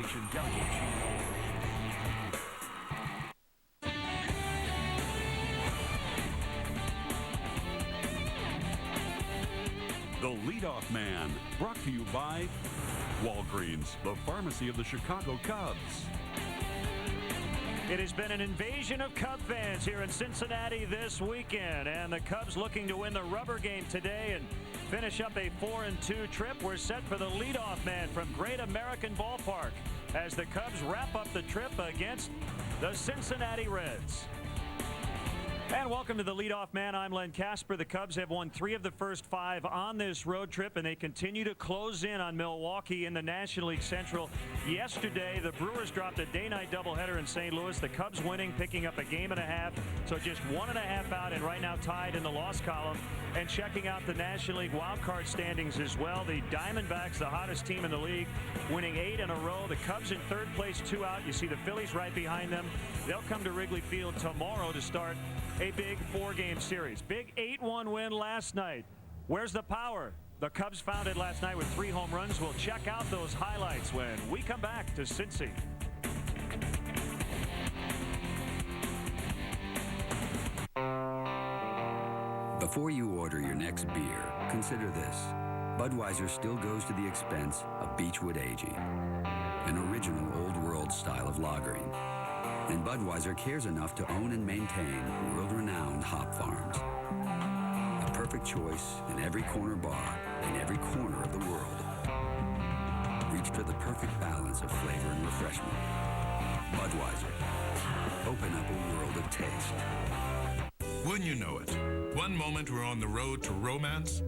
station WGN. The Leadoff Man, brought to you by Walgreens, the pharmacy of the Chicago Cubs. It has been an invasion of Cub fans here in Cincinnati this weekend, and the Cubs looking to win the rubber game today and finish up a 4-2 trip. We're set for the Leadoff Man from Great American Ballpark as the Cubs wrap up the trip against the Cincinnati Reds. And welcome to the Leadoff Man. I'm Len Casper. The Cubs have won 3 of the first 5 on this road trip, and they continue to close in on Milwaukee in the National League Central. Yesterday, the Brewers dropped a day-night doubleheader in St. Louis. The Cubs winning, picking up a game and a half, so just 1.5 out, and right now tied in the loss column. And checking out the National League wildcard standings as well, the Diamondbacks, the hottest team in the league, winning 8 in a row. The Cubs in 3rd place, 2 out. You see the Phillies right behind them. They'll come to Wrigley Field tomorrow to start a big 4-game series. Big 8-1 win last night. Where's the power? The Cubs found it last night with 3 home runs. We'll check out those highlights when we come back to Cincy. Before you order your next beer, consider this. Budweiser still goes to the expense of Beechwood aging, an original old-world style of lagering. And Budweiser cares enough to own and maintain world-renowned hop farms. A perfect choice in every corner bar, in every corner of the world. Reach for the perfect balance of flavor and refreshment. Budweiser. Open up a world of taste. Wouldn't you know it? One moment we're on the road to romance,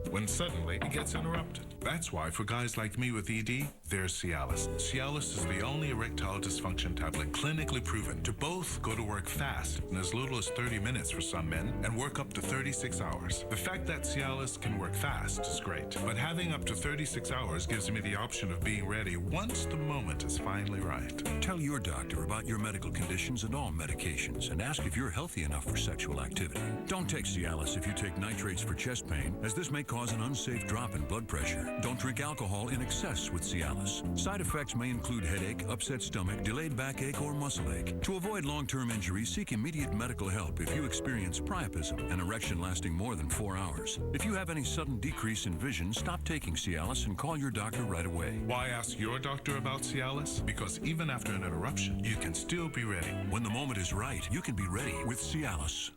when suddenly it gets interrupted. That's why for guys like me with ED, there's Cialis. Cialis is the only erectile dysfunction tablet clinically proven to both go to work fast in as little as 30 minutes for some men and work up to 36 hours. The fact that Cialis can work fast is great, but having up to 36 hours gives me the option of being ready once the moment is finally right. Tell your doctor about your medical conditions and all medications and ask if you're healthy enough for sexual activity. Don't take Cialis if you take nitrates for chest pain, as this may cause an unsafe drop in blood pressure. Don't drink alcohol in excess with Cialis. Side effects may include headache, upset stomach, delayed backache, or muscle ache. To avoid long-term injury, seek immediate medical help if you experience priapism, an erection lasting more than 4 hours. If you have any sudden decrease in vision, stop taking Cialis and call your doctor right away. Why ask your doctor about Cialis? Because even after an interruption, you can still be ready. When the moment is right, you can be ready with Cialis.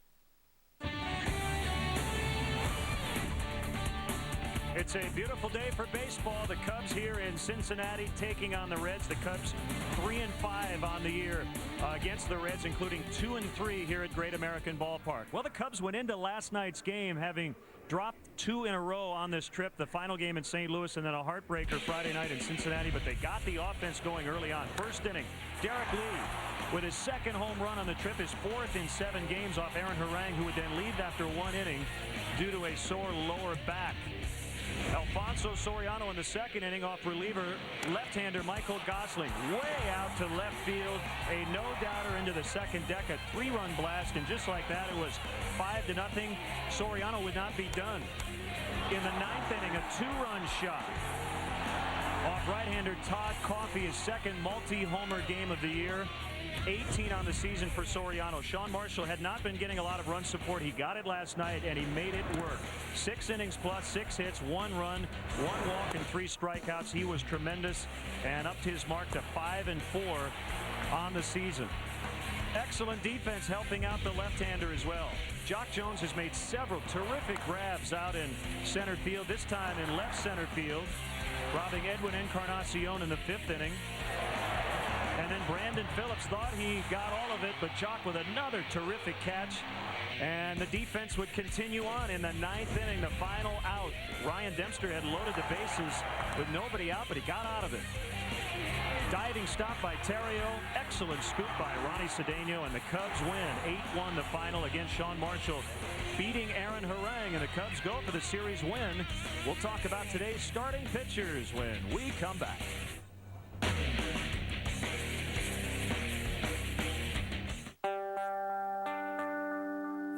It's a beautiful day for baseball. The Cubs here in Cincinnati taking on the Reds. The Cubs 3-5 on the year against the Reds, including 2-3 here at Great American Ballpark. Well, the Cubs went into last night's game having dropped 2 in a row on this trip, the final game in St. Louis and then a heartbreaker Friday night in Cincinnati, but they got the offense going early on. First inning, Derek Lee with his 2nd home run on the trip, his 4th in 7 games off Aaron Harang, who would then leave after 1 inning due to a sore lower back. Alfonso Soriano in the 2nd inning off reliever left-hander Michael Gosling way out to left field, a no-doubter into the 2nd deck, a 3-run blast, and just like that it was 5-0. Soriano would not be done. In the 9th inning, a 2-run shot off right-hander Todd Coffey, his 2nd multi-homer game of the year. 18 on the season for Soriano. Sean Marshall had not been getting a lot of run support. He got it last night, and he made it work. 6 innings plus, 6 hits, 1 run, 1 walk, and 3 strikeouts. He was tremendous and upped his mark to 5-4 on the season. Excellent defense helping out the left-hander as well. Jock Jones has made several terrific grabs out in center field, this time in left center field, robbing Edwin Encarnacion in the 5th inning. And then Brandon Phillips thought he got all of it, but Jock with another terrific catch. And the defense would continue on in the 9th inning, the final out. Ryan Dempster had loaded the bases with nobody out, but he got out of it. Diving stop by Terrio. Excellent scoop by Ronnie Cedeno, and the Cubs win 8-1 the final against Sean Marshall, beating Aaron Harang, and the Cubs go for the series win. We'll talk about today's starting pitchers when we come back.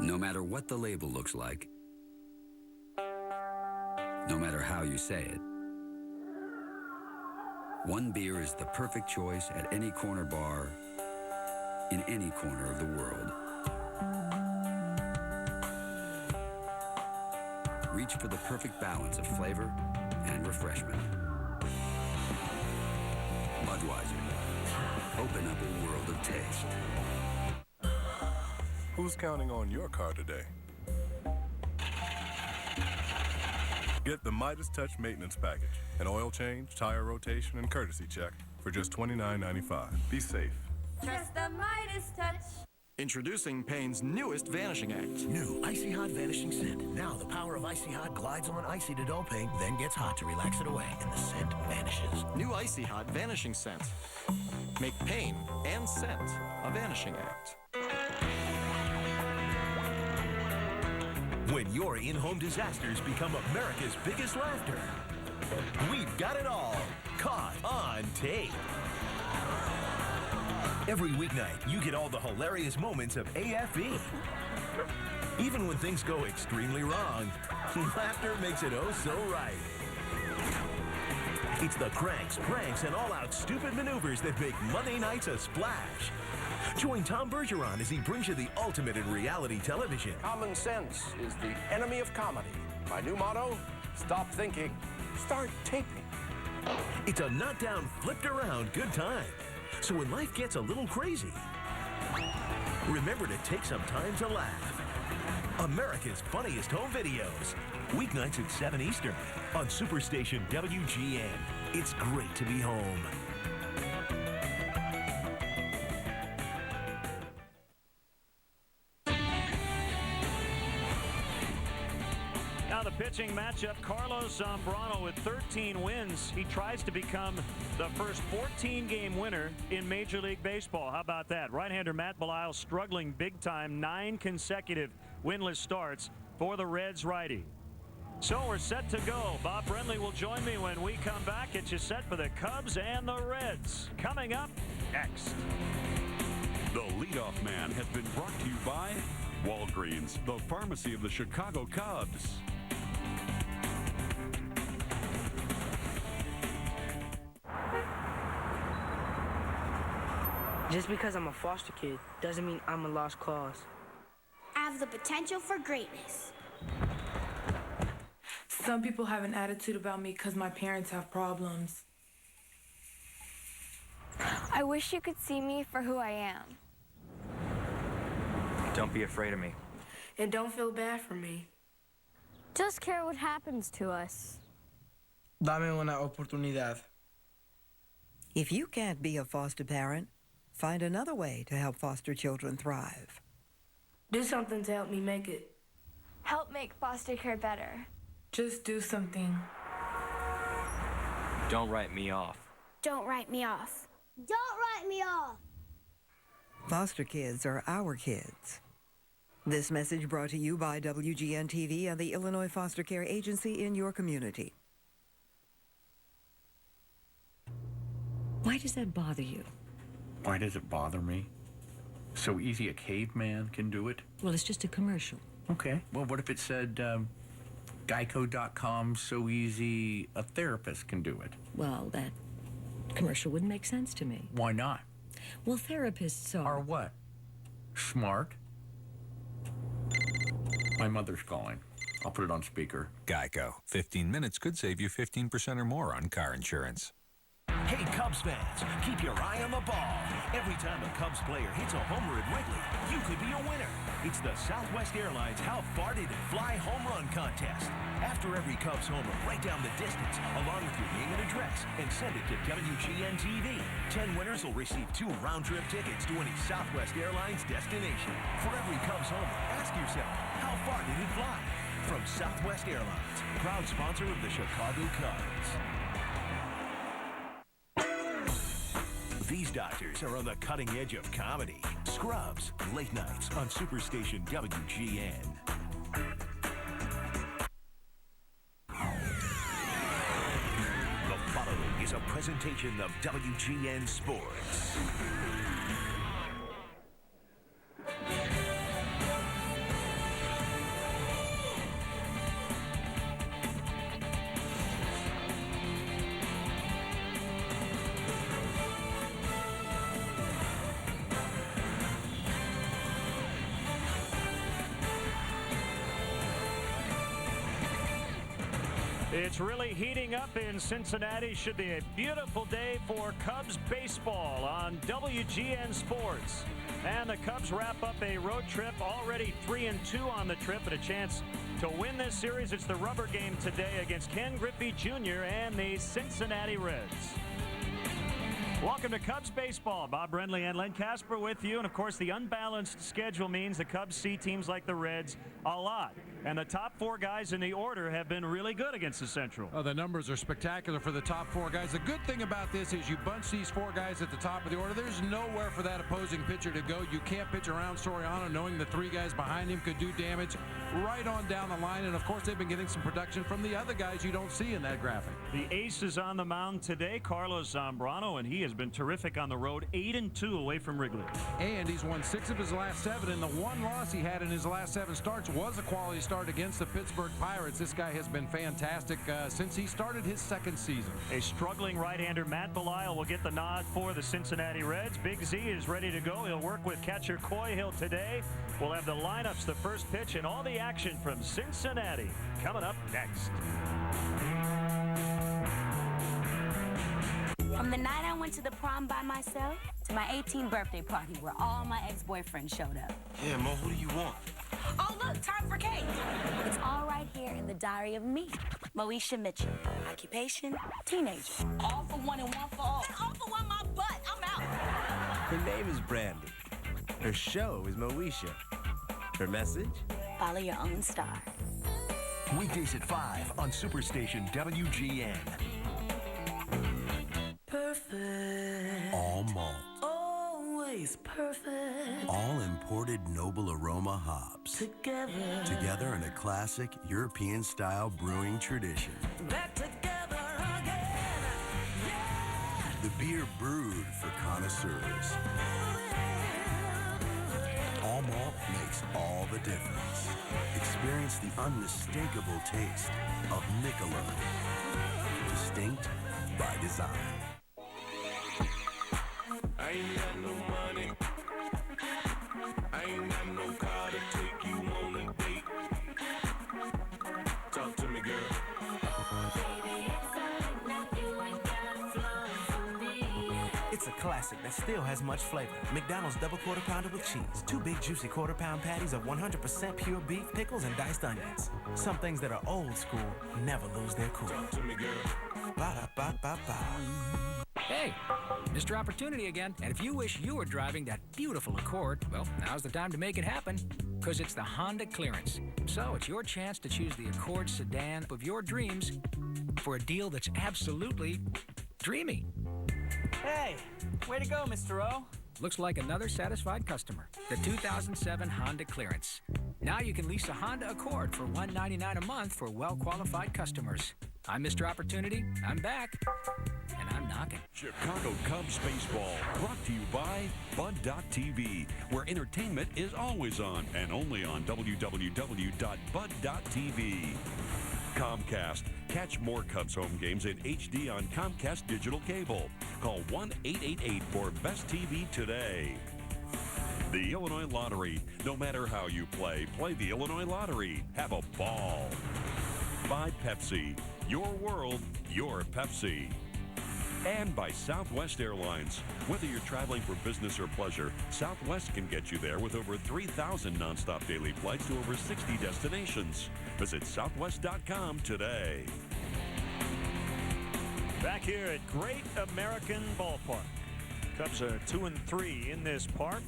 No matter what the label looks like, no matter how you say it, One beer is the perfect choice at any corner bar in any corner of the world. Reach for the perfect balance of flavor and refreshment. Budweiser. Open up a world of taste. Who's counting on your car today? Get the Midas Touch Maintenance Package. An oil change, tire rotation, and courtesy check for just $29.95. Be safe. Trust the Midas Touch. Introducing Payne's newest Vanishing Act. New Icy Hot Vanishing Scent. Now the power of Icy Hot glides on icy to dull paint, then gets hot to relax it away, and the scent vanishes. New Icy Hot Vanishing Scent. Make pain and scent a vanishing act. When your in-home disasters become America's biggest laughter, we've got it all caught on tape. Every weeknight, you get all the hilarious moments of AFE. Even when things go extremely wrong, laughter makes it oh so right. It's the cranks, pranks, and all-out stupid maneuvers that make Monday nights a splash. Join Tom Bergeron as he brings you the ultimate in reality television. Common sense is the enemy of comedy. My new motto, stop thinking, start taping. It's a knockdown, flipped around good time. So when life gets a little crazy, remember to take some time to laugh. America's Funniest Home Videos. Weeknights at 7 Eastern on Superstation WGN. It's great to be home. Now the pitching matchup, Carlos Zambrano with 13 wins. He tries to become the first 14-game winner in Major League Baseball. How about that? Right-hander Matt Belisle struggling big time. 9 consecutive winless starts for the Reds righty. So we're set to go. Bob Brenly will join me when we come back. Get you set for the Cubs and the Reds. Coming up next. The Leadoff Man has been brought to you by Walgreens, the pharmacy of the Chicago Cubs. Just because I'm a foster kid doesn't mean I'm a lost cause. I have the potential for greatness. Some people have an attitude about me because my parents have problems. I wish you could see me for who I am. Don't be afraid of me. And don't feel bad for me. Just care what happens to us. Dame una oportunidad. If you can't be a foster parent, find another way to help foster children thrive. Do something to help me make it. Help make foster care better. Just do something. Don't write me off. Don't write me off. Don't write me off. Foster kids are our kids. This message brought to you by WGN TV and the Illinois Foster Care Agency in your community. Why does that bother you? Why does it bother me? So easy a caveman can do it? Well, it's just a commercial. Okay. Well, what if it said Geico.com, so easy a therapist can do it? Well, that commercial wouldn't make sense to me. Why not? Well, therapists are what? Smart? My mother's calling. I'll put it on speaker. Geico. 15 minutes could save you 15% or more on car insurance. Hey, Cubs fans, keep your eye on the ball. Every time a Cubs player hits a homer at Wrigley, you could be a winner. It's the Southwest Airlines How Far Did It Fly Home Run Contest. After every Cubs homer, write down the distance along with your name and address and send it to WGN TV. 10 winners will receive 2 round-trip tickets to any Southwest Airlines destination. For every Cubs homer, ask yourself, how far did it fly? From Southwest Airlines, proud sponsor of the Chicago Cubs. These doctors are on the cutting edge of comedy. Scrubs, late nights on Superstation WGN. The following is a presentation of WGN Sports. It's really heating up in Cincinnati. Should be a beautiful day for Cubs baseball on WGN Sports. And the Cubs wrap up a road trip, already 3-2 on the trip, and a chance to win this series. It's the rubber game today against Ken Griffey Jr. and the Cincinnati Reds. Welcome to Cubs baseball. Bob Brenly and Len Casper with you. And, of course, the unbalanced schedule means the Cubs see teams like the Reds a lot. And the top 4 guys in the order have been really good against the Central. Oh, the numbers are spectacular for the top 4 guys. The good thing about this is you bunch these 4 guys at the top of the order. There's nowhere for that opposing pitcher to go. You can't pitch around Soriano knowing the 3 guys behind him could do damage right on down the line. And, of course, they've been getting some production from the other guys you don't see in that graphic. The ace is on the mound today, Carlos Zambrano, and he has been terrific on the road, 8-2 away from Wrigley. And he's won 6 of his last 7, and the 1 loss he had in his last 7 starts was a quality start against the Pittsburgh Pirates. This guy has been fantastic since he started his 2nd season. A struggling right-hander, Matt Belisle, will get the nod for the Cincinnati Reds. Big Z is ready to go. He'll work with catcher Coy Hill today. We'll have the lineups, the first pitch, and all the action from Cincinnati coming up next. From the night I went to the prom by myself to my 18th birthday party where all my ex-boyfriends showed up. Yeah, Mo, who do you want? Oh, look, time for cake. It's all right here in the diary of me, Moesha Mitchell. Occupation, teenager. All for one and one for all. And all for one my butt. I'm out. Her name is Brandy. Her show is Moesha. Her message? Follow your own star. Weekdays at 5 on Superstation WGN. Perfect. All malt. Always perfect. All imported Noble Aroma hops. Together in a classic European-style brewing tradition. Back together again. Yeah. The beer brewed for connoisseurs. All malt makes all the difference. Experience the unmistakable taste of Michelob. Distinct by design. I ain't got no money. I ain't got no car to take you on a date. Talk to me, girl. It's a classic that still has much flavor. McDonald's double quarter pounder with cheese. 2 big juicy quarter-pound patties of 100% pure beef, pickles, and diced onions. Some things that are old school never lose their cool. Talk to me, girl. Ba-da-ba-ba-ba. Hey, Mr. Opportunity again. And if you wish you were driving that beautiful Accord, well, now's the time to make it happen, because it's the Honda clearance. So it's your chance to choose the Accord sedan of your dreams for a deal that's absolutely dreamy. Hey, way to go, Mr. O. Looks like another satisfied customer. The 2007 Honda clearance. Now you can lease a Honda Accord for $199 a month for well-qualified customers. I'm Mr. Opportunity. I'm back. And I'm knocking. Chicago Cubs baseball, brought to you by Bud.TV, where entertainment is always on and only on www.bud.tv. Comcast. Catch more Cubs home games in HD on Comcast Digital Cable. Call 1-888-4-BEST-TV today. The Illinois Lottery. No matter how you play the Illinois Lottery. Have a ball. By Pepsi. Your world, your Pepsi. And by Southwest Airlines. Whether you're traveling for business or pleasure, Southwest can get you there with over 3,000 nonstop daily flights to over 60 destinations. Visit Southwest.com today. Back here at Great American Ballpark. Cubs are 2-3 in this park.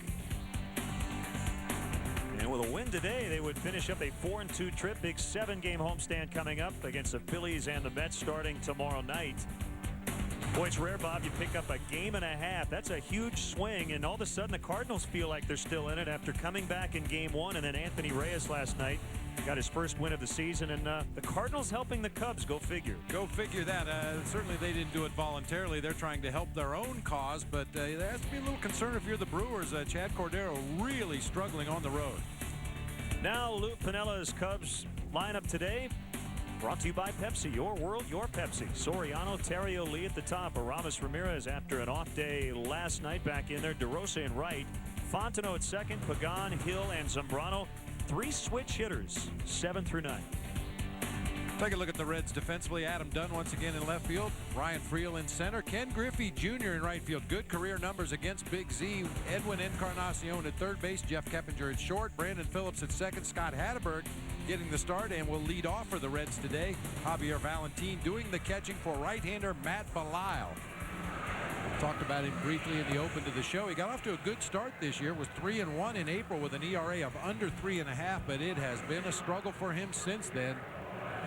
And with a win today, they would finish up a 4-2 trip. Big 7-game homestand coming up against the Phillies and the Mets starting tomorrow night. Boy, it's rare, Bob, you pick up a game and a half. That's a huge swing, and all of a sudden the Cardinals feel like they're still in it after coming back in game 1, and then Anthony Reyes last night got his first win of the season, and the Cardinals helping the Cubs. Go figure. Go figure that. Certainly they didn't do it voluntarily. They're trying to help their own cause, but there has to be a little concern if you're the Brewers. Chad Cordero really struggling on the road. Now Lou Pinella's Cubs lineup today. Brought to you by Pepsi. Your world, your Pepsi. Soriano, Terrio, Lee at the top. Aramis Ramirez after an off day last night back in there. DeRosa in right. Fontenot at second. Pagan, Hill, and Zambrano. 3 switch hitters, 7 through 9. Take a look at the Reds defensively. Adam Dunn once again in left field. Ryan Friel in center. Ken Griffey Jr. in right field. Good career numbers against Big Z. Edwin Encarnacion at third base. Jeff Keppinger at short. Brandon Phillips at second. Scott Hatterberg getting the start and will lead off for the Reds today. Javier Valentin doing the catching for right-hander Matt Belisle. Talked about him briefly in the open to the show. He got off to a good start this year. Was 3-1 in April with an ERA of under 3.5, but it has been a struggle for him since then.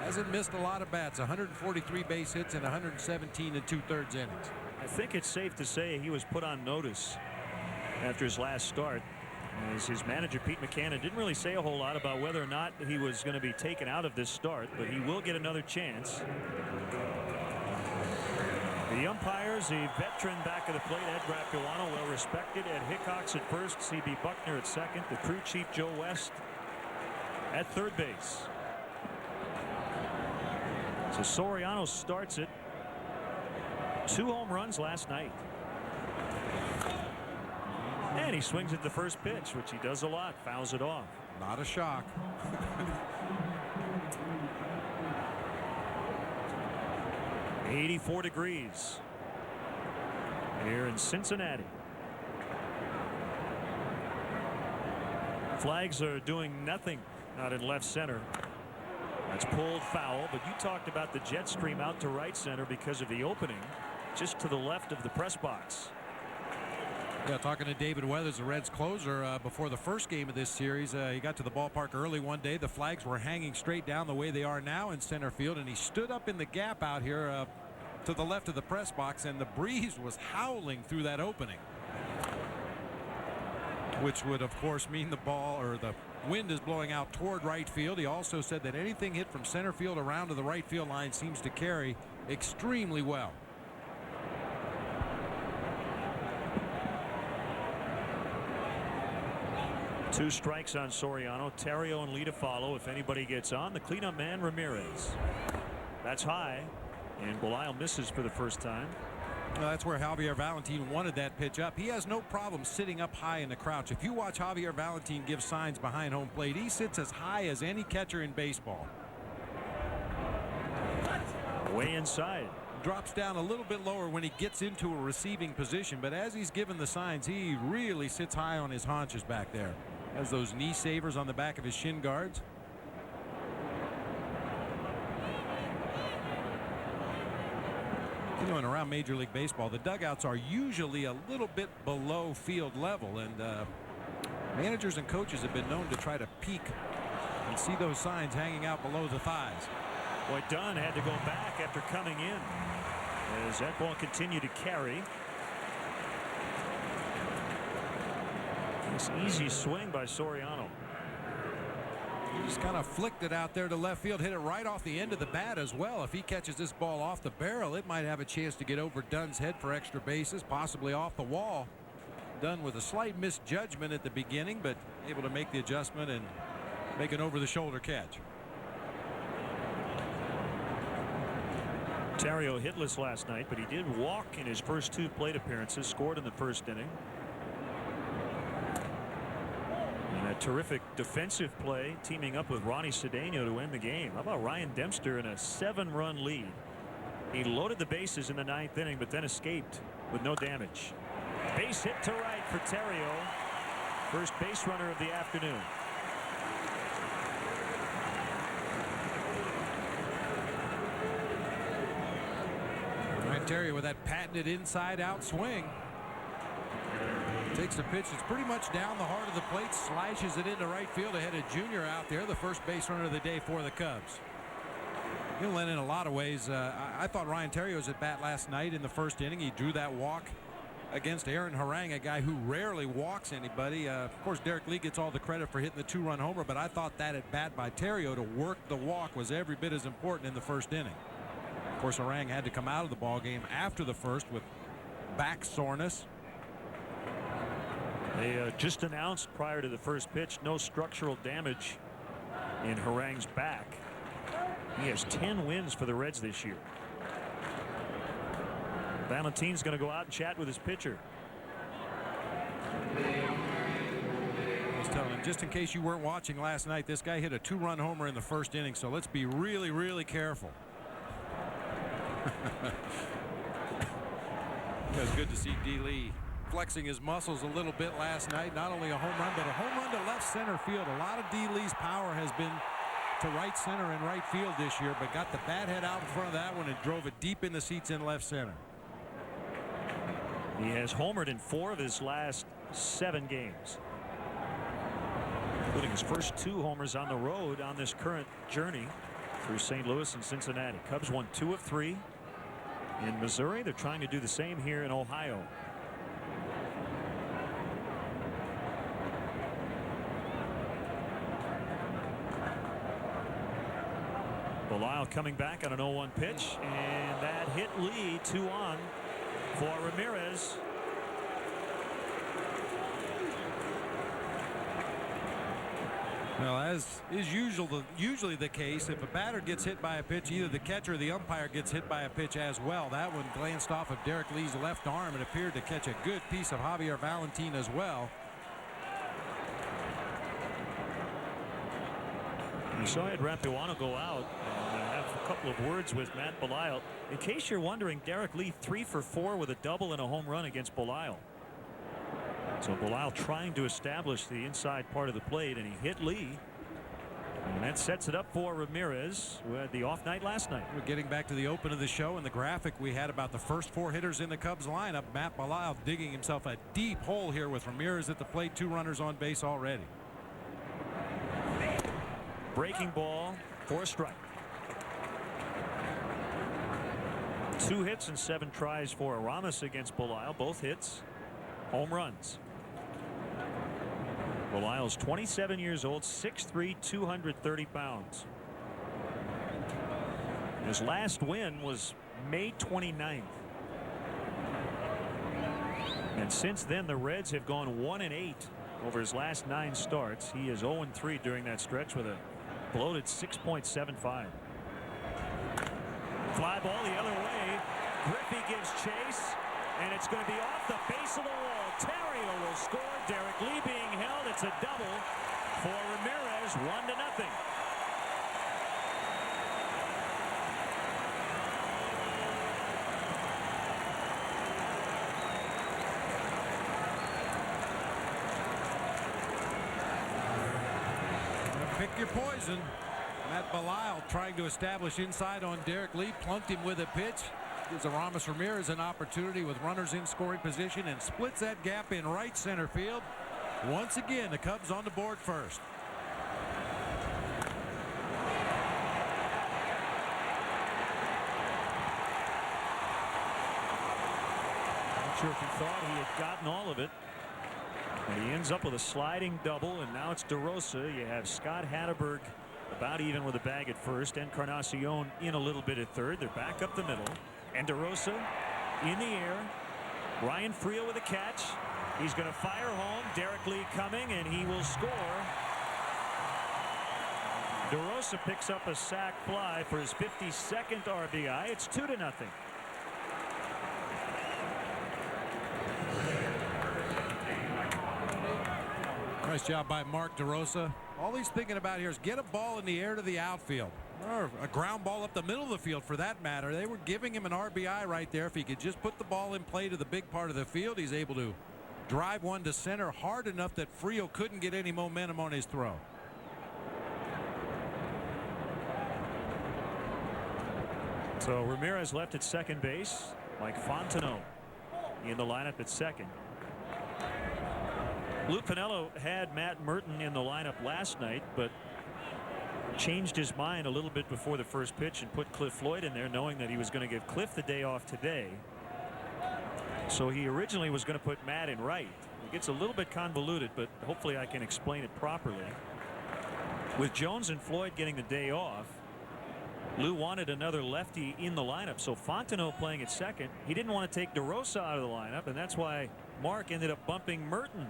Hasn't missed a lot of bats. 143 base hits and 117 2/3 innings. I think it's safe to say he was put on notice after his last start, as his manager Pete McCannon didn't really say a whole lot about whether or not he was going to be taken out of this start, but he will get another chance. The umpires, the veteran back of the plate, Ed Rapuano, well respected. Ed Hickox at first, C.B. Buckner at second, the crew chief Joe West at third base. So Soriano starts it. 2 home runs last night. And he swings at the first pitch, which he does a lot. Fouls it off. Not a shock. 84 degrees here in Cincinnati. Flags are doing nothing out in left center. That's pulled foul, but you talked about the jet stream out to right center because of the opening just to the left of the press box. Yeah, talking to David Weathers, the Reds closer, before the first game of this series. He got to the ballpark early one day. The flags were hanging straight down the way they are now in center field, and he stood up in the gap out here to the left of the press box, and the breeze was howling through that opening, which would of course mean the ball, or the wind, is blowing out toward right field. He also said that anything hit from center field around to the right field line seems to carry extremely well. Two strikes on Soriano. Terrio and Lee to follow. If anybody gets on, the cleanup man Ramirez. That's high, and Belisle misses for the first time. Well, that's where Javier Valentin wanted that pitch up. He has no problem sitting up high in the crouch. If you watch Javier Valentin give signs behind home plate, he sits as high as any catcher in baseball. Way inside. Drops down a little bit lower when he gets into a receiving position, but as he's given the signs, he really sits high on his haunches back there. Has those knee savers on the back of his shin guards. You know, and around Major League Baseball, the dugouts are usually a little bit below field level, and managers and coaches have been known to try to peek and see those signs hanging out below the thighs. Boy, Dunn had to go back after coming in as that ball continued to carry. This easy swing by Soriano. Just kind of flicked it out there to left field, hit it right off the end of the bat as well. If he catches this ball off the barrel, it might have a chance to get over Dunn's head for extra bases, possibly off the wall. Dunn with a slight misjudgment at the beginning, but able to make the adjustment and make an over-the-shoulder catch. Terrio hitless last night, but he did walk in his first 2 plate appearances, scored in the first inning. And a terrific defensive play, teaming up with Ronnie Cedeno to win the game. How about Ryan Dempster in a 7-run lead? He loaded the bases in the 9th inning, but then escaped with no damage. Base hit to right for Terrio. First base runner of the afternoon. Ryan Terrio with that patented inside-out swing. Takes the pitch. It's pretty much down the heart of the plate. Slashes it into right field ahead of Junior out there, the first base runner of the day for the Cubs. You know, Len, in a lot of ways, I thought Ryan Terrio's at bat last night in the first inning. He drew that walk against Aaron Harang, a guy who rarely walks anybody. Of course, Derek Lee gets all the credit for hitting the 2-run homer, but I thought that at bat by Terrio to work the walk was every bit as important in the first inning. Of course, Harang had to come out of the ball game after the first with back soreness. They just announced prior to the first pitch no structural damage in Harang's back. He has 10 wins for the Reds this year. Valentin's going to go out and chat with his pitcher. He's telling him just in case you weren't watching last night, this guy hit a 2-run homer in the first inning, so let's be really, really careful. It was good to see D. Lee flexing his muscles a little bit last night. Not only a home run, but a home run to left center field. A lot of D. Lee's power has been to right center and right field this year, but got the bat head out in front of that one and drove it deep in the seats in left center. He has homered in 4 of his last 7 games, including his first 2 homers on the road on this current journey through St. Louis and Cincinnati. Cubs won 2 of 3 in Missouri. They're trying to do the same here in Ohio. Belisle coming back on an 0-1 pitch, and that hit Lee. 2 on for Ramirez. Well, as is usually the case, if a batter gets hit by a pitch, either the catcher or the umpire gets hit by a pitch as well. That one glanced off of Derek Lee's left arm and appeared to catch a good piece of Javier Valentin as well. You saw Ed Rampuano go out and have a couple of words with Matt Belisle. In case you're wondering, Derek Lee 3 for 4 with a double and a home run against Belisle. So Belisle trying to establish the inside part of the plate, and he hit Lee. And that sets it up for Ramirez, who had the off night last night. We're getting back to the open of the show and the graphic we had about the first 4 hitters in the Cubs lineup. Matt Belisle digging himself a deep hole here with Ramirez at the plate. 2 runners on base already. Breaking ball for a strike. 2 hits and 7 tries for Aramis against Belisle. Both hits home runs. Belisle's 27 years old, 6'3", 230 pounds. His last win was May 29th. And since then, the Reds have gone 1-8 over his last 9 starts. He is 0-3 during that stretch with a bloated 6.75. Fly ball the other way. Griffey gives chase, and it's going to be off the base of the wall. Terrio will score. Derek Lee being held. It's a double for Ramirez, 1-0. Pick your poison. Matt Belisle trying to establish inside on Derek Lee. Plunked him with a pitch. Gives Aramis Ramirez an opportunity with runners in scoring position and splits that gap in right center field. Once again, the Cubs on the board first. Not sure if he thought he had gotten all of it. And he ends up with a sliding double, and now it's DeRosa. You have Scott Hatteberg about even with a bag at first. Encarnacion in a little bit at third. They're back up the middle. And DeRosa in the air. Ryan Friel with a catch. He's going to fire home. Derek Lee coming, and he will score. DeRosa picks up a sac fly for his 52nd RBI. It's 2-0. Nice job by Mark DeRosa. All he's thinking about here is get a ball in the air to the outfield, or a ground ball up the middle of the field for that matter. They were giving him an RBI right there. If he could just put the ball in play to the big part of the field, he's able to drive one to center hard enough that Friel couldn't get any momentum on his throw. So Ramirez left at second base. Mike Fontenot in the lineup at second. Lou Piniella had Matt Merton in the lineup last night, but changed his mind a little bit before the first pitch and put Cliff Floyd in there, knowing that he was going to give Cliff the day off today. So he originally was going to put Matt in right. It gets a little bit convoluted, but hopefully I can explain it properly. With Jones and Floyd getting the day off, Lou wanted another lefty in the lineup, so Fontenot playing at second. He didn't want to take DeRosa out of the lineup, and that's why Mark ended up bumping Merton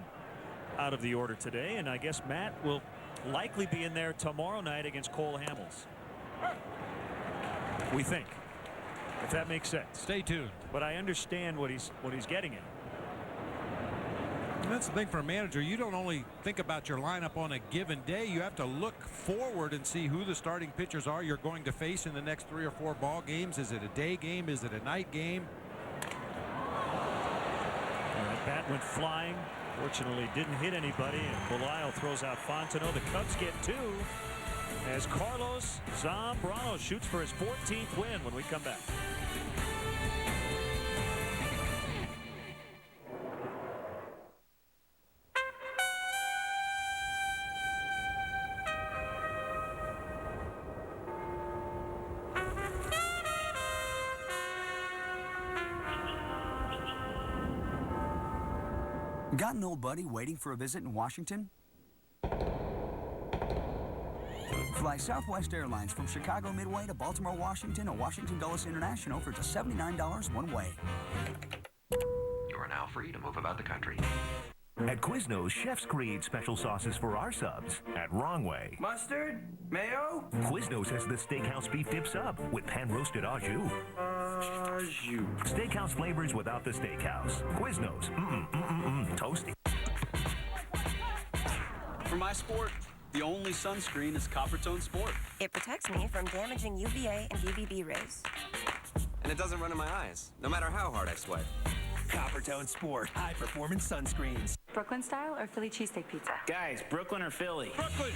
out of the order today, and I guess Matt will likely be in there tomorrow night against Cole Hamels. We think, if that makes sense. Stay tuned. But I understand what he's getting at. And that's the thing for a manager. You don't only think about your lineup on a given day. You have to look forward and see who the starting pitchers are you're going to face in the next 3 or 4 ball games. Is it a day game? Is it a night game? That bat went flying. Fortunately, didn't hit anybody. And Belial throws out Fontenot. The Cubs get 2 as Carlos Zambrano shoots for his 14th win when we come back. Got an old buddy waiting for a visit in Washington? Fly Southwest Airlines from Chicago Midway to Baltimore, Washington, or Washington Dulles International for just $79 one way. You are now free to move about the country. At Quiznos, chefs create special sauces for our subs. At Wrong Way, Mustard? Mayo? Quiznos has the Steakhouse Beef Dip Sub with pan-roasted au jus. Steakhouse flavors without the steakhouse. Quiznos. Toasty. For my sport, the only sunscreen is Coppertone Sport. It protects me from damaging UVA and UVB rays. And it doesn't run in my eyes, no matter how hard I sweat. Coppertone Sport, high-performance sunscreens. Brooklyn style or Philly cheesesteak pizza? Guys, Brooklyn or Philly? Brooklyn.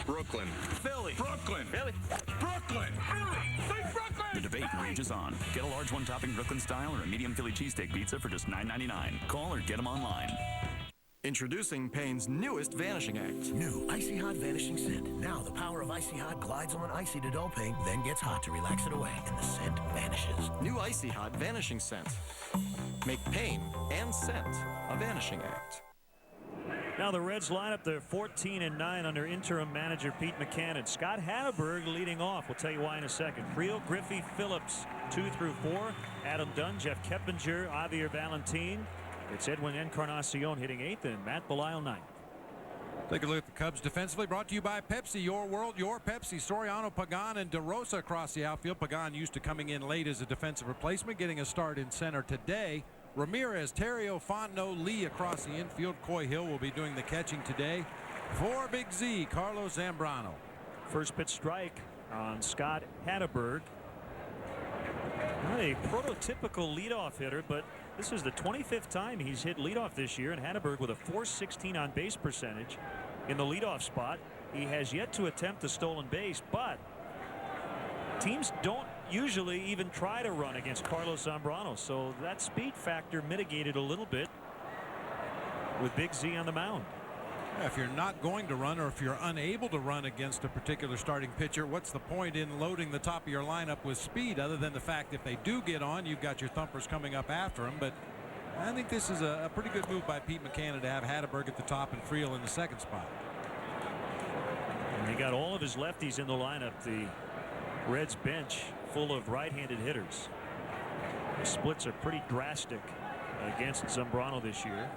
Brooklyn. Philly. Brooklyn. Philly. Brooklyn. Say Brooklyn! The debate rages on. Get a large one-topping Brooklyn style or a medium Philly cheesesteak pizza for just $9.99. Call or get them online. Introducing Payne's newest Vanishing Act. New Icy Hot Vanishing Scent. Now the power of Icy Hot glides on icy to dull paint, then gets hot to relax it away, and the scent vanishes. New Icy Hot Vanishing Scent. Make pain and scent a vanishing act. Now the Reds line up their 14-9 under interim manager Pete McCann. Scott Hatteberg leading off. We'll tell you why in a second. Creel, Griffey, Phillips 2 through 4. Adam Dunn, Jeff Keppinger, Javier Valentin. It's Edwin Encarnacion hitting 8th and Matt Belial 9th. Take a look at the Cubs defensively, brought to you by Pepsi, your world, your Pepsi. Soriano, Pagan, and DeRosa across the outfield. Pagan used to coming in late as a defensive replacement, getting a start in center today. Ramirez, Terrio, Fontenot, Lee across the infield. Coy Hill will be doing the catching today. For Big Z, Carlos Zambrano. First pitch strike on Scott Hatteberg. Not a prototypical leadoff hitter, but this is the 25th time he's hit leadoff this year, and Hatteberg with a .416 on base percentage in the leadoff spot. He has yet to attempt a stolen base, but teams don't usually even try to run against Carlos Zambrano, so that speed factor mitigated a little bit with Big Z on the mound. Yeah, if you're not going to run, or if you're unable to run against a particular starting pitcher, what's the point in loading the top of your lineup with speed, other than the fact if they do get on, you've got your thumpers coming up after them. But I think this is a pretty good move by Pete McCann to have Hatteberg at the top and Friel in the second spot. And he got all of his lefties in the lineup. The Reds bench full of right-handed hitters. The splits are pretty drastic against Zambrano this year.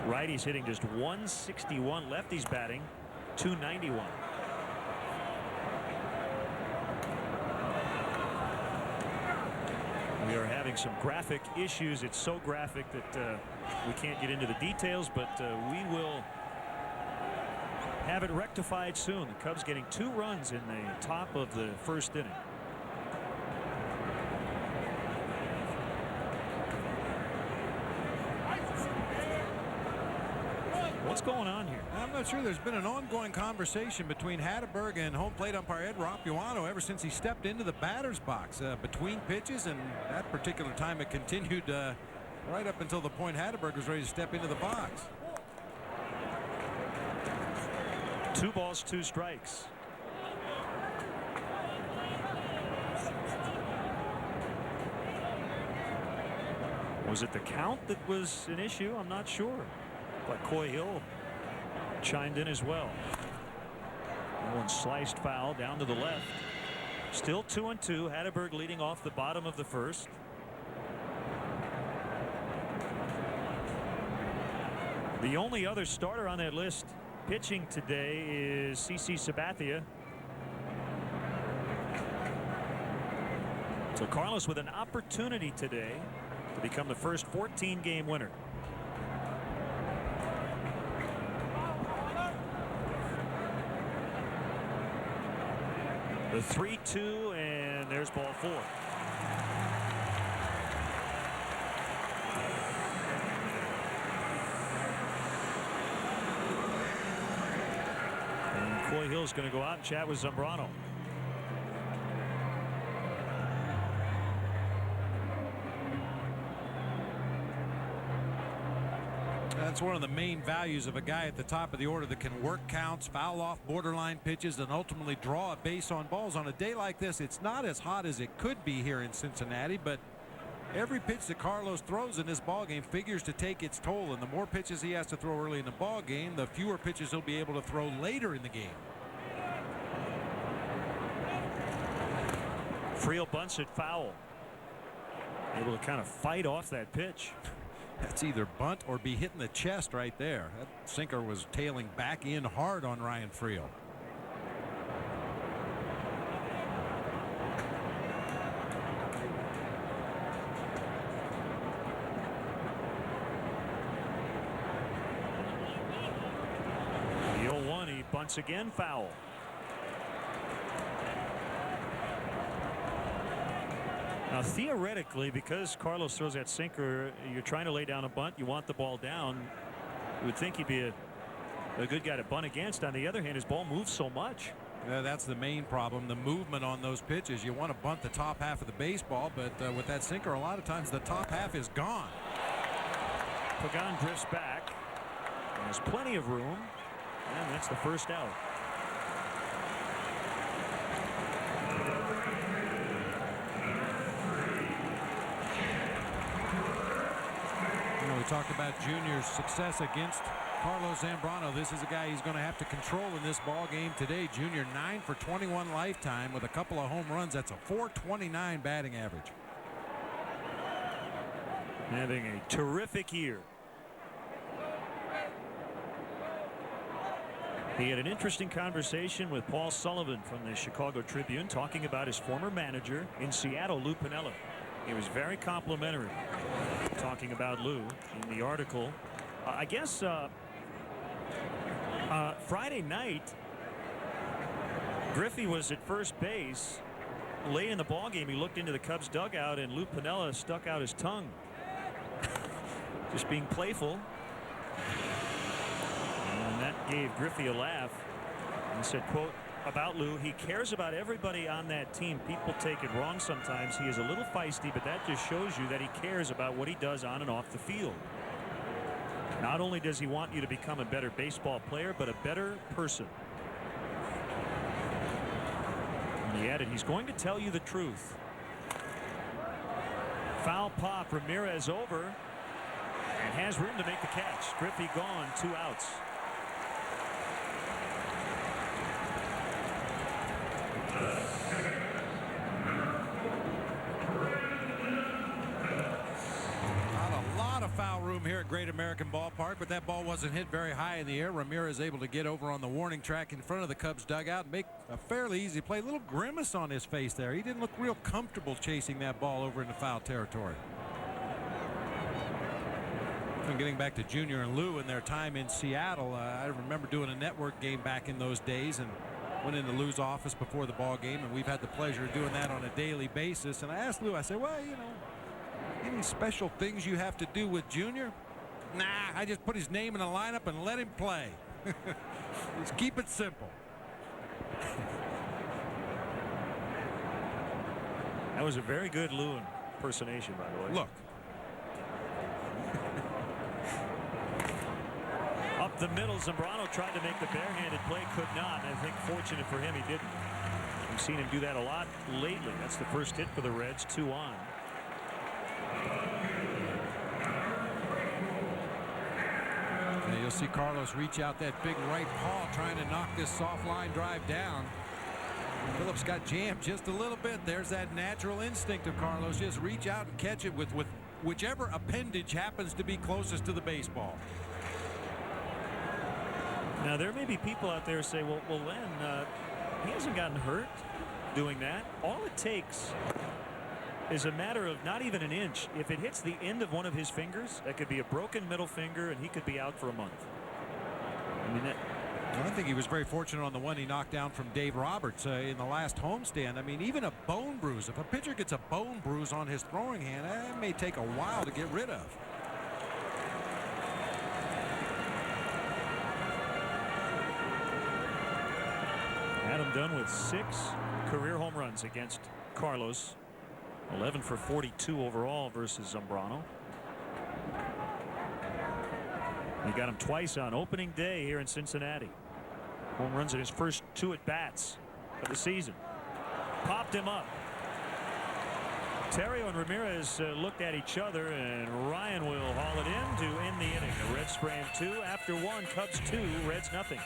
Righties hitting just 161. Lefties batting 291. We are having some graphic issues. It's so graphic that we can't get into the details, but we will have it rectified soon. The Cubs getting 2 runs in the top of the first inning. What's going on here? I'm not sure. There's been an ongoing conversation between Hatteberg and home plate umpire Ed Rapuano ever since he stepped into the batter's box between pitches, and that particular time it continued right up until the point Hatteberg was ready to step into the box. 2 balls, 2 strikes. Was it the count that was an issue? I'm not sure. But Coy Hill chimed in as well. One sliced foul down to the left. Still 2-2. Hatteberg leading off the bottom of the first. The only other starter on that list pitching today is CC Sabathia. So Carlos with an opportunity today to become the first 14-game winner. The 3-2, and there's ball 4. And Coy Hill's going to go out and chat with Zambrano. That's one of the main values of a guy at the top of the order that can work counts, foul off borderline pitches, and ultimately draw a base on balls. On a day like this, it's not as hot as it could be here in Cincinnati, but every pitch that Carlos throws in this ball game figures to take its toll, and the more pitches he has to throw early in the ball game, the fewer pitches he'll be able to throw later in the game. Friel bunts it foul. Able to kind of fight off that pitch. That's either bunt or be hitting the chest right there. That sinker was tailing back in hard on Ryan Friel. The 0-1, he bunts again, foul. Now, theoretically, because Carlos throws that sinker, you're trying to lay down a bunt. You want the ball down. You would think he'd be a good guy to bunt against. On the other hand, his ball moves so much. Yeah, that's the main problem, the movement on those pitches. You want to bunt the top half of the baseball, but with that sinker, a lot of times the top half is gone. Pagan drifts back. There's plenty of room, and that's the first out. We talked about Junior's success against Carlos Zambrano. This is a guy he's going to have to control in this ball game today. Junior 9 for 21 lifetime with a couple of home runs. That's a .429 batting average. Having a terrific year. He had an interesting conversation with Paul Sullivan from the Chicago Tribune, talking about his former manager in Seattle, Lou Piniella. He was very complimentary talking about Lou in the article. I guess Friday night, Griffey was at first base. Late in the ball game, he looked into the Cubs dugout, and Lou Piniella stuck out his tongue. Just being playful. And that gave Griffey a laugh. He said, quote, about Lou, he cares about everybody on that team. People take it wrong sometimes. He is a little feisty, but that just shows you that he cares about what he does on and off the field. Not only does he want you to become a better baseball player, but a better person. And he added, he's going to tell you the truth. Foul pop, Ramirez over, and has room to make the catch. Griffey gone, 2 outs. A lot of foul room here at Great American Ballpark, but that ball wasn't hit very high in the air. Ramirez able to get over on the warning track in front of the Cubs dugout and make a fairly easy play. A little grimace on his face there. He didn't look real comfortable chasing that ball over into foul territory. And getting back to Junior and Lou and their time in Seattle, I remember doing a network game back in those days and went into Lou's office before the ball game, and we've had the pleasure of doing that on a daily basis. And I asked Lou, I said, well, you know, any special things you have to do with Junior? Nah, I just put his name in the lineup and let him play. Just keep it simple. That was a very good Lou impersonation, by the way. Look. Up the middle, Zambrano tried to make the barehanded play, could not, and I think fortunate for him he didn't. We've seen him do that a lot lately. That's the first hit for the Reds, 2 on. And you'll see Carlos reach out that big right paw trying to knock this soft line drive down. Phillips got jammed just a little bit. There's that natural instinct of Carlos. Just reach out and catch it with whichever appendage happens to be closest to the baseball. Now, there may be people out there who say, well, Len, he hasn't gotten hurt doing that. All it takes is a matter of not even an inch. If it hits the end of one of his fingers, that could be a broken middle finger, and he could be out for a month. I mean, I think he was very fortunate on the one he knocked down from Dave Roberts in the last homestand. I mean, even a bone bruise, if a pitcher gets a bone bruise on his throwing hand, it may take a while to get rid of. Adam Dunn with 6 career home runs against Carlos. 11 for 42 overall versus Zambrano. He got him twice on opening day here in Cincinnati. Home runs in his first 2 at-bats of the season. Popped him up. Terrio and Ramirez looked at each other, and Ryan will haul it in to end the inning. The Reds spraying 2 after 1. Cubs 2, Reds nothing.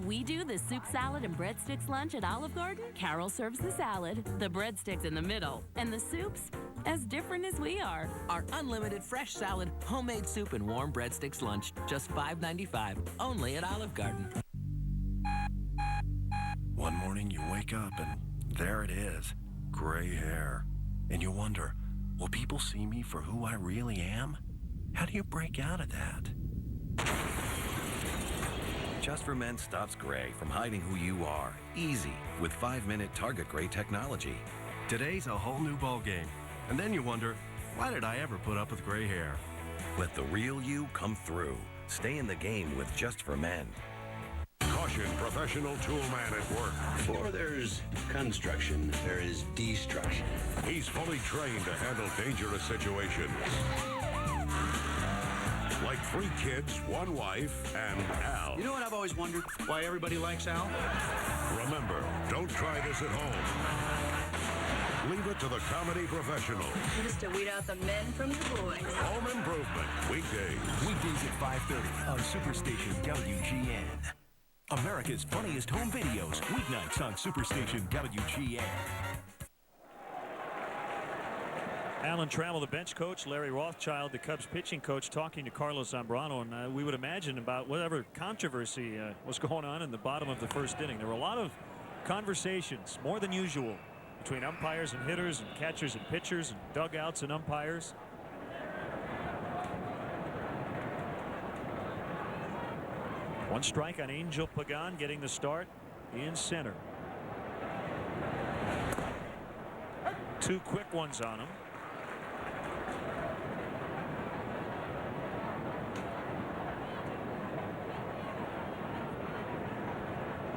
We do the soup salad and breadsticks lunch at Olive Garden. Carol serves the salad, the breadsticks in the middle, and the soups as different as we are. Our unlimited fresh salad, homemade soup, and warm breadsticks lunch, just $5.95, only at Olive Garden. One morning you wake up and there it is, gray hair. And you wonder, will people see me for who I really am? How do you break out of that? Just for Men stops gray from hiding who you are. Easy with 5-minute Target Gray technology. Today's a whole new ball game. And then you wonder, why did I ever put up with gray hair? Let the real you come through. Stay in the game with Just for Men. Caution, professional tool man at work. Before there's construction, there is destruction. He's fully trained to handle dangerous situations. Like 3 kids, 1 wife, and Al. You know what I've always wondered? Why everybody likes Al? Remember, don't try this at home. Leave it to the comedy professionals. Just to weed out the men from the boys. Home Improvement, weekdays. Weekdays at 5:30 on Superstation WGN. America's funniest home videos, weeknights on Superstation WGN. Alan Trammell, the bench coach, Larry Rothschild, the Cubs pitching coach, talking to Carlos Zambrano, and we would imagine about whatever controversy was going on in the bottom of the first inning. There were a lot of conversations, more than usual, between umpires and hitters and catchers and pitchers and dugouts and umpires. One strike on Angel Pagan, getting the start in center. 2 quick ones on him.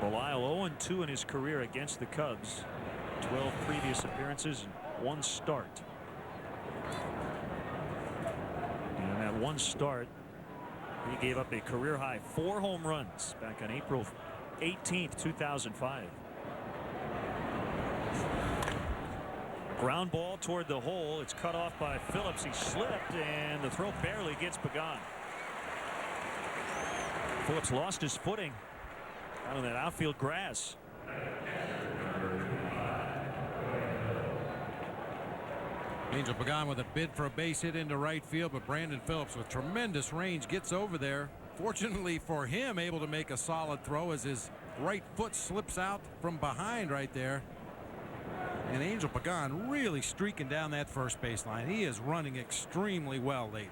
Belisle 0-2 in his career against the Cubs. 12 previous appearances and 1 start. And that 1 start, he gave up a career high 4 home runs back on April 18th, 2005. Ground ball toward the hole. It's cut off by Phillips. He slipped, and the throw barely gets Pagan. Phillips lost his footing out on that outfield grass. Angel Pagan with a bid for a base hit into right field, but Brandon Phillips with tremendous range gets over there. Fortunately for him, able to make a solid throw as his right foot slips out from behind right there. And Angel Pagan really streaking down that first baseline. He is running extremely well lately.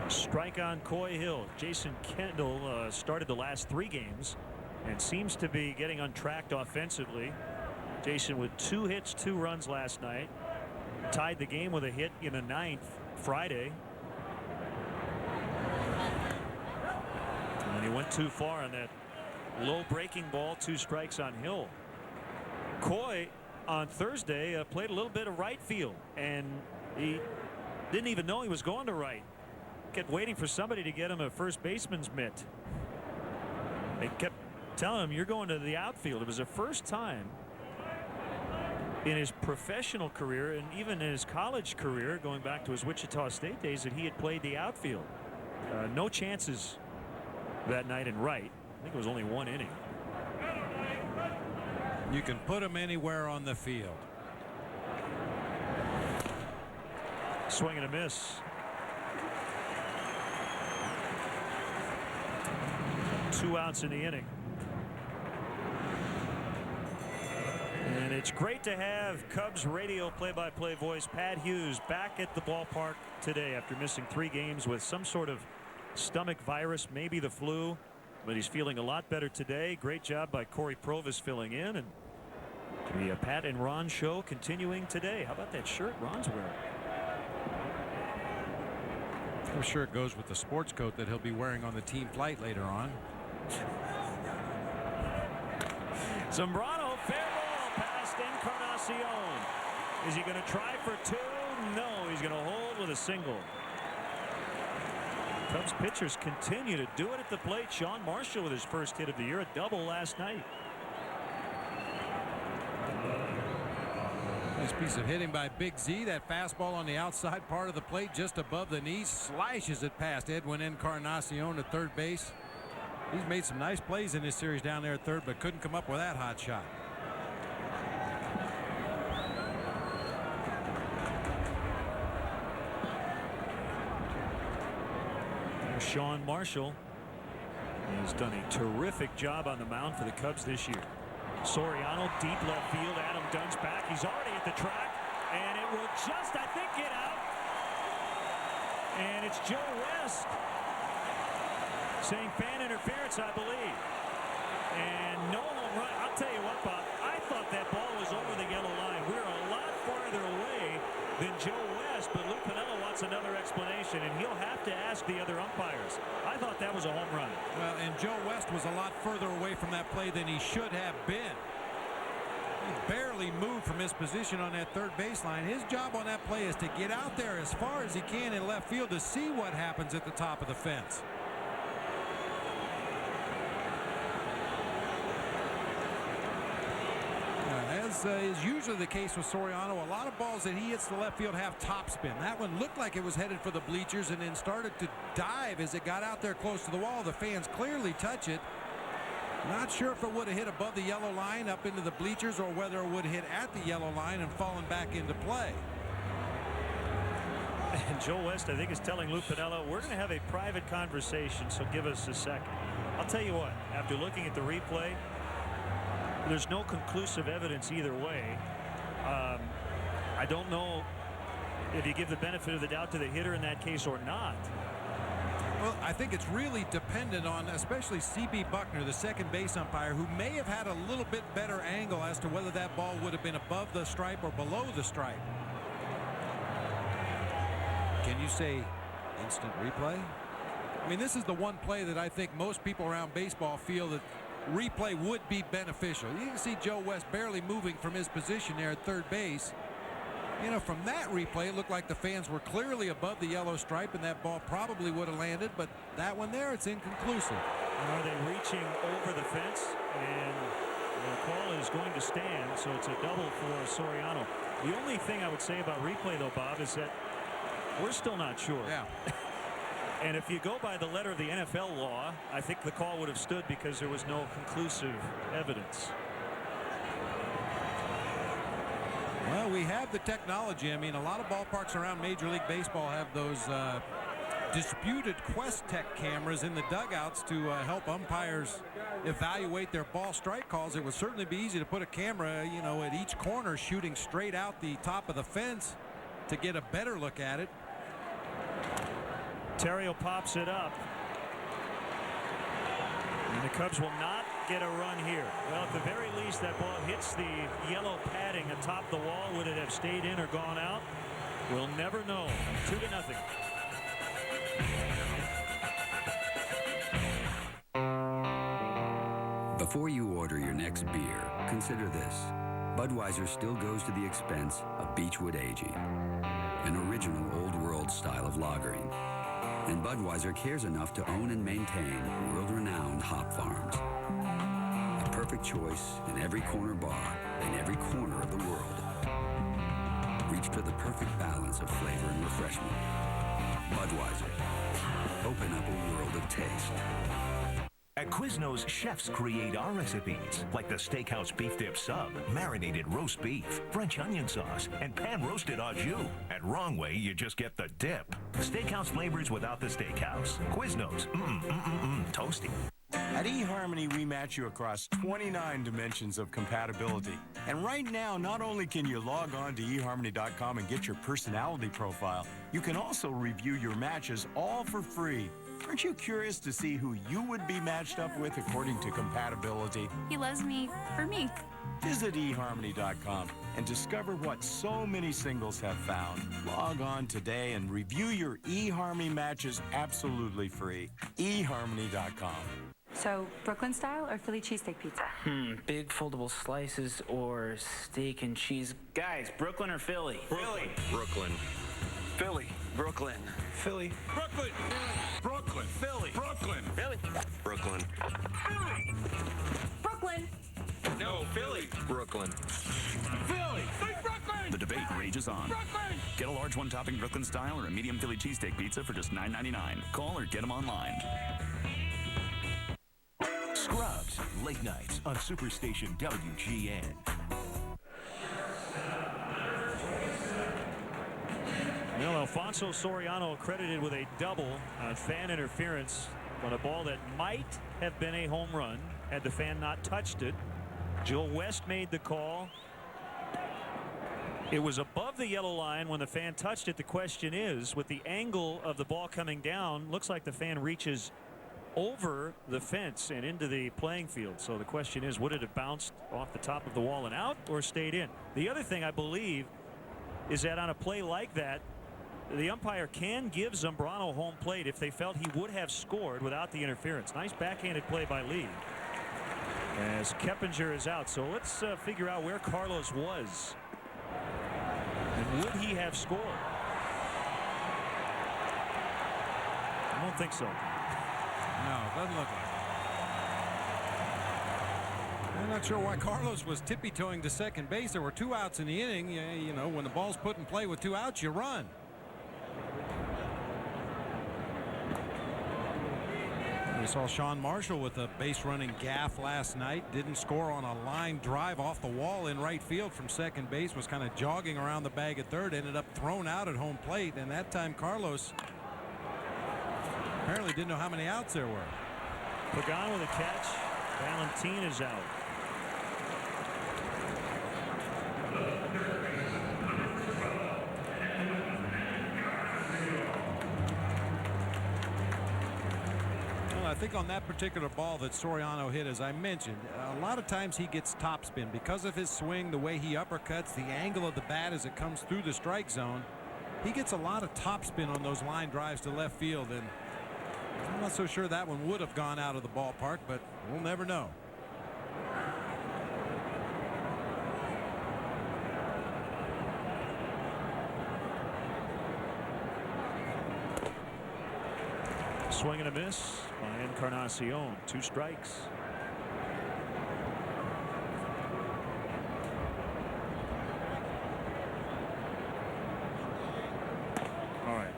Strike on Coy Hill. Jason Kendall started the last 3 games and seems to be getting untracked offensively. Jason with 2 hits, 2 runs last night. Tied the game with a hit in the 9th Friday. And he went too far on that low breaking ball. 2 strikes on Hill. Coy on Thursday played a little bit of right field, and he didn't even know he was going to right. Kept waiting for somebody to get him a first baseman's mitt. They kept telling him, you're going to the outfield. It was the first time in his professional career and even in his college career, going back to his Wichita State days, that he had played the outfield. No chances that night in right. I think it was only 1 inning. You can put him anywhere on the field. Swing and a miss. 2 outs in the inning. And it's great to have Cubs radio play-by-play voice Pat Hughes back at the ballpark today after missing 3 games with some sort of stomach virus, maybe the flu, but he's feeling a lot better today. Great job by Corey Provis filling in, and the Pat and Ron show continuing today. How about that shirt Ron's wearing? I'm sure it goes with the sports coat that he'll be wearing on the team flight later on. Zambrano, fair ball past Encarnacion. Is he going to try for 2? No, he's going to hold with a single. Cubs pitchers continue to do it at the plate. Sean Marshall with his first hit of the year, a double last night. Nice piece of hitting by Big Z. That fastball on the outside part of the plate just above the knees, slashes it past Edwin Encarnacion at third base. He's made some nice plays in this series down there at third, but couldn't come up with that hot shot. Sean Marshall has done a terrific job on the mound for the Cubs this year. Soriano, deep left field. Adam Dunn's back. He's already at the track, and it will just, I think, get out. And it's Joe West saying fan interference, I believe. And no home run. I'll tell you what, Bob, I thought that ball was over the yellow line. We're a lot farther away than Joe West, but Lou Piniella wants another explanation, and he'll have to ask the other umpires. I thought that was a home run. Well, and Joe West was a lot further away from that play than he should have been. He barely moved from his position on that third baseline. His job on that play is to get out there as far as he can in left field to see what happens at the top of the fence. As is usually the case with Soriano, a lot of balls that he hits to left field have topspin. That one looked like it was headed for the bleachers and then started to dive as it got out there close to the wall. The fans clearly touch it. Not sure if it would have hit above the yellow line up into the bleachers or whether it would hit at the yellow line and fallen back into play. And Joe West, I think, is telling Lou Piniella, we're going to have a private conversation, so give us a second. I'll tell you what, after looking at the replay, there's no conclusive evidence either way. I don't know if you give the benefit of the doubt to the hitter in that case or not. Well, I think it's really dependent on especially C.B. Buckner, the second base umpire, who may have had a little bit better angle as to whether that ball would have been above the stripe or below the stripe. Can you say instant replay? I mean, this is the one play that I think most people around baseball feel that replay would be beneficial. You can see Joe West barely moving from his position there at third base. You know, from that replay, it looked like the fans were clearly above the yellow stripe, and that ball probably would have landed, but that one there, it's inconclusive. And are they reaching over the fence? And the call is going to stand, so it's a double for Soriano. The only thing I would say about replay, though, Bob, is that we're still not sure. Yeah. And if you go by the letter of the NFL law, I think the call would have stood because there was no conclusive evidence. Well, we have the technology. I mean, a lot of ballparks around Major League Baseball have those disputed Quest Tech cameras in the dugouts to help umpires evaluate their ball strike calls. It would certainly be easy to put a camera, you know, at each corner shooting straight out the top of the fence to get a better look at it. Terrio pops it up. And the Cubs will not get a run here. Well, at the very least, that ball hits the yellow padding atop the wall. Would it have stayed in or gone out? We'll never know. 2-0. Before you order your next beer, consider this. Budweiser still goes to the expense of Beechwood aging, an original old-world style of lagering. And Budweiser cares enough to own and maintain world-renowned hop farms. A perfect choice in every corner bar in every corner of the world. reach to the perfect balance of flavor and refreshment. Budweiser. Open up a world of taste. At Quiznos, chefs create our recipes, like the Steakhouse Beef Dip Sub, marinated roast beef, French onion sauce, and pan-roasted au jus. At Wrong Way, you just get the dip. Steakhouse flavors without the steakhouse. Quiznos, toasty. At eHarmony, we match you across 29 dimensions of compatibility. And right now, not only can you log on to eHarmony.com and get your personality profile, you can also review your matches all for free. Aren't you curious to see who you would be matched up with according to compatibility? He loves me for me. Visit eHarmony.com and discover what so many singles have found. Log on today and review your eHarmony matches absolutely free. eHarmony.com. So, Brooklyn style or Philly cheesesteak pizza? Big foldable slices or steak and cheese. Guys, Brooklyn or Philly? Philly. Brooklyn. Philly. Brooklyn. Philly. Brooklyn. Brooklyn. Philly. Brooklyn. Philly. Brooklyn. Brooklyn. No, Philly. Brooklyn. Philly. Brooklyn. The debate rages on. Brooklyn. Get a large one-topping Brooklyn style or a medium Philly cheesesteak pizza for just $9.99. Call or get them online. Scrubs, late nights on Superstation WGN. Well, Alfonso Soriano credited with a double on fan interference on a ball that might have been a home run had the fan not touched it. Joe West made the call. It was above the yellow line when the fan touched it. The question is, with the angle of the ball coming down, looks like the fan reaches over the fence and into the playing field. So the question is, would it have bounced off the top of the wall and out or stayed in? The other thing I believe is that on a play like that, the umpire can give Zambrano home plate if they felt he would have scored without the interference. Nice backhanded play by Lee as Keppinger is out. So let's figure out where Carlos was and would he have scored? I don't think so. No, doesn't look like it. I'm not sure why Carlos was tippy-toeing to second base. There were 2 outs in the inning. You know, when the ball's put in play with 2 outs, you run. We saw Sean Marshall with a base-running gaffe last night. Didn't score on a line drive off the wall in right field from second base. Was kind of jogging around the bag at third. Ended up thrown out at home plate. And that time, Carlos apparently didn't know how many outs there were. Pagan with a catch. Valentin is out. Well, I think on that particular ball that Soriano hit, as I mentioned, a lot of times he gets topspin because of his swing, the way he uppercuts, the angle of the bat as it comes through the strike zone. He gets a lot of topspin on those line drives to left field, and I'm not so sure that one would have gone out of the ballpark, but we'll never know. Swing and a miss by Encarnacion. 2 strikes. All right.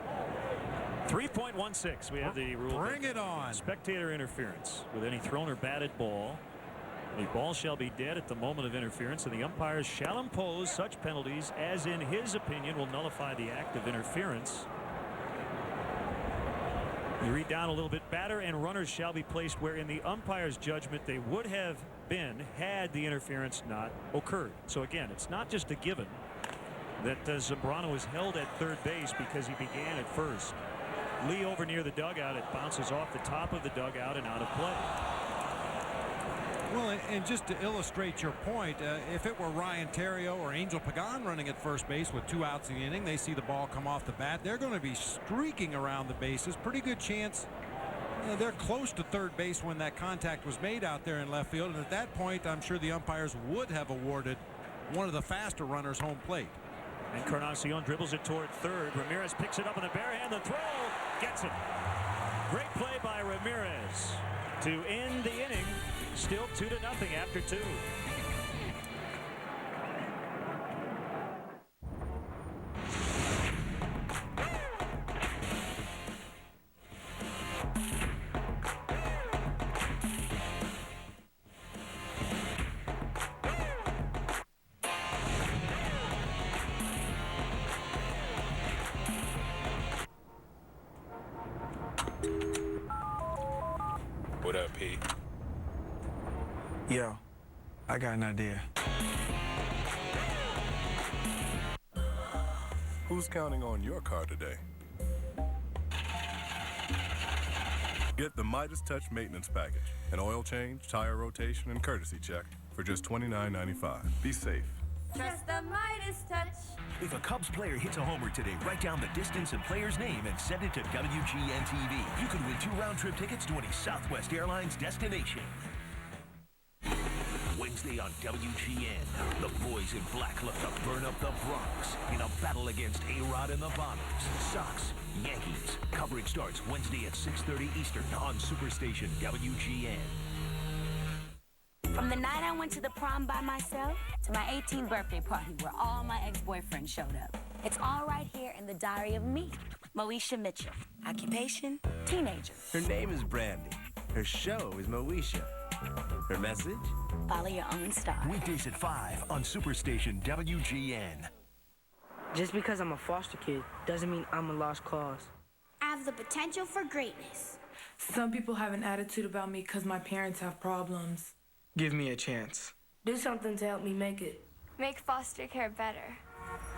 3.16. We have the rule. Bring it on. Spectator interference with any thrown or batted ball. The ball shall be dead at the moment of interference, and the umpires shall impose such penalties as, in his opinion, will nullify the act of interference. You read down a little bit. Batter and runners shall be placed where, in the umpire's judgment, they would have been had the interference not occurred. So again, it's not just a given that Zambrano is held at third base because he began at first. Lee over near the dugout. It bounces off the top of the dugout and out of play. Well, and just to illustrate your point, if it were Ryan Theriot or Angel Pagan running at first base with 2 outs in the inning, they see the ball come off the bat. They're going to be streaking around the bases. Pretty good chance they're close to third base when that contact was made out there in left field. And at that point, I'm sure the umpires would have awarded one of the faster runners home plate. Encarnacion dribbles it toward third. Ramirez picks it up in the bare hand. The throw gets it. Great play by Ramirez to end the inning. Still 2-0 after 2. Yo, I got an idea. Who's counting on your car today? Get the Midas Touch Maintenance Package. An oil change, tire rotation, and courtesy check for just $29.95. Be safe. Trust the Midas touch. If a Cubs player hits a homer today, write down the distance and player's name and send it to WGN TV. You could win 2 round-trip tickets to any Southwest Airlines destination. Wednesday on WGN, the boys in black look to burn up the Bronx in a battle against A-Rod and the Bombers. Sox, Yankees. Coverage starts Wednesday at 6:30 Eastern on Superstation WGN. From the night I went to the prom by myself to my 18th birthday party where all my ex-boyfriends showed up. It's all right here in the diary of me, Moesha Mitchell. Occupation, teenager. Her name is Brandy. Her show is Moesha. Her message? Follow your own star. Weekdays at 5 on Superstation WGN. Just because I'm a foster kid doesn't mean I'm a lost cause. I have the potential for greatness. Some people have an attitude about me because my parents have problems. Give me a chance. Do something to help me make it. Make foster care better.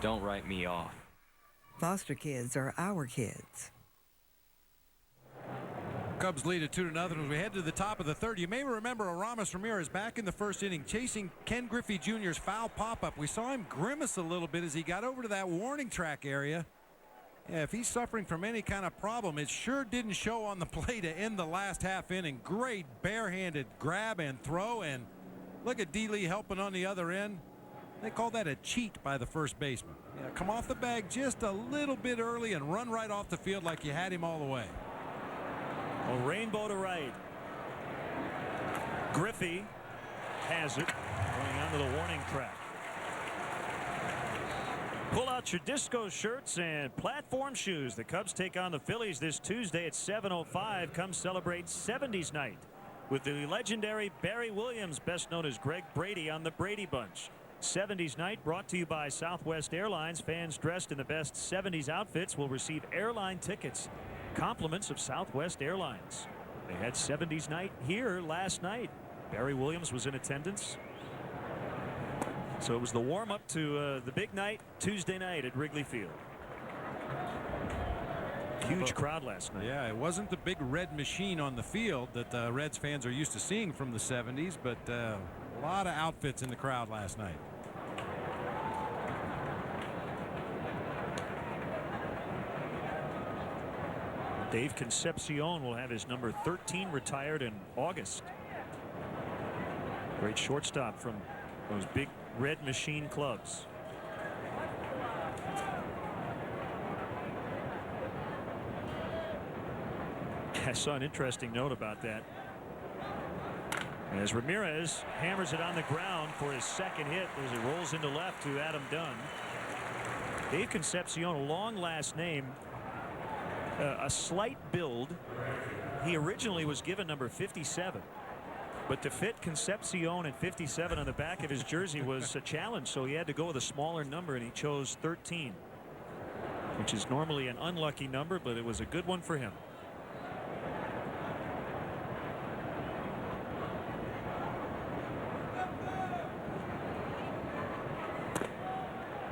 Don't write me off. Foster kids are our kids. Cubs lead it 2-0 as we head to the top of the third. You may remember Aramis Ramirez back in the first inning chasing Ken Griffey Jr.'s foul pop-up. We saw him grimace a little bit as he got over to that warning track area. Yeah, if he's suffering from any kind of problem, it sure didn't show on the play to end the last half inning. Great barehanded grab and throw, and look at D. Lee helping on the other end. They call that a cheat by the first baseman. Yeah, come off the bag just a little bit early and run right off the field like you had him all the way. A rainbow to right. Griffey has it going onto the warning track. Pull out your disco shirts and platform shoes. The Cubs take on the Phillies this Tuesday at 7:05. Come celebrate 70s night with the legendary Barry Williams, best known as Greg Brady, on the Brady Bunch. 70s night brought to you by Southwest Airlines. Fans dressed in the best 70s outfits will receive airline tickets. Compliments of Southwest Airlines. They had 70s night here last night. Barry Williams was in attendance. So it was the warm-up to the big night Tuesday night at Wrigley Field. Huge crowd last night. Yeah, it wasn't the big red machine on the field that the Reds fans are used to seeing from the 70s, but a lot of outfits in the crowd last night. Dave Concepcion will have his number 13 retired in August. Great shortstop from those big red machine clubs. I saw an interesting note about that. As Ramirez hammers it on the ground for his second hit as it rolls into left to Adam Dunn. Dave Concepcion, a long last name. A slight build. He originally was given number 57, but to fit Concepcion and 57 on the back of his jersey was a challenge, so he had to go with a smaller number, and he chose 13, which is normally an unlucky number, but it was a good one for him.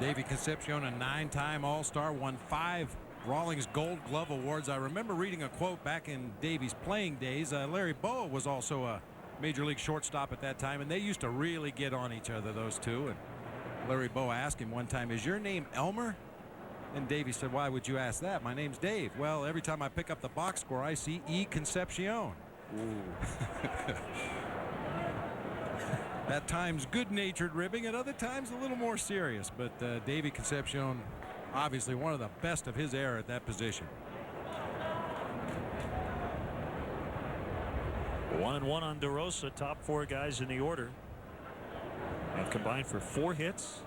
Davey Concepcion, a 9-time All-Star, won 5 Rawlings Gold Glove Awards. I remember reading a quote back in Davey's playing days. Larry Boa was also a major league shortstop at that time, and they used to really get on each other, those two. And Larry Boa asked him one time, "Is your name Elmer?" And Davey said, "Why would you ask that? My name's Dave." "Well, every time I pick up the box score, I see E. Concepcion." At times good-natured ribbing, at other times a little more serious. But Davey Concepcion, obviously one of the best of his era at that position. 1-1 on DeRosa. Top 4 guys in the order have combined for 4 hits,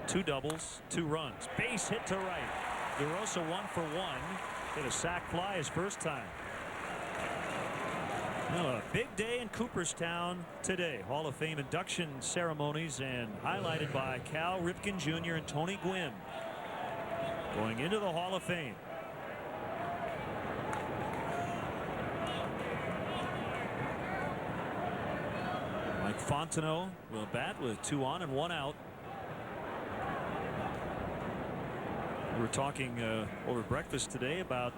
2 doubles, 2 runs. Base hit to right. DeRosa 1 for 1. Hit a sac fly his first time. Well, a big day in Cooperstown today. Hall of Fame induction ceremonies, and highlighted by Cal Ripken Jr. and Tony Gwynn going into the Hall of Fame. And Fontenot will bat with 2 on and 1 out. We were talking over breakfast today about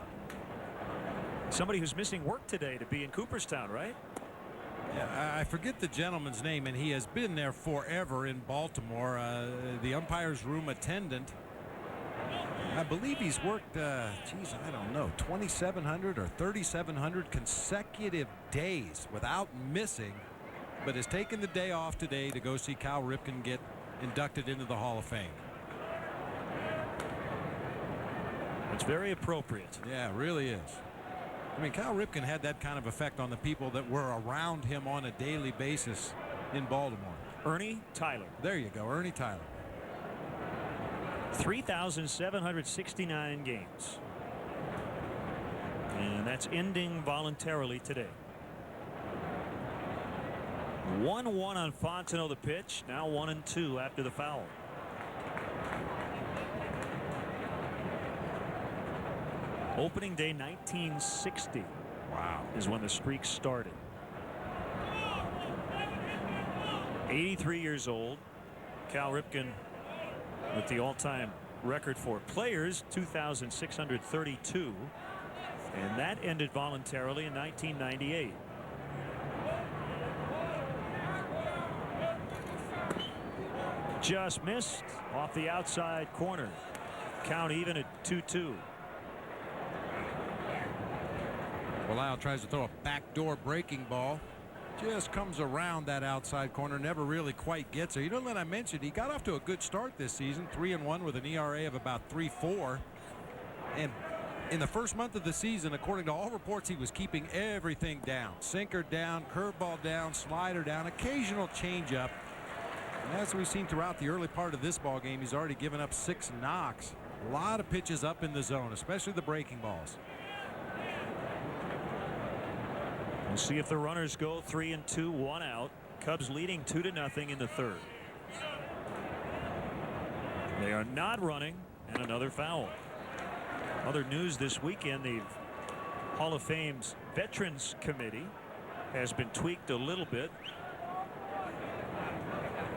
somebody who's missing work today to be in Cooperstown, right? Yeah, I forget the gentleman's name, and he has been there forever in Baltimore. The umpire's room attendant. I believe he's worked, I don't know, 2,700 or 3,700 consecutive days without missing, but has taken the day off today to go see Cal Ripken get inducted into the Hall of Fame. It's very appropriate. Yeah, it really is. I mean, Cal Ripken had that kind of effect on the people that were around him on a daily basis in Baltimore. Ernie Tyler. There you go, Ernie Tyler. 3,769 games. And that's ending voluntarily today. 1-1 on Fontenot the pitch. Now 1-2 after the foul. Opening day 1960. Wow. Is when the streak started. 83 years old. Cal Ripken with the all-time record for players, 2,632. And that ended voluntarily in 1998. Just missed off the outside corner. Count even at 2-2. Well, tries to throw a backdoor breaking ball. Just comes around that outside corner, never really quite gets there. You know what I mentioned? He got off to a good start this season, 3-1 with an ERA of about 3.4. And in the first month of the season, according to all reports, he was keeping everything down. Sinker down, curveball down, slider down, occasional changeup. And as we've seen throughout the early part of this ball game, he's already given up 6 knocks. A lot of pitches up in the zone, especially the breaking balls. We'll see if the runners go 3-2, 1 out. Cubs leading 2-0 in the third. They are not running, and another foul. Other news this weekend, the Hall of Fame's Veterans Committee has been tweaked a little bit.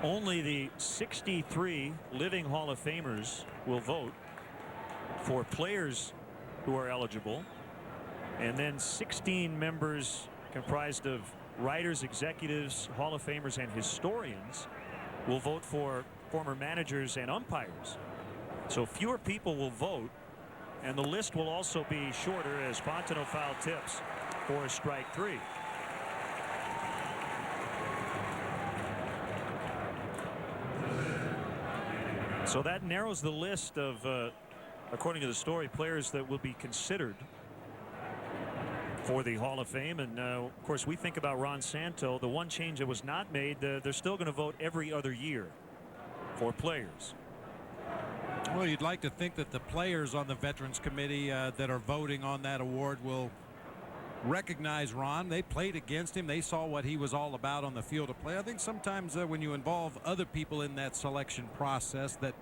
Only the 63 living Hall of Famers will vote for players who are eligible, and then 16 members comprised of writers, executives, Hall of Famers, and historians will vote for former managers and umpires. So fewer people will vote, and the list will also be shorter as Fontenot foul tips for strike 3. So that narrows the list of, according to the story, players that will be considered for the Hall of Fame. And of course, we think about Ron Santo. The one change that was not made, they're still going to vote every other year for players. Well, you'd like to think that the players on the Veterans Committee that are voting on that award will recognize Ron. They played against him. They saw what he was all about on the field of play. I think sometimes when you involve other people in that selection process that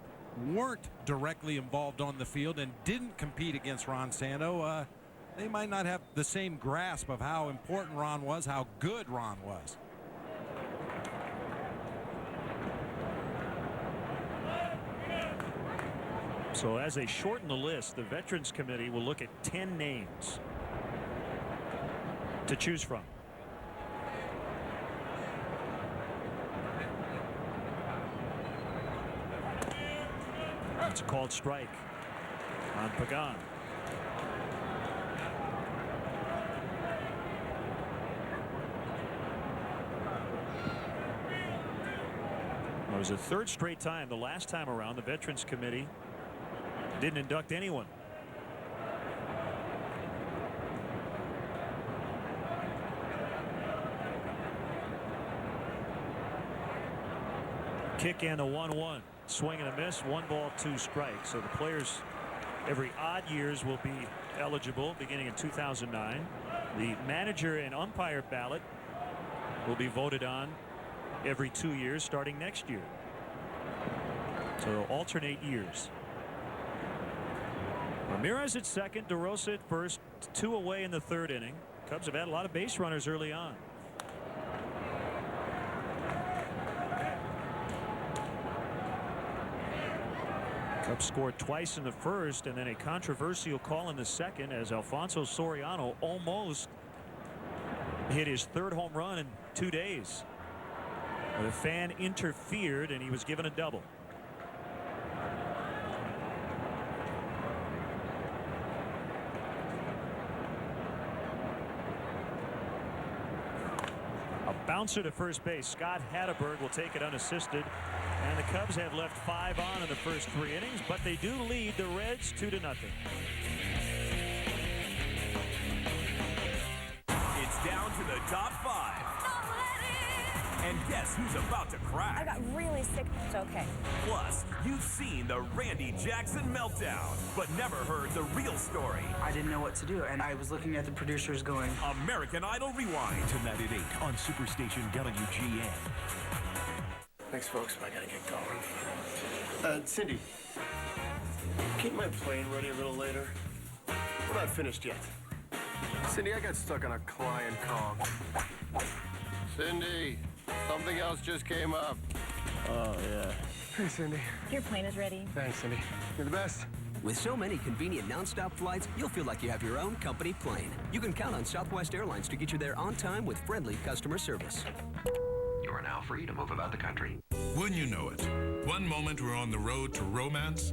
weren't directly involved on the field and didn't compete against Ron Santo, they might not have the same grasp of how important Ron was, how good Ron was. So as they shorten the list, the Veterans Committee will look at 10 names to choose from. It's a called strike on Pagan. It was the third straight time. The last time around, the Veterans Committee didn't induct anyone. Kick and a 1-1. Swing and a miss. 1 ball, 2 strikes. So the players every odd years will be eligible beginning in 2009. The manager and umpire ballot will be voted on every 2 years starting next year. So they'll alternate years. Ramirez at second, DeRosa at first, 2 away in the third inning. Cubs have had a lot of base runners early on. Cubs scored twice in the first, and then a controversial call in the second as Alfonso Soriano almost hit his third home run in 2 days. The fan interfered, and he was given a double. A bouncer to first base. Scott Hatteberg will take it unassisted. And the Cubs have left 5 on in the first 3 innings, but they do lead the Reds 2-0. It's down to the top 5. And guess who's about to crack? I got really sick. It's okay. Plus, you've seen the Randy Jackson meltdown, but never heard the real story. I didn't know what to do, and I was looking at the producers going, American Idol Rewind. Tonight at 8 on Superstation WGN. Thanks, folks. I gotta get going. Cindy, keep my plane ready a little later. We're not finished yet. Cindy, I got stuck on a client call. Cindy, something else just came up. Oh, yeah. Hey, Cindy. Your plane is ready. Thanks, Cindy. You're the best. With so many convenient nonstop flights, you'll feel like you have your own company plane. You can count on Southwest Airlines to get you there on time with friendly customer service. You are now free to move about the country. Wouldn't you know it? One moment we're on the road to romance,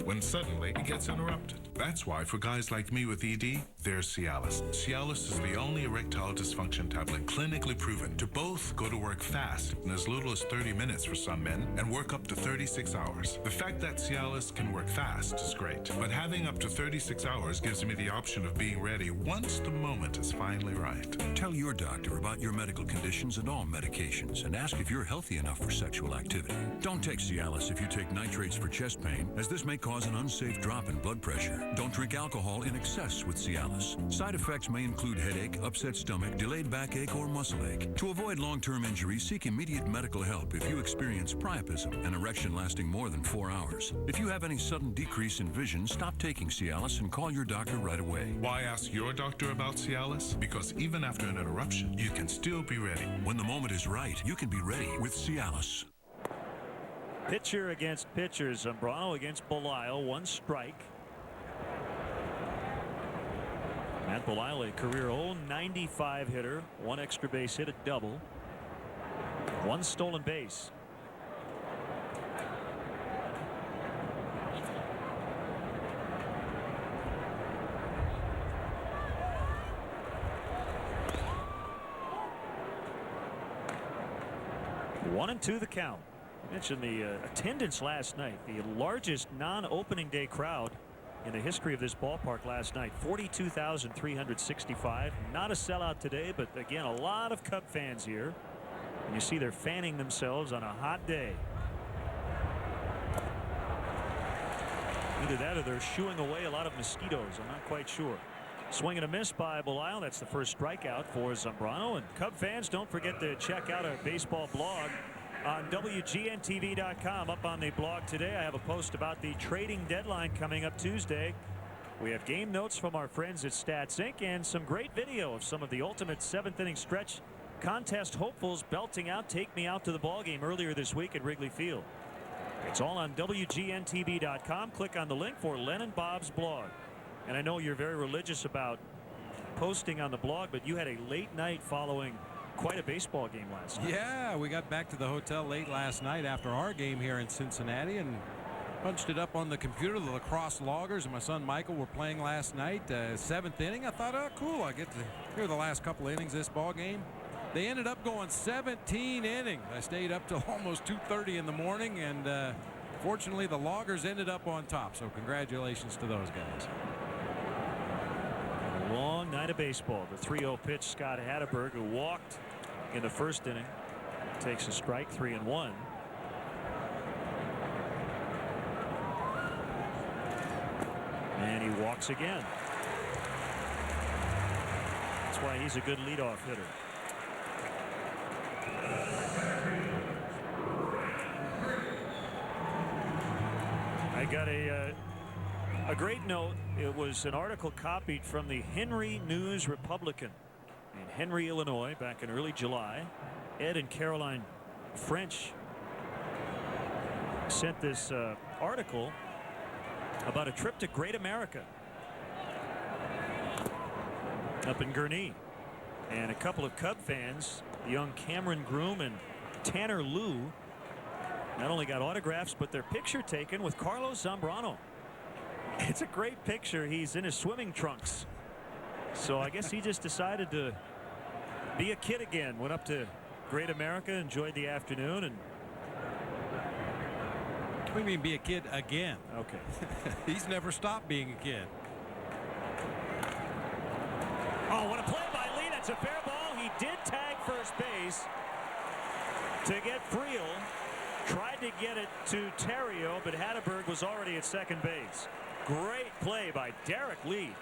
when suddenly it gets interrupted. That's why for guys like me with ED, there's Cialis. Cialis is the only erectile dysfunction tablet clinically proven to both go to work fast in as little as 30 minutes for some men and work up to 36 hours. The fact that Cialis can work fast is great, but having up to 36 hours gives me the option of being ready once the moment is finally right. Tell your doctor about your medical conditions and all medications and ask if you're healthy enough for sexual activity. Don't take Cialis if you take nitrates for chest pain, as this may cause an unsafe drop in blood pressure. Don't drink alcohol in excess with Cialis. Side effects may include headache, upset stomach, delayed backache, or muscle ache. To avoid long-term injury, seek immediate medical help if you experience priapism, an erection lasting more than 4 hours. If you have any sudden decrease in vision, stop taking Cialis and call your doctor right away. Why ask your doctor about Cialis? Because even after an interruption, you can still be ready. When the moment is right, you can be ready with Cialis. Pitcher against pitcher. Zambrano against Belisle. 1 strike. Matt Belisle, a career 095 hitter, 1 extra base hit, a double, 1 stolen base. One and 2 the count. I mentioned the attendance last night, the largest non-opening day crowd in the history of this ballpark last night. 42,365. Not a sellout today, but again, a lot of Cub fans here. And you see they're fanning themselves on a hot day. Either that or they're shooing away a lot of mosquitoes. I'm not quite sure. Swing and a miss by Belisle. That's the first strikeout for Zambrano. And Cub fans, don't forget to check out our baseball blog on WGNTV.com. Up on the blog today, I have a post about the trading deadline coming up Tuesday. We have game notes from our friends at Stats Inc. and some great video of some of the ultimate 7th inning stretch contest hopefuls belting out Take Me Out to the Ball Game earlier this week at Wrigley Field. It's all on WGNTV.com. Click on the link for Len and Bob's blog. And I know you're very religious about posting on the blog, but you had a late night following quite a baseball game last night. Yeah, we got back to the hotel late last night after our game here in Cincinnati and punched it up on the computer. The lacrosse loggers and my son Michael were playing last night. 7th inning. I thought, oh, cool. I get to hear the last couple of innings of this ball game. They ended up going 17 innings. I stayed up till almost 2:30 in the morning, and fortunately the loggers ended up on top. So congratulations to those guys. A long night of baseball. The 3-0 pitch. Scott Hatteberg, who walked in the first inning, takes a strike. 3-1. And he walks again. That's why he's a good leadoff hitter. I got a great note. It was an article copied from the Henry News Republican in Henry, Illinois, back in early July. Ed and Caroline French sent this article about a trip to Great America up in Gurnee. And a couple of Cub fans, young Cameron Groom and Tanner Liu, not only got autographs, but their picture taken with Carlos Zambrano. It's a great picture. He's in his swimming trunks. So I guess he just decided to be a kid again. Went up to Great America, enjoyed the afternoon, and what do you mean be a kid again? Okay. He's never stopped being a kid. Oh, what a play by Lee. That's a fair ball. He did tag first base to get Friel. Tried to get it to Terrio, but Hatteberg was already at second base. Great play by Derek Lee.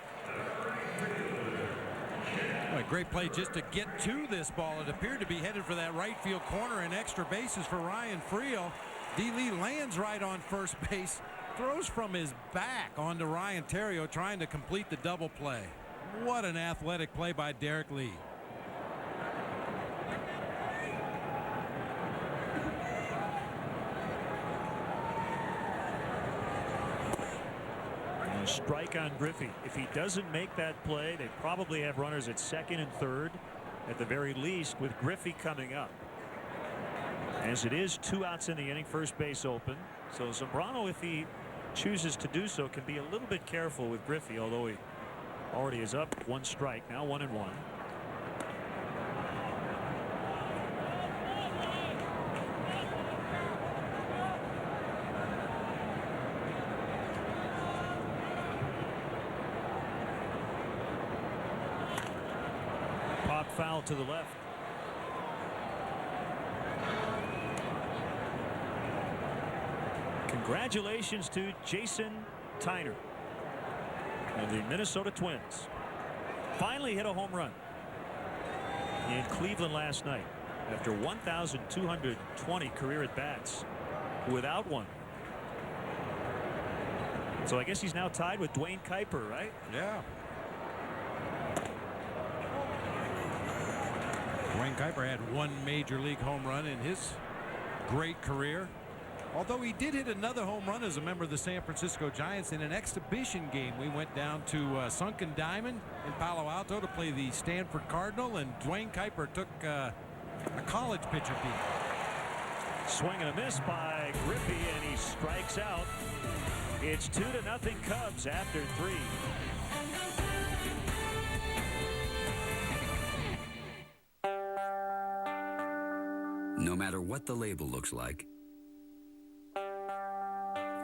A great play just to get to this ball. It appeared to be headed for that right field corner and extra bases for Ryan Friel. D. Lee lands right on first base, throws from his back onto Ryan Terrio, trying to complete the double play. What an athletic play by Derek Lee. And a strike on Griffey. If he doesn't make that play, they probably have runners at second and third at the very least, with Griffey coming up. As it is 2 outs in the inning, first base open. So Zambrano, if he chooses to do so, can be a little bit careful with Griffey, although he already is up 1 strike, now 1-1. Pop foul to the left. Congratulations to Jason Tyner of the Minnesota Twins. Finally hit a home run in Cleveland last night after 1,220 career at-bats without one. So I guess he's now tied with Dwayne Kuiper, right? Yeah. Dwayne Kuiper had 1 major league home run in his great career. Although he did hit another home run as a member of the San Francisco Giants in an exhibition game. We went down to Sunken Diamond in Palo Alto to play the Stanford Cardinal, and Dwayne Kuiper took a college pitcher beat. Swing and a miss by Griffey, and he strikes out. It's 2-0 Cubs after 3. No matter what the label looks like,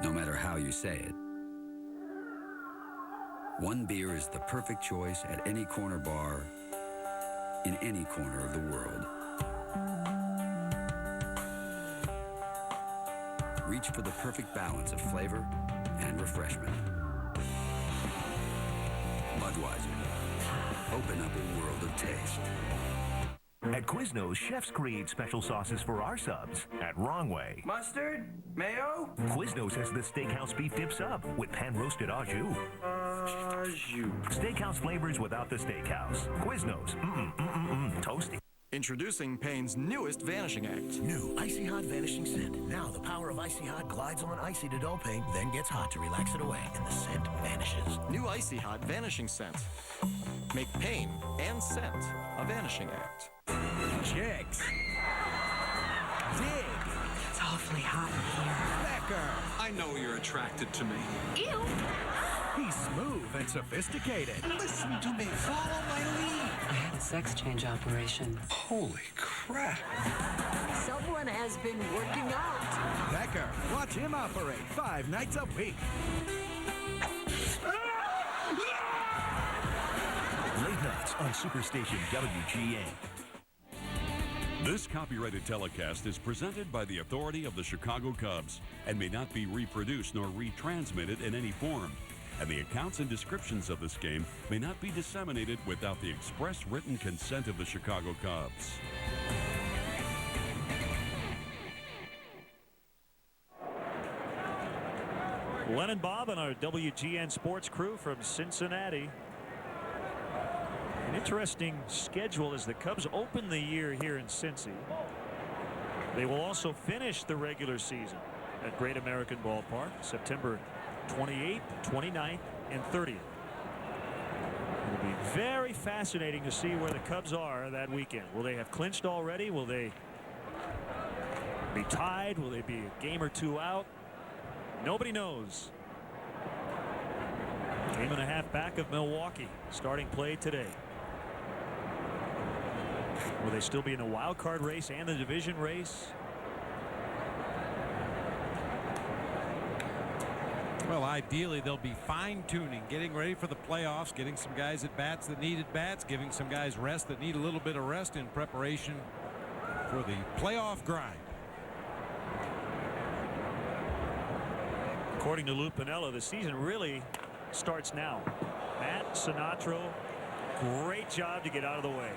no matter how you say it, one beer is the perfect choice at any corner bar in any corner of the world. Reach for the perfect balance of flavor and refreshment. Budweiser. Open up a world of taste. At Quiznos, chefs create special sauces for our subs. At Wrong Way, Mustard? Mayo? Quiznos has the Steakhouse Beef Dip Sub with pan-roasted au jus. Steakhouse flavors without the steakhouse. Quiznos. Toasty. Introducing Payne's newest Vanishing Act. New Icy Hot Vanishing Scent. Now the power of Icy Hot glides on icy to dull pain, then gets hot to relax it away, and the scent vanishes. New Icy Hot Vanishing Scent. Make pain and scent a vanishing act. Chicks. Dig. It's awfully hot in here. Becker. I know you're attracted to me. Ew. He's smooth and sophisticated. Listen to me. Follow my lead. I had a sex change operation. Holy crap. Someone has been working out. Becker. Watch him operate 5 nights a week. Late nights on Superstation WGN. This copyrighted telecast is presented by the authority of the Chicago Cubs and may not be reproduced nor retransmitted in any form. And the accounts and descriptions of this game may not be disseminated without the express written consent of the Chicago Cubs. Len and Bob and our WGN sports crew from Cincinnati. An interesting schedule as the Cubs open the year here in Cincy. They will also finish the regular season at Great American Ballpark September 28th, 29th, and 30th. It'll be very fascinating to see where the Cubs are that weekend. Will they have clinched already? Will they be tied? Will they be a game or two out? Nobody knows. Game and a half back of Milwaukee. Starting play today. Will they still be in the wild card race and the division race? Well, ideally, they'll be fine-tuning, getting ready for the playoffs, getting some guys at bats that needed bats, giving some guys rest that need a little bit of rest in preparation for the playoff grind. According to Lou Piniella, the season really starts now. Matt Sinatro, great job to get out of the way.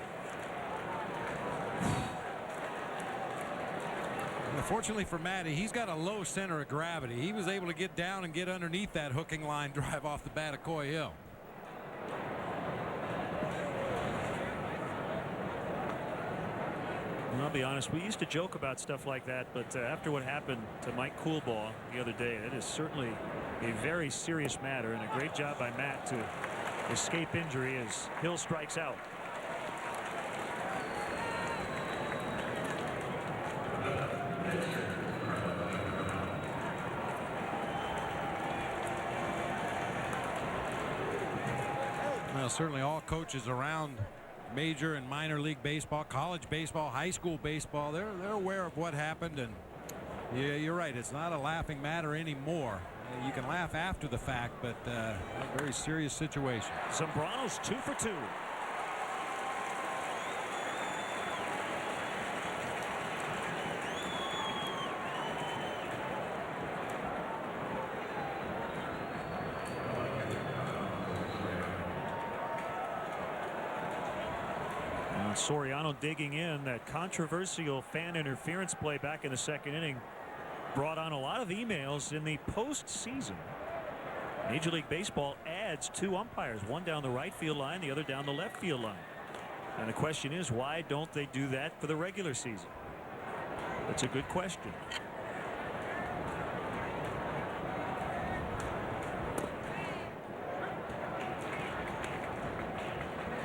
Fortunately for Matty, he's got a low center of gravity. He was able to get down and get underneath that hooking line drive off the bat of Coy Hill. And I'll be honest, we used to joke about stuff like that, but after what happened to Mike Coolbaugh the other day, that is certainly a very serious matter, and a great job by Matt to escape injury as Hill strikes out. Well, certainly all coaches around major and minor league baseball, college baseball, high school baseball, they're aware of what happened, and yeah, you're right, it's not a laughing matter anymore. You can laugh after the fact, but a very serious situation. Zambrano's 2 for 2. Soriano digging in. That controversial fan interference play back in the second inning brought on a lot of emails in the postseason. Major League Baseball adds 2 umpires, one down the right field line, the other down the left field line. And the question is, why don't they do that for the regular season? That's a good question.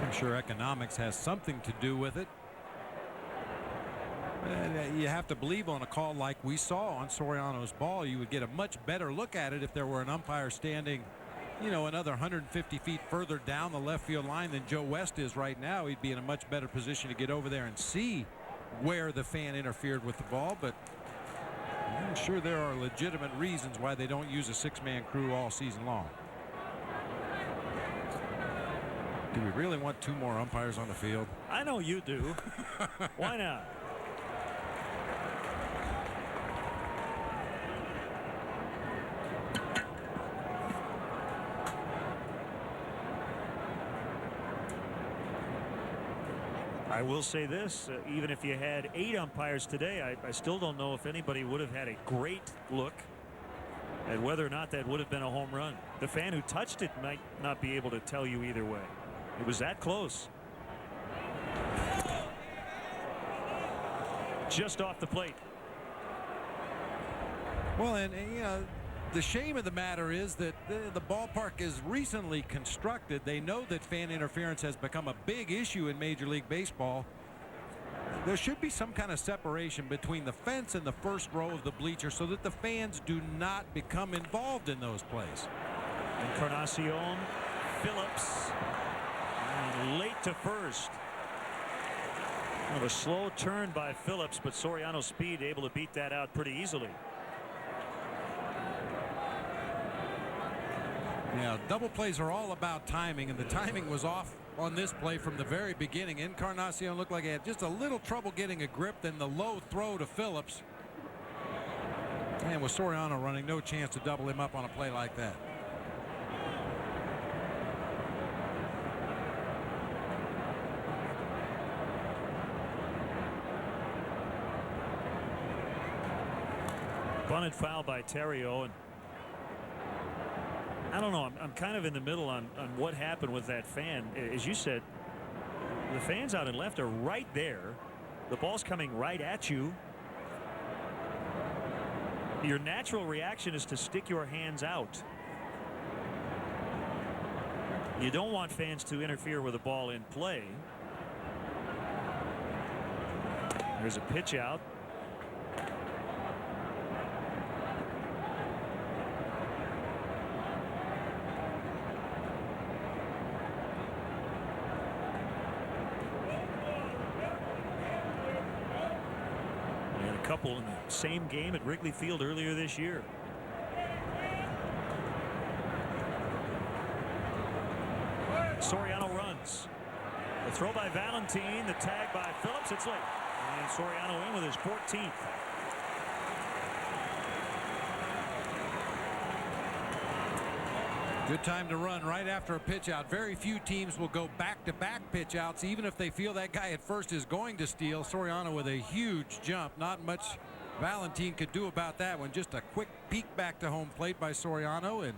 I'm sure economics has something to do with it. You have to believe on a call like we saw on Soriano's ball, you would get a much better look at it if there were an umpire standing, you know, another 150 feet further down the left field line than Joe West is right now. He'd be in a much better position to get over there and see where the fan interfered with the ball, but I'm sure there are legitimate reasons why they don't use a 6-man crew all season long. Do we really want 2 more umpires on the field? I know you do. Why not? I will say this, even if you had 8 umpires today, I still don't know if anybody would have had a great look at whether or not that would have been a home run. The fan who touched it might not be able to tell you either way. It was that close. Just off the plate. Well, and you know, the shame of the matter is that the ballpark is recently constructed. They know that fan interference has become a big issue in Major League Baseball. There should be some kind of separation between the fence and the first row of the bleachers so that the fans do not become involved in those plays. Encarnacion, Phillips, and late to first. Kind of a slow turn by Phillips, but Soriano's speed able to beat that out pretty easily. Yeah, double plays are all about timing, and the timing was off on this play from the very beginning. Encarnacion looked like he had just a little trouble getting a grip, then the low throw to Phillips. And with Soriano running, no chance to double him up on a play like that. Bunted foul by Terrio, and I don't know. I'm kind of in the middle on what happened with that fan. As you said, the fans out in left are right there. The ball's coming right at you. Your natural reaction is to stick your hands out. You don't want fans to interfere with a ball in play. There's a pitch out. We had a couple in the same game at Wrigley Field earlier this year. Soriano runs. The throw by Valentin, the tag by Phillips. It's late. And Soriano in with his 14th. Good time to run right after a pitch out. Very few teams will go back-to-back pitch outs, even if they feel that guy at first is going to steal. Soriano with a huge jump. Not much Valentin could do about that one. Just a quick peek back to home plate by Soriano and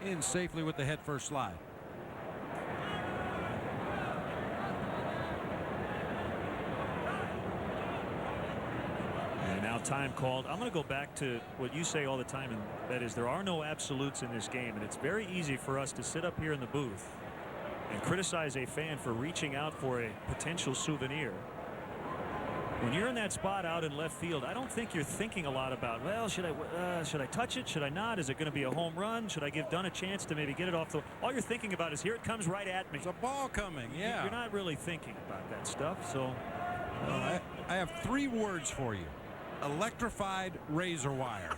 in safely with the head first slide. And now time called. I'm going to go back to what you say all the time, and that is there are no absolutes in this game, and it's very easy for us to sit up here in the booth and criticize a fan for reaching out for a potential souvenir. When you're in that spot out in left field, I don't think you're thinking a lot about, well, should I touch it? Should I not? Is it going to be a home run? Should I give Dunn a chance to maybe get it off the... All you're thinking about is here it comes right at me. It's a ball coming, yeah. You're not really thinking about that stuff, so... Well, I have 3 words for you. Electrified razor wire.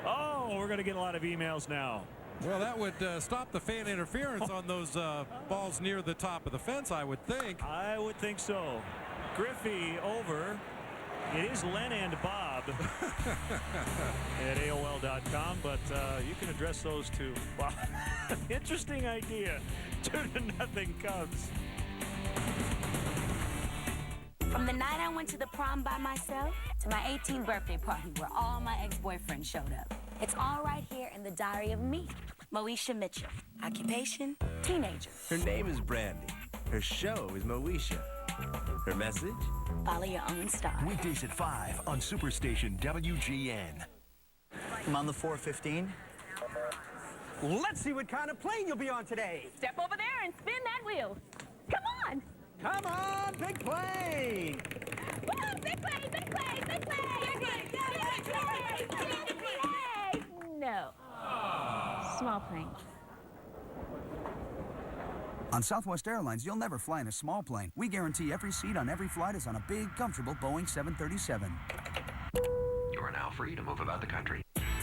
Oh, we're going to get a lot of emails now. Well, that would stop the fan interference on those balls near the top of the fence, I would think. I would think so. Griffey over. It is Len and Bob at AOL.com, but you can address those to... Wow, interesting idea. 2-0 Cubs. From the night I went to the prom by myself to my 18th birthday party where all my ex-boyfriends showed up. It's all right here in the diary of me, Moesha Mitchell. Occupation, teenager. Her name is Brandy. Her show is Moesha. Her message? Follow your own star. Weekdays at 5 on Superstation WGN. I'm on the 415. Let's see what kind of plane you'll be on today. Step over there and spin that wheel. Come on. Come on, big plane. Woo, big plane, big plane, big plane. Big plane. No. Small plane. On Southwest Airlines, you'll never fly in a small plane. We guarantee every seat on every flight is on a big, comfortable Boeing 737. You are now free to move about the country.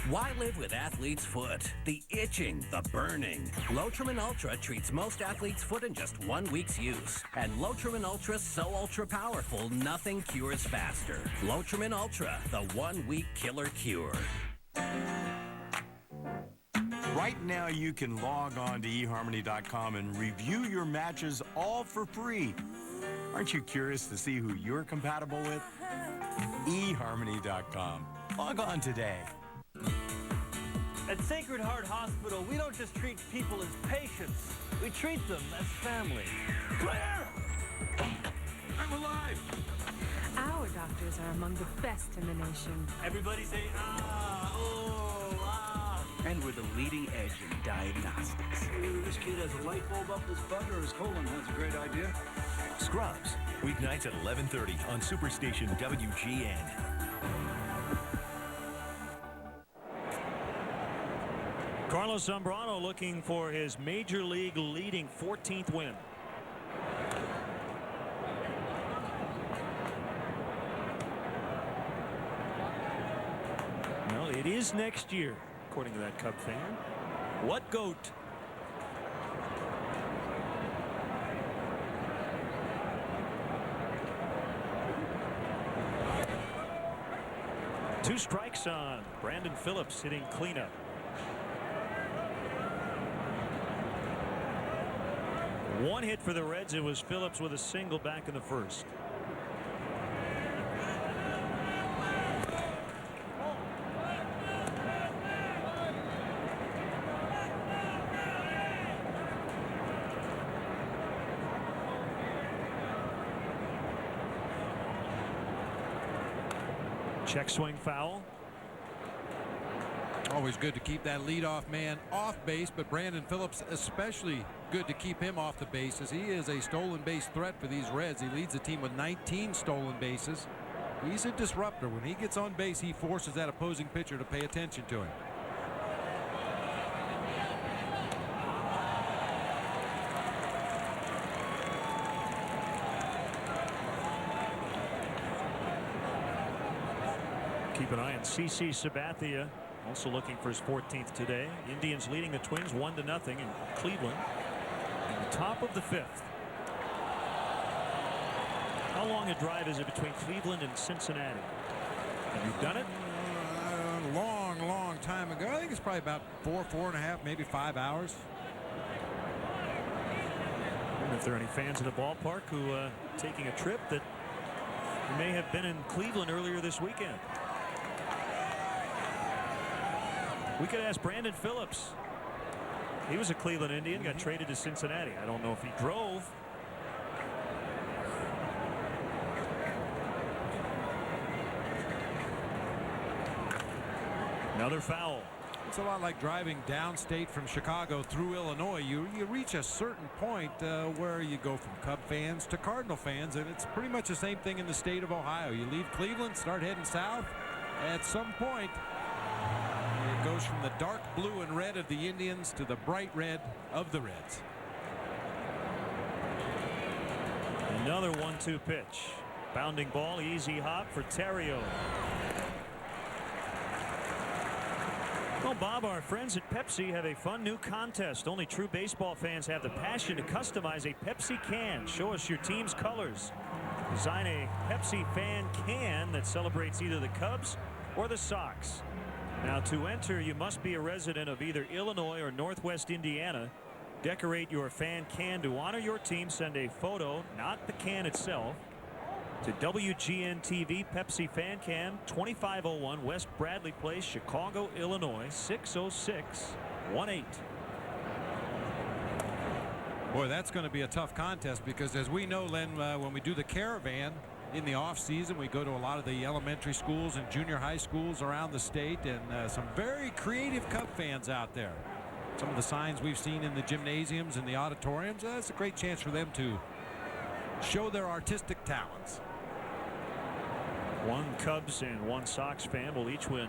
Why live with athlete's foot? The itching, the burning. Lotrimin Ultra treats most athlete's foot in just 1 week's use. And Lotrimin Ultra so ultra powerful, nothing cures faster. Lotrimin Ultra, the 1 week killer cure. Right now, you can log on to eHarmony.com and review your matches all for free. Aren't you curious to see who you're compatible with? eHarmony.com. Log on today. At Sacred Heart Hospital, we don't just treat people as patients. We treat them as family. Claire! I'm alive! Our doctors are among the best in the nation. Everybody say, ah, oh, ah. And we're the leading edge in diagnostics. This kid has a light bulb up his butt or his colon has a great idea. Scrubs, weeknights at 11:30 on Superstation WGN. Carlos Zambrano looking for his major league leading 14th win. Well, it is next year, according to that Cub fan. What goat? Two strikes on Brandon Phillips hitting cleanup. One hit for the Reds. It was Phillips with a single back in the first. Check swing foul. Always good to keep that leadoff man off base, but Brandon Phillips especially good to keep him off the base, as he is a stolen base threat for these Reds. He leads the team with 19 stolen bases. He's a disruptor. When he gets on base, he forces that opposing pitcher to pay attention to him. Keep an eye on CC Sabathia, also looking for his 14th today. Indians leading the Twins 1-0 in Cleveland in the top of the 5th. How long a drive is it between Cleveland and Cincinnati? Have you done it? Long time ago. I think it's probably about 4.5, maybe 5 hours. I wonder if there are any fans in the ballpark who are taking a trip that may have been in Cleveland earlier this weekend. We could ask Brandon Phillips. He was a Cleveland Indian, got traded to Cincinnati. I don't know if he drove. Another foul. It's a lot like driving downstate from Chicago through Illinois. You reach a certain point where you go from Cub fans to Cardinal fans, and it's pretty much the same thing in the state of Ohio. You leave Cleveland, start heading south. At some point, it goes from the dark blue and red of the Indians to the bright red of the Reds. Another 1-2 pitch. Bounding ball, easy hop for Terrio. Well, Bob, our friends at Pepsi have a fun new contest. Only true baseball fans have the passion to customize a Pepsi can. Show us your team's colors. Design a Pepsi fan can that celebrates either the Cubs or the Sox. Now, to enter, you must be a resident of either Illinois or Northwest Indiana. Decorate your fan can to honor your team. Send a photo, not the can itself, to WGN TV Pepsi Fan Can, 2501 West Bradley Place, Chicago, Illinois, 60618. Boy, that's going to be a tough contest, because as we know, Len, when we do the caravan in the off season, we go to a lot of the elementary schools and junior high schools around the state, and some very creative Cub fans out there. Some of the signs we've seen in the gymnasiums and the auditoriums, that's a great chance for them to show their artistic talents. One Cubs and one Sox fan will each win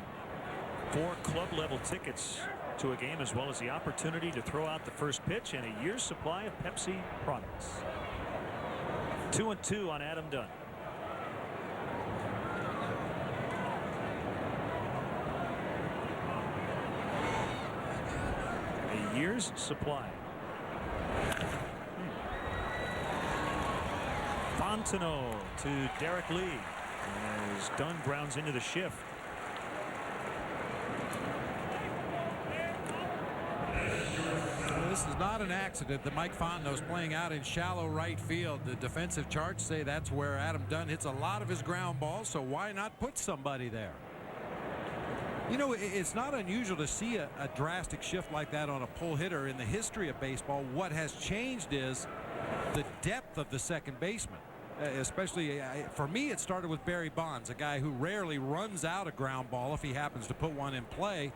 4 club level tickets to a game, as well as the opportunity to throw out the first pitch and a year's supply of Pepsi products. 2-2 on Adam Dunn. A year's supply. Fontenot to Derek Lee as Dunn grounds into the shift. This is not an accident that Mike Fontenot's playing out in shallow right field. The defensive charts say that's where Adam Dunn hits a lot of his ground balls, so why not put somebody there? You know, it's not unusual to see a drastic shift like that on a pull hitter in the history of baseball. What has changed is the depth of the second baseman. Especially for me, it started with Barry Bonds, a guy who rarely runs out a ground ball if he happens to put one in play.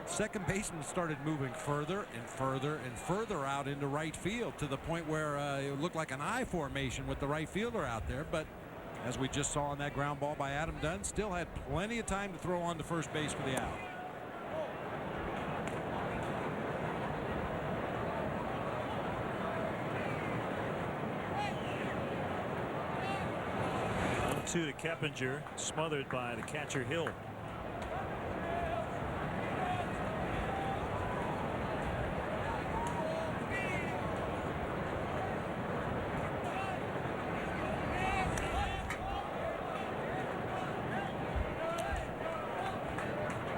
Second baseman started moving further and further and further out into right field, to the point where it looked like an I formation with the right fielder out there. But as we just saw on that ground ball by Adam Dunn, still had plenty of time to throw on to first base for the out. To Keppinger, smothered by the catcher Hill.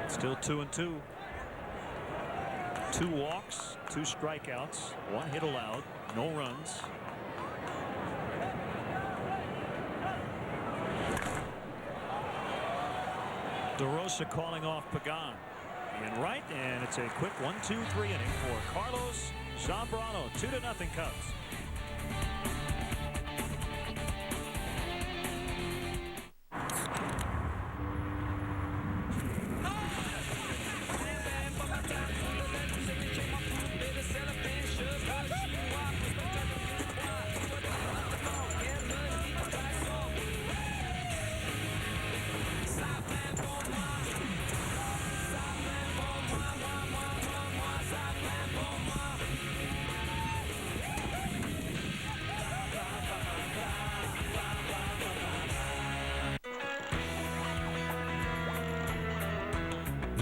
Still 2-2. 2 walks, 2 strikeouts, 1 hit allowed, no runs. DeRosa calling off Pagan in right, and it's a quick 1-2-3 inning for Carlos Zambrano. 2-0 Cubs.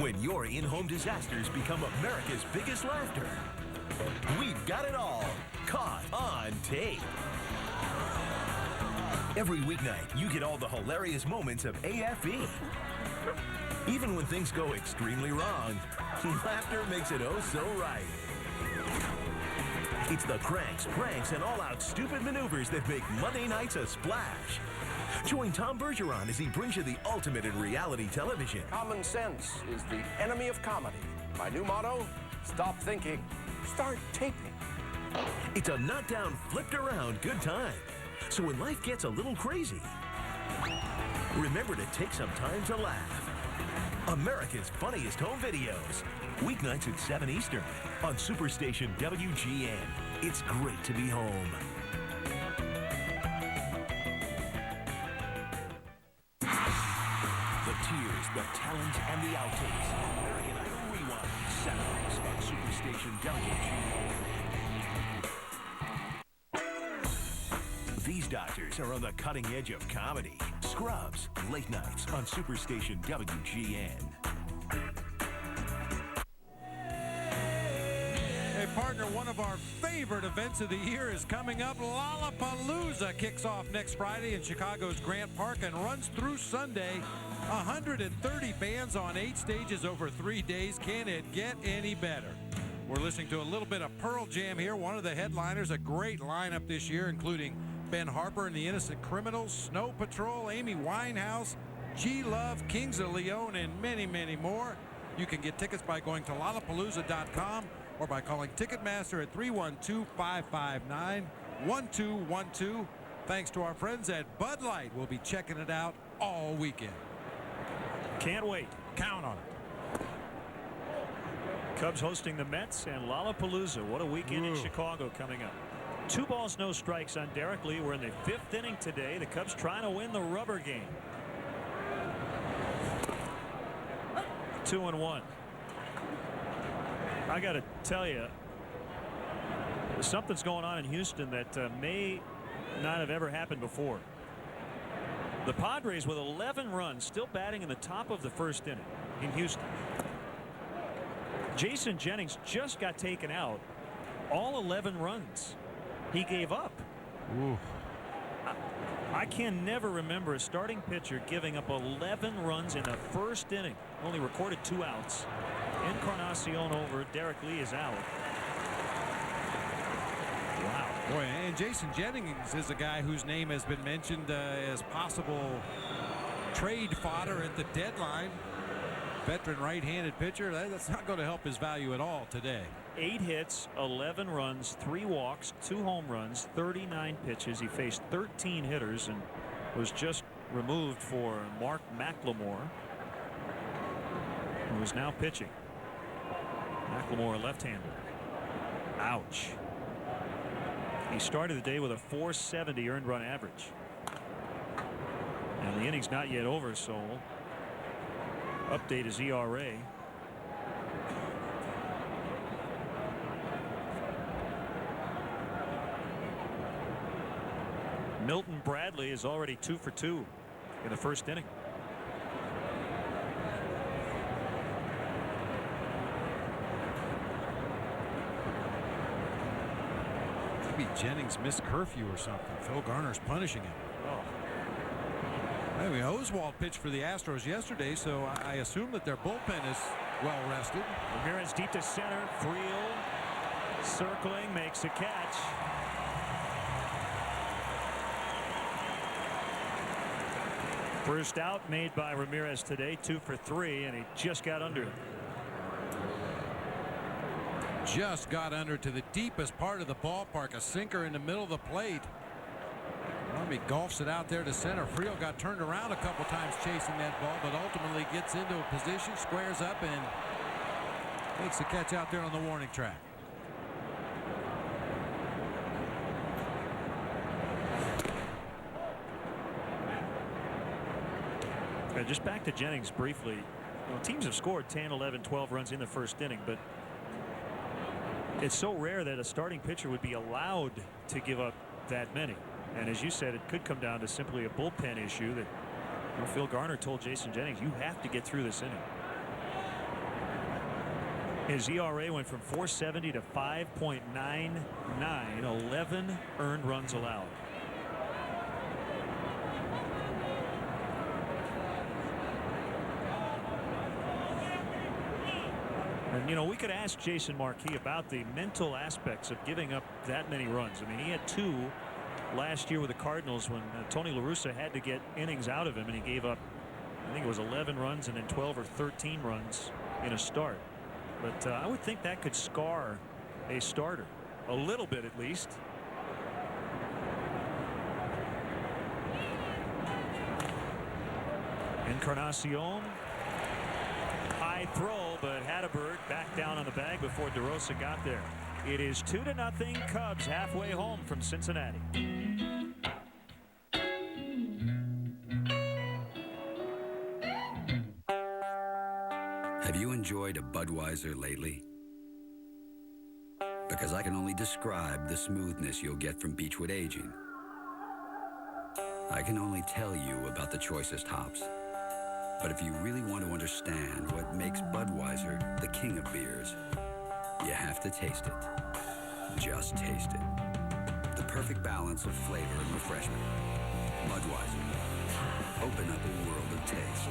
When your in-home disasters become America's biggest laughter, we've got it all caught on tape. Every weeknight, you get all the hilarious moments of AFE. Even when things go extremely wrong, laughter makes it oh so right. It's the cranks, pranks, and all-out stupid maneuvers that make Monday nights a splash. Join Tom Bergeron as he brings you the ultimate in reality television. Common sense is the enemy of comedy. My new motto, stop thinking, start taping. It's a knockdown, flipped around good time. So when life gets a little crazy, remember to take some time to laugh. America's Funniest Home Videos. Weeknights at 7 Eastern on Superstation WGN. It's great to be home. The tears, the talent, and the outtakes. American Idol Rewind. Saturdays on Superstation WGN. These doctors are on the cutting edge of comedy. Scrubs, late nights on Superstation WGN. Hey, partner, one of our favorite events of the year is coming up. Lollapalooza kicks off next Friday in Chicago's Grant Park and runs through Sunday. 130 bands on 8 stages over 3 days. Can it get any better? We're listening to a little bit of Pearl Jam here. One of the headliners, a great lineup this year, including Ben Harper and the Innocent Criminals, Snow Patrol, Amy Winehouse, G-Love, Kings of Leon, and many, many more. You can get tickets by going to Lollapalooza.com or by calling Ticketmaster at 312-559-1212. Thanks to our friends at Bud Light. We'll be checking it out all weekend. Can't wait. Count on it. Cubs hosting the Mets and Lollapalooza. What a weekend in Chicago coming up. 2 balls, no strikes on Derek Lee. We're in the 5th inning today. The Cubs trying to win the rubber game. 2-1. I got to tell you, something's going on in Houston that may not have ever happened before. The Padres with 11 runs, still batting in the top of the 1st inning in Houston. Jason Jennings just got taken out. All 11 runs he gave up. Ooh. I can never remember a starting pitcher giving up 11 runs in the 1st inning. Only recorded 2 outs. Encarnacion over. Derek Lee is out. Wow. Boy, and Jason Jennings is a guy whose name has been mentioned as possible trade fodder at the deadline. Veteran right-handed pitcher. That's not going to help his value at all today. 8 hits, 11 runs, 3 walks, 2 home runs, 39 pitches. He faced 13 hitters and was just removed for Mark McLemore, who is now pitching. McLemore, left-hander. Ouch. He started the day with a .470 earned run average. And the inning's not yet over, so update his ERA. Milton Bradley is already 2 for 2 in the 1st inning. Maybe Jennings missed curfew or something. Phil Garner's punishing him. Oh. I mean, Oswald pitched for the Astros yesterday, so I assume that their bullpen is well rested. Ramirez deep to center. Friel circling, makes a catch. First out made by Ramirez today, 2 for 3, and he just got under it. Just got under to the deepest part of the ballpark, a sinker in the middle of the plate. He golfs it out there to center. Friel got turned around a couple times chasing that ball, but ultimately gets into a position, squares up, and makes the catch out there on the warning track. Just back to Jennings briefly. You know, teams have scored 10, 11, 12 runs in the 1st inning, but it's so rare that a starting pitcher would be allowed to give up that many. And as you said, it could come down to simply a bullpen issue that Phil Garner told Jason Jennings, you have to get through this inning. His ERA went from 4.70 to 5.99, 11 earned runs allowed. And, you know, we could ask Jason Marquis about the mental aspects of giving up that many runs. I mean, he had 2 last year with the Cardinals when Tony La Russa had to get innings out of him, and he gave up, I think it was 11 runs and then 12 or 13 runs in a start. But I would think that could scar a starter a little bit at least. Encarnacion. High throw, but Hatteberg back down on the bag before DeRosa got there. It is 2-0 Cubs halfway home from Cincinnati. Have you enjoyed a Budweiser lately? Because I can only describe the smoothness you'll get from Beechwood Aging. I can only tell you about the choicest hops. But if you really want to understand what makes Budweiser the king of beers, you have to taste it. Just taste it. The perfect balance of flavor and refreshment. Budweiser. Open up a world of taste.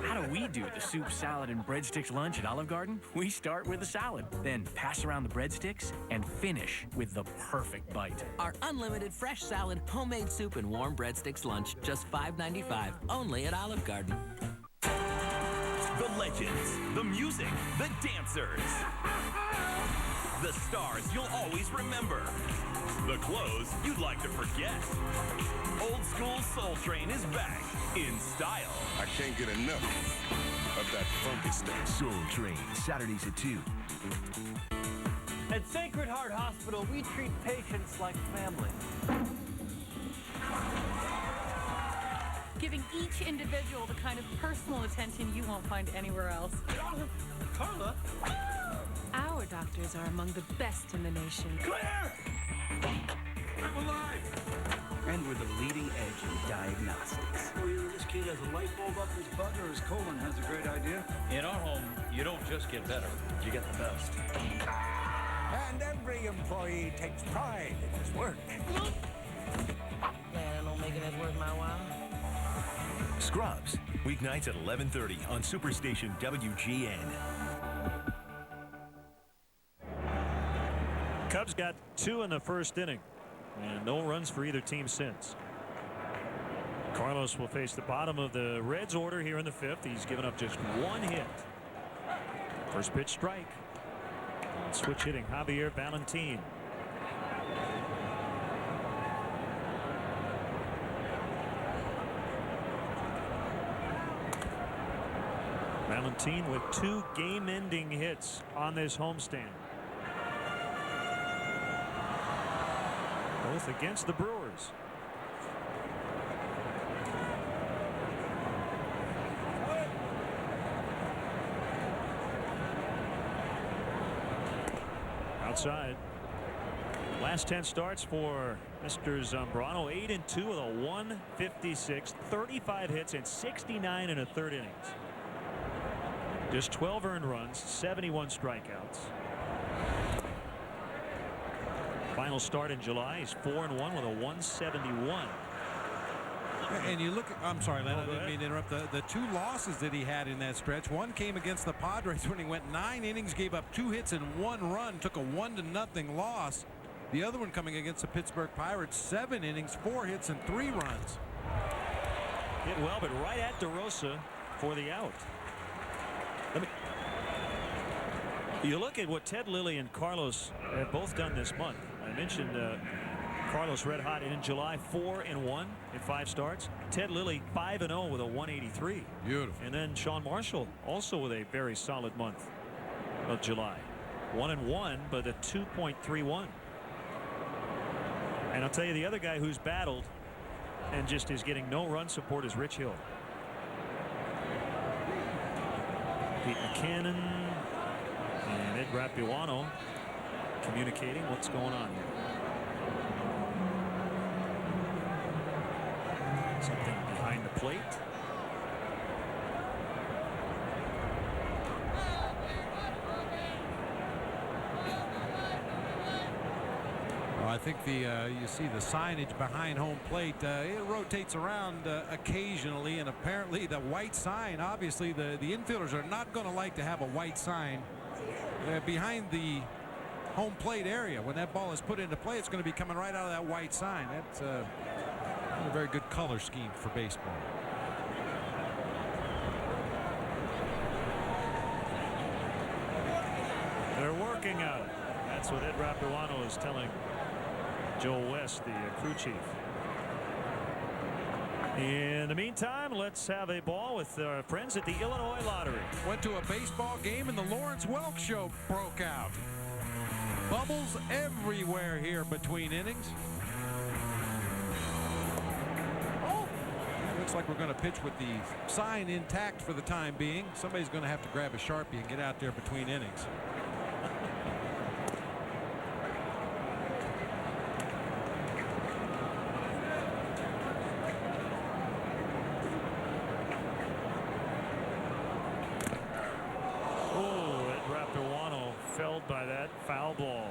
How do we do the soup, salad, and breadsticks lunch at Olive Garden? We start with a salad, then pass around the breadsticks, and finish with the perfect bite. Our unlimited fresh salad, homemade soup, and warm breadsticks lunch, just $5.95, only at Olive Garden. The legends, the music, the dancers, the stars you'll always remember, the clothes you'd like to forget. Old School Soul Train is back in style. I can't get enough of that funky stuff. Soul Train, Saturdays at 2. At Sacred Heart Hospital, we treat patients like family. Giving each individual the kind of personal attention you won't find anywhere else. Carla? Our doctors are among the best in the nation. Claire! I'm alive! And we're the leading edge in diagnostics. Oh, either this kid has a light bulb up his butt or his colon has a great idea. In our home, you don't just get better, you get the best. And every employee takes pride in his work. Glad I don't make it as worth my while. Scrubs, weeknights at 11:30 on Superstation WGN. Cubs got 2 in the first inning, and no runs for either team since. Carlos will face the bottom of the Reds order here in the 5th. He's given up just 1 hit. First pitch strike. Switch hitting Javier Valentin. Valentin with 2 game-ending hits on this homestand. Both against the Brewers. Outside. Last 10 starts for Mr. Zambrano. 8-2 with a 156, 35 hits, and 69 in a third innings. Just 12 earned runs, 71 strikeouts. Final start in July. He's 4-1 with a 171. And you look at, I'm sorry, Len, I didn't mean to interrupt. The 2 losses that he had in that stretch. One came against the Padres when he went 9 innings, gave up 2 hits and 1 run, took a 1-0 loss. The other one coming against the Pittsburgh Pirates, 7 innings, 4 hits, and 3 runs. Hit well, but right at DeRosa for the out. You look at what Ted Lilly and Carlos have both done this month. I mentioned Carlos red hot in July, 4-1 in 5 starts. Ted Lilly 5-0 with a 183. Beautiful. And then Sean Marshall also with a very solid month of July. 1-1, but a 2.31. And I'll tell you, the other guy who's battled and just is getting no run support is Rich Hill. Pete McCannon and Ed Rapuano communicating what's going on here. Something behind the plate. think you see the signage behind home plate. It rotates around occasionally, and apparently the white sign, obviously the infielders are not going to like to have a white sign behind the home plate area. When that ball is put into play, it's going to be coming right out of that white sign. That's a very good color scheme for baseball. They're working on it. That's what Ed Rapuano is telling Joel West, the crew chief. In the meantime, let's have a ball with our friends at the Illinois Lottery. Went to a baseball game and the Lawrence Welk show broke out. Bubbles everywhere here between innings. Looks like we're going to pitch with the sign intact for the time being. Somebody's going to have to grab a Sharpie and get out there between innings. Felled by that foul ball.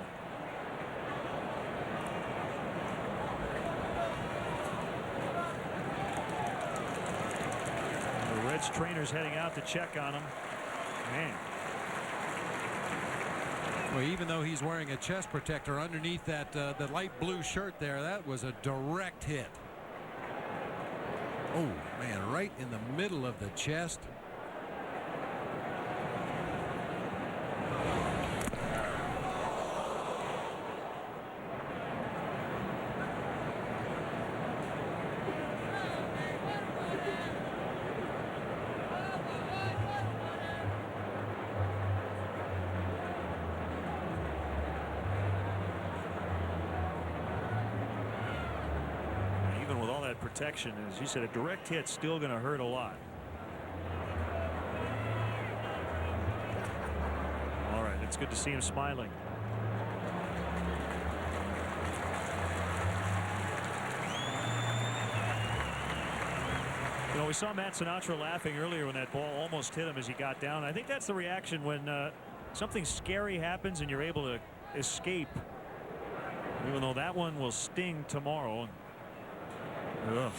The Reds trainer's heading out to check on him. Man. Well, even though he's wearing a chest protector underneath that the light blue shirt there, that was a direct hit. Oh man, right in the middle of the chest. Protection, as you said, a direct hit's still going to hurt a lot. All right, it's good to see him smiling. You know, we saw Matt Sinatra laughing earlier when that ball almost hit him as he got down. I think that's the reaction when something scary happens and you're able to escape, even though that one will sting tomorrow. Ugh.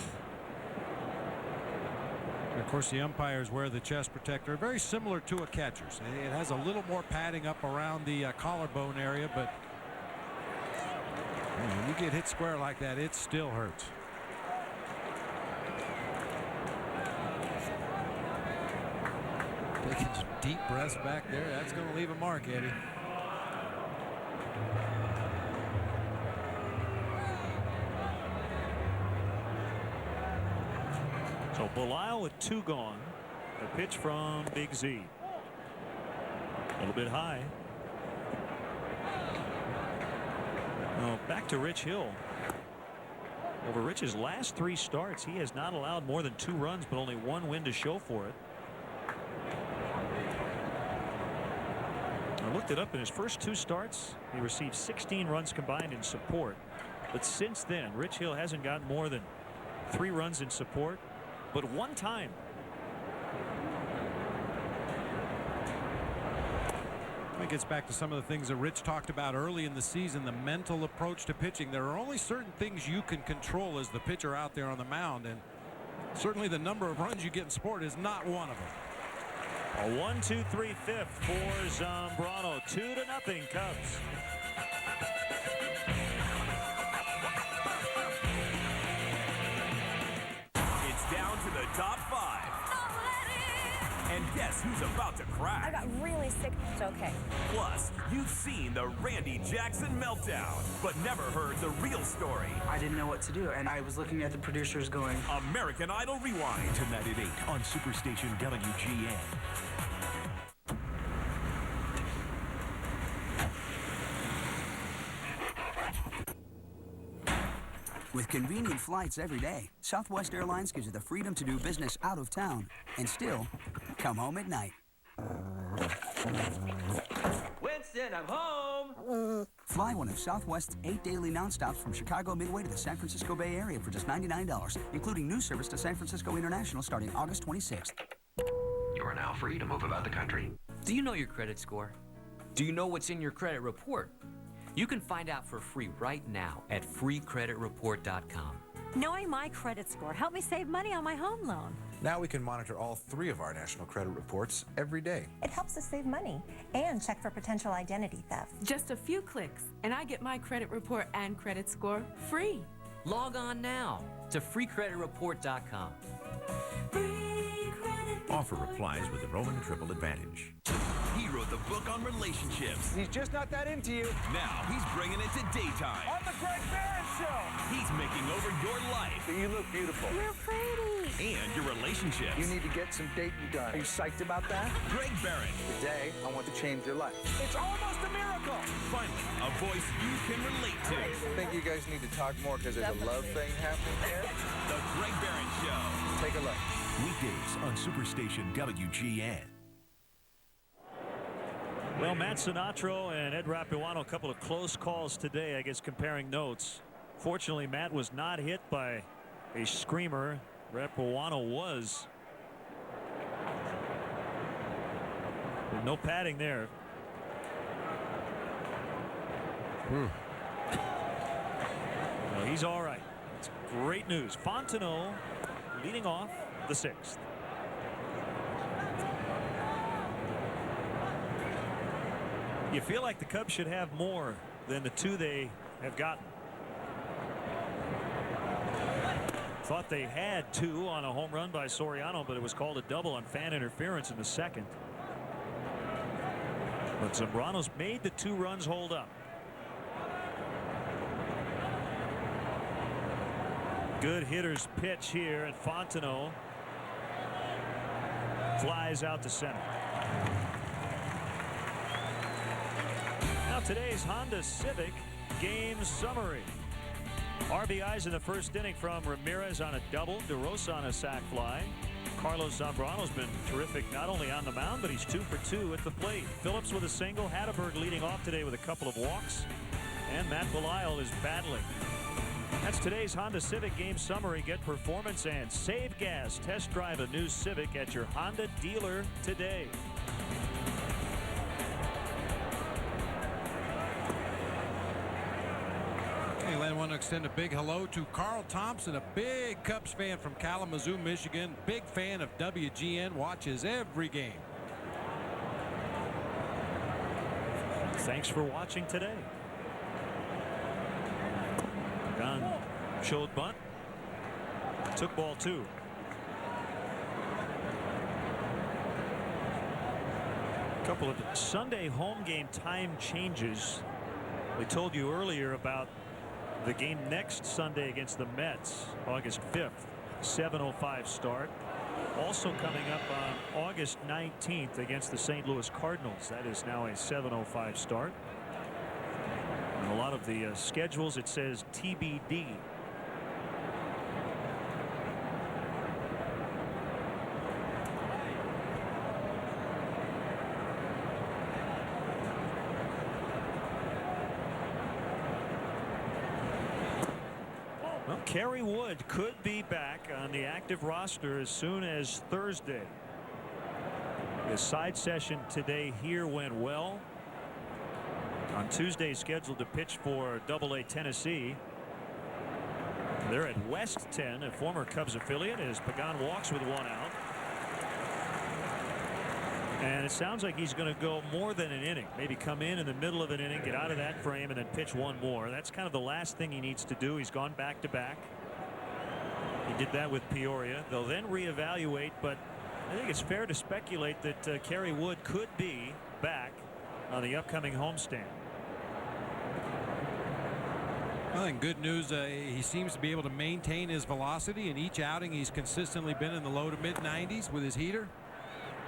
Of course, the umpires wear the chest protector, very similar to a catcher's. It has a little more padding up around the collarbone area, but when you get hit square like that, it still hurts. Taking some deep breaths back there. That's going to leave a mark, Eddie. So Belisle with 2 gone. A pitch from Big Z. A little bit high. Now back to Rich Hill. Over Rich's last 3 starts, he has not allowed more than 2 runs, but only 1 win to show for it. I looked it up. In his first 2 starts, he received 16 runs combined in support. But since then, Rich Hill hasn't gotten more than 3 runs in support. But 1 time. It gets back to some of the things that Rich talked about early in the season, the mental approach to pitching. There are only certain things you can control as the pitcher out there on the mound, and certainly the number of runs you get in support is not one of them. A 1-2-3 fifth for Zambrano. 2-0 Cubs. Down to the top 5. And guess who's about to crack? I got really sick. It's okay. Plus, you've seen the Randy Jackson meltdown, but never heard the real story. I didn't know what to do, and I was looking at the producers going, American Idol Rewind. Tonight at 8 on Superstation WGN. With convenient flights every day, Southwest Airlines gives you the freedom to do business out of town and still come home at night. Winston, I'm home! Fly one of Southwest's 8 daily nonstops from Chicago Midway to the San Francisco Bay Area for just $99, including new service to San Francisco International starting August 26th. You are now free to move about the country. Do you know your credit score? Do you know what's in your credit report? You can find out for free right now at freecreditreport.com. Knowing my credit score helped me save money on my home loan. Now we can monitor all 3 of our national credit reports every day. It helps us save money and check for potential identity theft. Just a few clicks, and I get my credit report and credit score free. Log on now to freecreditreport.com. Offer applies with the Roman Triple Advantage. He wrote the book on relationships. He's just not that into you. Now he's bringing it to daytime. On the Greg Barron Show. He's making over your life. You look beautiful. You're pretty. And your relationships. You need to get some dating done. Are you psyched about that? Greg Barron. Today, I want to change your life. It's almost a miracle. Finally, a voice you can relate to. I think you guys need to talk more because there's a love thing happening here. The Greg Barron Show. Take a look. Weekdays on Superstation WGN. Well, Matt Sinatra and Ed Rapuano, a couple of close calls today, I guess, comparing notes. Fortunately, Matt was not hit by a screamer. Rapuano was. No padding there. Well, he's all right. It's great news. Fontenot leading off the 6th. You feel like the Cubs should have more than the 2 they have gotten. Thought they had 2 on a home run by Soriano, but it was called a double on fan interference in the 2nd. But Zambrano's made the 2 runs hold up. Good hitter's pitch here, and Fontenot flies out to center. Now today's Honda Civic game summary. RBIs in the first inning from Ramirez on a double, DeRosa on a sac fly. Carlos Zambrano's been terrific not only on the mound, but he's 2 for 2 at the plate. Phillips with a single, Hatterberg leading off today with a couple of walks, and Matt Belisle is battling. That's today's Honda Civic game summary. Get performance and save gas. Test drive a new Civic at your Honda dealer today. Okay, I want to extend a big hello to Carl Thompson, a big Cubs fan from Kalamazoo, Michigan. Big fan of WGN, watches every game. Thanks for watching today. Gunn showed bunt. Took ball 2. Couple of Sunday home game time changes. We told you earlier about the game next Sunday against the Mets, August 5th, 7:05 start. Also coming up on August 19th against the St. Louis Cardinals. That is now a 7:05 start. And a lot of the schedules, it says TBD. Well, Kerry Wood could be back on the active roster as soon as Thursday. His side session today here went well. On Tuesday, scheduled to pitch for AA Tennessee. They're at West 10, a former Cubs affiliate, as Pagan walks with 1 out. And it sounds like he's going to go more than an inning. Maybe come in the middle of an inning, get out of that frame, and then pitch 1 more. That's kind of the last thing he needs to do. He's gone back-to-back. He did that with Peoria. They'll then reevaluate, but I think it's fair to speculate that Kerry Wood could be back on the upcoming homestand. Well, and good news, he seems to be able to maintain his velocity. In each outing, he's consistently been in the low to mid-90s with his heater.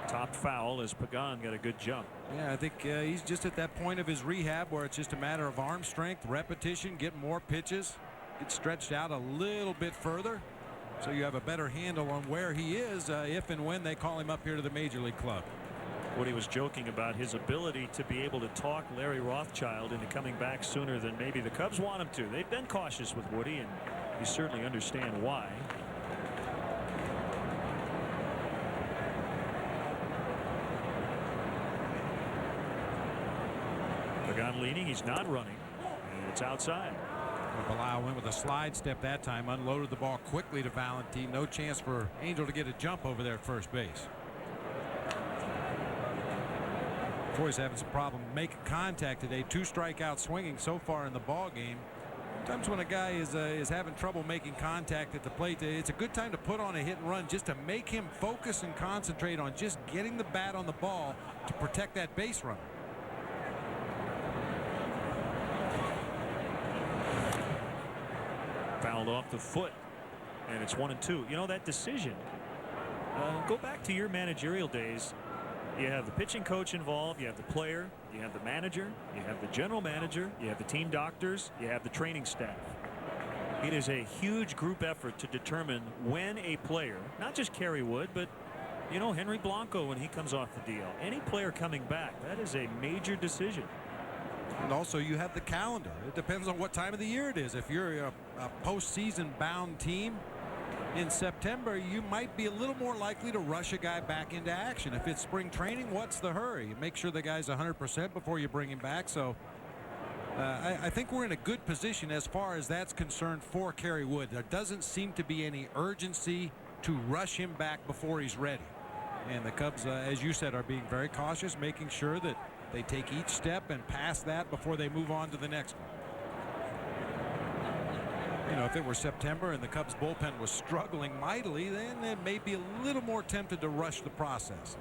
Topped foul as Pagan got a good jump. Yeah, I think he's just at that point of his rehab where it's just a matter of arm strength, repetition, get more pitches, get stretched out a little bit further, so you have a better handle on where he is if and when they call him up here to the Major League club. Woody was joking about his ability to be able to talk Larry Rothschild into coming back sooner than maybe the Cubs want him to. They've been cautious with Woody, and you certainly understand why. Pagan leading. He's not running. It's outside. Bilal went with a slide step that time, unloaded the ball quickly to Valentin. No chance for Angel to get a jump over there at first base. Troy's having some problem making contact today. 2 strikeouts swinging so far in the ball game. Sometimes when a guy is having trouble making contact at the plate, it's a good time to put on a hit and run just to make him focus and concentrate on just getting the bat on the ball to protect that base runner. Fouled off the foot, and it's 1-2. You know, that decision, go back to your managerial days. You have the pitching coach involved, you have the player, you have the manager, you have the general manager, you have the team doctors, you have the training staff. It is a huge group effort to determine when a player, not just Kerry Wood, but you know, Henry Blanco when he comes off the DL, any player coming back, that is a major decision. And also you have the calendar. It depends on what time of the year it is. If you're a postseason bound team in September, you might be a little more likely to rush a guy back into action. If it's spring training, what's the hurry? Make sure the guy's 100% before you bring him back. So I think we're in a good position as far as that's concerned for Kerry Wood. There doesn't seem to be any urgency to rush him back before he's ready. And the Cubs, as you said, are being very cautious, making sure that they take each step and pass that before they move on to the next one. You know, if it were September and the Cubs bullpen was struggling mightily, then they may be a little more tempted to rush the process.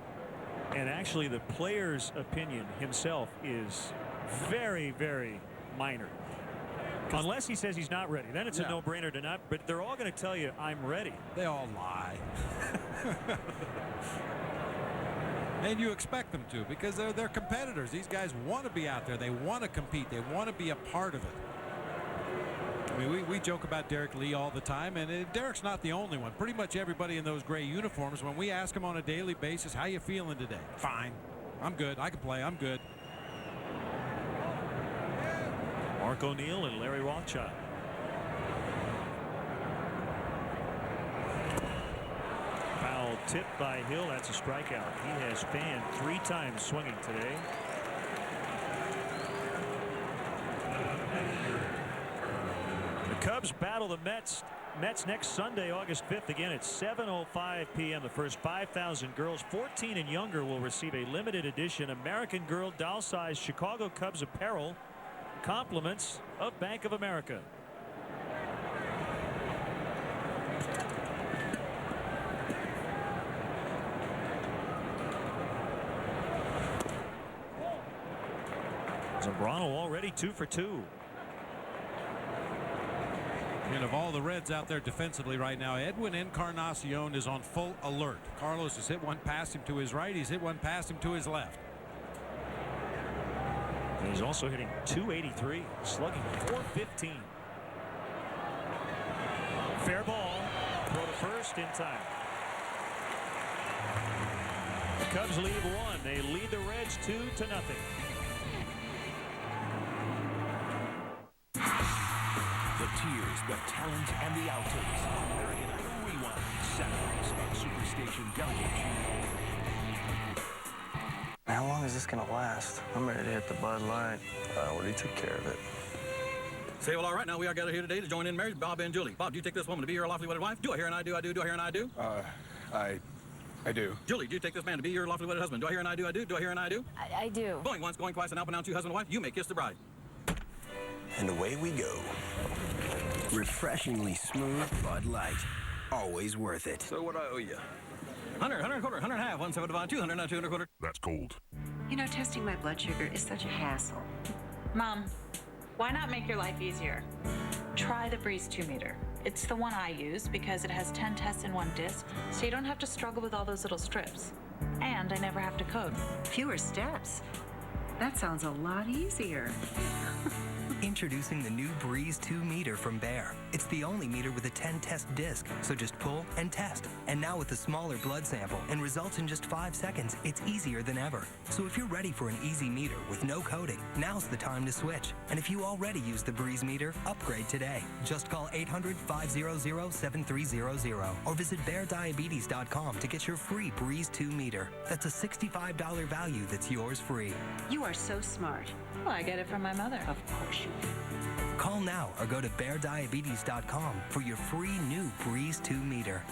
And actually the player's opinion himself is very, very minor. Unless he says he's not ready. Then it's a no-brainer to not. But they're all going to tell you, I'm ready. They all lie. And you expect them to, because they're competitors. These guys want to be out there. They want to compete. They want to be a part of it. I mean, we joke about Derek Lee all the time, and Derek's not the only one. Pretty much everybody in those gray uniforms, when we ask them on a daily basis, how you feeling today? Fine. I'm good. I can play. I'm good. Mark O'Neill and Larry Rothschild. Foul tipped by Hill. That's a strikeout. He has fanned 3 times swinging today. The Cubs battle the Mets next Sunday, August 5th. Again, it's 7:05 p.m. The first 5,000 girls 14 and younger will receive a limited edition American Girl doll-sized Chicago Cubs apparel, compliments of Bank of America. Zambrano already 2 for 2. And of all the Reds out there defensively right now, Edwin Encarnacion is on full alert. Carlos has hit one past him to his right. He's hit one past him to his left. And he's also hitting .283, slugging .415. Fair ball. Throw to first in time. The Cubs lead 1. They lead the Reds 2-0. The tears, the talent, and the outtakes. American Idol Rewind. Saturdays on Superstation WGN. How long is this gonna last? I'm ready to hit the Bud Light. I already took care of it. Say, well, all right, now we are gathered here today to join in marriage, Bob and Julie. Bob, do you take this woman to be your lawfully wedded wife? Do I hear and I do, I do, do I hear and I do? I do. Julie, do you take this man to be your lawfully wedded husband? Do I hear and I do, I do, do I hear and I do? I do. Going once, going twice, and now pronounced you husband and wife, you may kiss the bride. And away we go. Refreshingly smooth Bud Light. Always worth it. So what I owe you? 100, 100 and a quarter, 100 and a half, 1 divided 200, 2 and a quarter. That's cold. You know, testing my blood sugar is such a hassle. Mom, why not make your life easier? Try the Breeze 2 meter. It's the one I use because it has 10 tests in one disc, so you don't have to struggle with all those little strips. And I never have to code. Fewer steps. That sounds a lot easier. Introducing the new Breeze 2 meter from Bayer. It's the only meter with a 10-test disc, so just pull and test. And now with a smaller blood sample and results in just 5 seconds, it's easier than ever. So if you're ready for an easy meter with no coding, now's the time to switch. And if you already use the Breeze meter, upgrade today. Just call 800-500-7300 or visit BayerDiabetes.com to get your free Breeze 2 meter. That's a $65 value that's yours free. You are so smart. Well, I get it from my mother. Of course you do. Call now or go to beardiabetes.com for your free new Breeze 2 meter.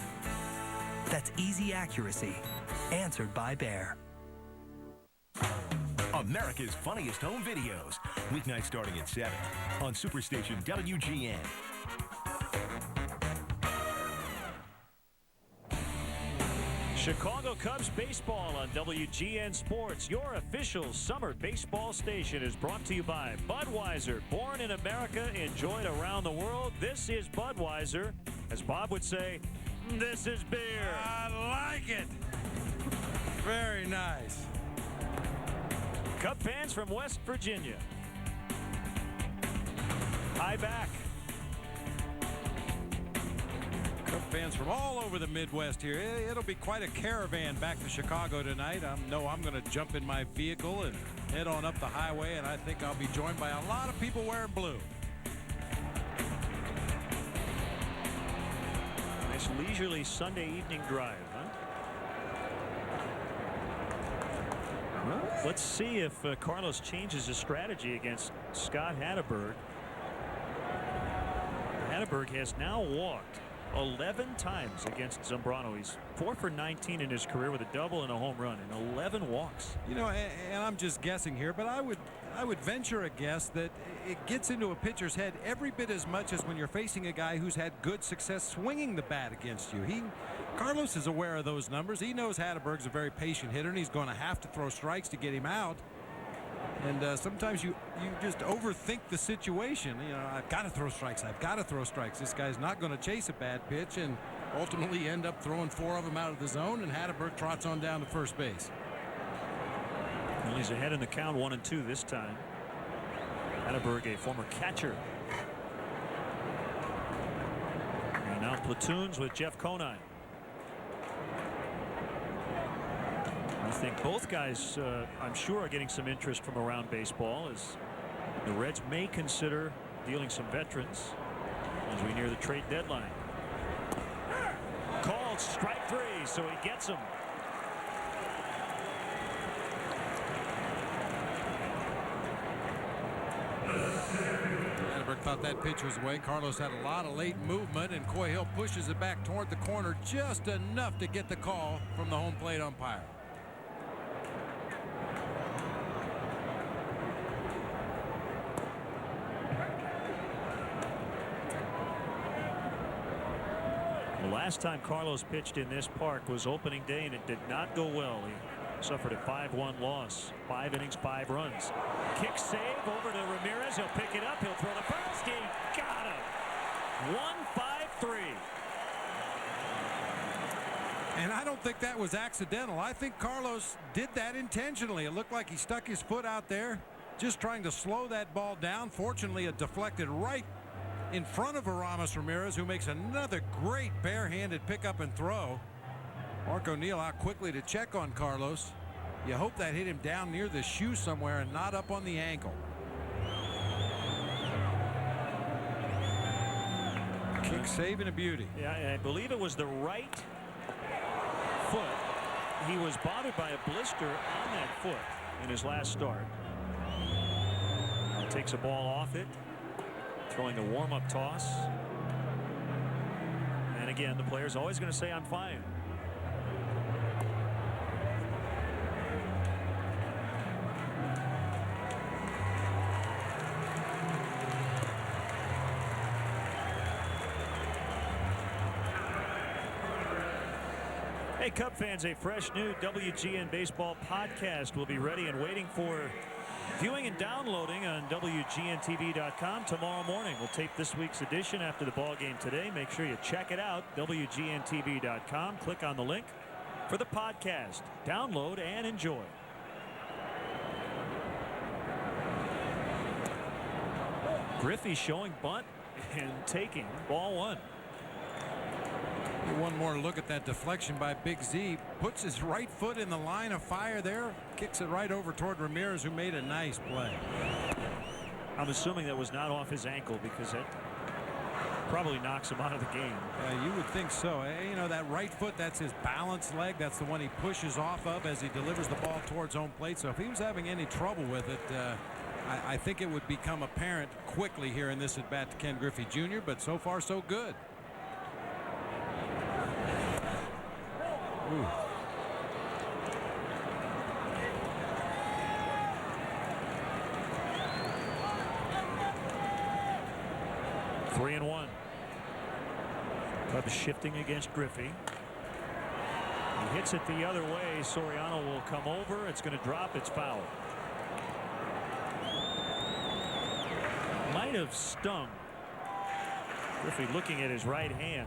That's easy accuracy. Answered by Bear. America's Funniest Home Videos. Weeknights starting at 7 on Superstation WGN. Chicago Cubs baseball on WGN Sports. Your official summer baseball station is brought to you by Budweiser. Born in America, enjoyed around the world. This is Budweiser. As Bob would say, this is beer. I like it. Very nice. Cub fans from West Virginia. High back. Cub fans from all over the Midwest here. It'll be quite a caravan back to Chicago tonight. I'm going to jump in my vehicle and head on up the highway, and I think I'll be joined by a lot of people wearing blue. Nice leisurely Sunday evening drive, huh? Well, let's see if Carlos changes his strategy against Scott Hatteberg. Hatteberg has now walked 11 times against Zambrano. He's 4 for 19 in his career with a double and a home run and 11 walks. You know, and I'm just guessing here, but I would venture a guess that it gets into a pitcher's head every bit as much as when you're facing a guy who's had good success swinging the bat against you. Carlos is aware of those numbers. He knows Hatteberg's a very patient hitter, and he's going to have to throw strikes to get him out. And sometimes you just overthink the situation. You know, I've got to throw strikes. I've got to throw strikes. This guy's not going to chase a bad pitch, and ultimately end up throwing 4 of them out of the zone, and Hatteberg trots on down to first base. Well, he's ahead in the count 1-2 this time. Hatteberg, a former catcher. And now platoons with Jeff Conine. I think both guys, I'm sure, are getting some interest from around baseball, as the Reds may consider dealing some veterans as we near the trade deadline. Called strike 3, so he gets him. Hatteberg thought that pitch was away. Carlos had a lot of late movement, and Coy Hill pushes it back toward the corner just enough to get the call from the home plate umpire. The last time Carlos pitched in this park was opening day, and it did not go well. He suffered a 5-1 loss. 5 innings, 5 runs. Kick save over to Ramirez. He'll pick it up. He'll throw the first. He got him. 1-5-3. And I don't think that was accidental. I think Carlos did that intentionally. It looked like he stuck his foot out there, just trying to slow that ball down. Fortunately, it deflected right in front of Aramis Ramirez, who makes another great barehanded pickup and throw. Mark O'Neill out quickly to check on Carlos. You hope that hit him down near the shoe somewhere and not up on the ankle. Kick save and a beauty. Yeah, I believe it was the right foot. He was bothered by a blister on that foot in his last start. Takes a ball off it. Throwing a warm-up toss. And again, the player's always going to say, I'm fine. Hey, Cub fans, a fresh new WGN Baseball podcast will be ready and waiting for viewing and downloading on WGNTV.com tomorrow morning. We'll tape this week's edition after the ball game today. Make sure you check it out, WGNTV.com. Click on the link for the podcast. Download and enjoy. Griffey showing bunt and taking ball 1. One more look at that deflection by Big Z. Puts his right foot in the line of fire there. Kicks it right over toward Ramirez, who made a nice play. I'm assuming that was not off his ankle, because that probably knocks him out of the game. You would think so. You know, that right foot, that's his balanced leg. That's the one he pushes off of as he delivers the ball towards home plate. So if he was having any trouble with it, I think it would become apparent quickly here in this at-bat to Ken Griffey Jr., but so far so good. Ooh. Three and one. Cubs shifting against Griffey. He hits it the other way. Soriano will come over. It's going to drop. It's foul. Might have stung. Griffey looking at his right hand.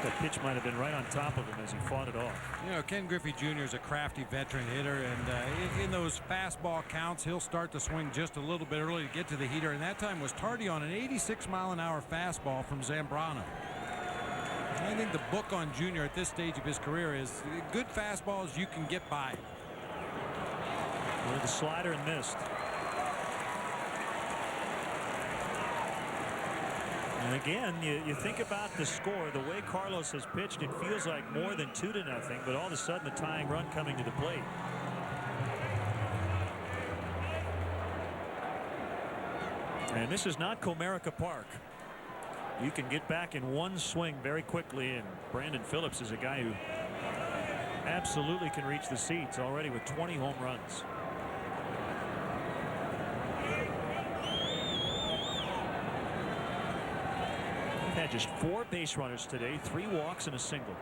That pitch might have been right on top of him as he fought it off. You know, Ken Griffey Jr. is a crafty veteran hitter, and in those fastball counts, he'll start to swing just a little bit early to get to the heater, and that time was tardy on an 86-mile-an-hour fastball from Zambrano. I think the book on Jr. at this stage of his career is good fastballs you can get by. With the slider and missed. And again, you think about the score, the way Carlos has pitched, it feels like more than 2-0, but all of a sudden the tying run coming to the plate. And this is not Comerica Park. You can get back in one swing very quickly, and Brandon Phillips is a guy who absolutely can reach the seats already with 20 home runs. Had just 4 base runners today, 3 walks and a single.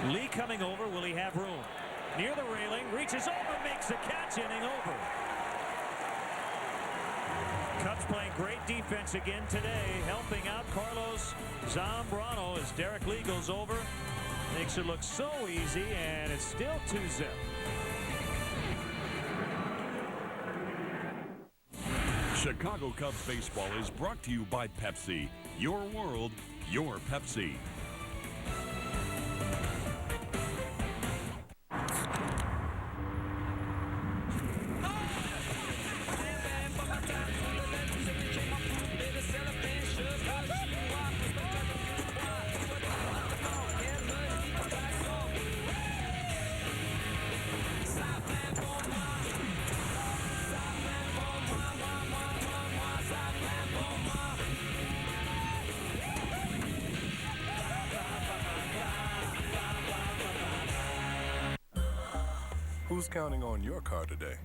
Lee coming over. Will he have room? Near the railing, reaches over, makes the catch, inning over. Cubs playing great defense again today, helping out Carlos Zambrano as Derek Lee goes over. Makes it look so easy, and it's still 2-0. Chicago Cubs baseball is brought to you by Pepsi. Your world, your Pepsi. Who's counting on your car today?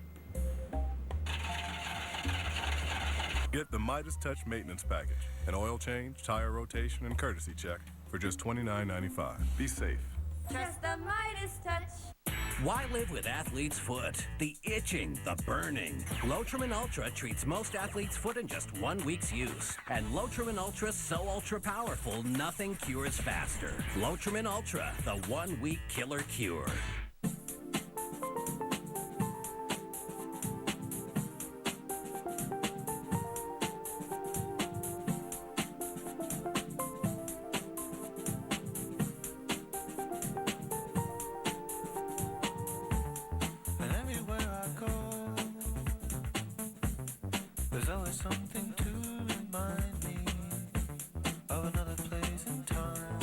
Get the Midas Touch Maintenance Package. An oil change, tire rotation, and courtesy check for just $29.95. Be safe. Trust the Midas Touch. Why live with athlete's foot? The itching, the burning. Lotrimin Ultra treats most athlete's foot in just 1 week's use. And Lotrimin Ultra is so ultra powerful, nothing cures faster. Lotrimin Ultra, the 1 week killer cure. Something to remind me of another place and time.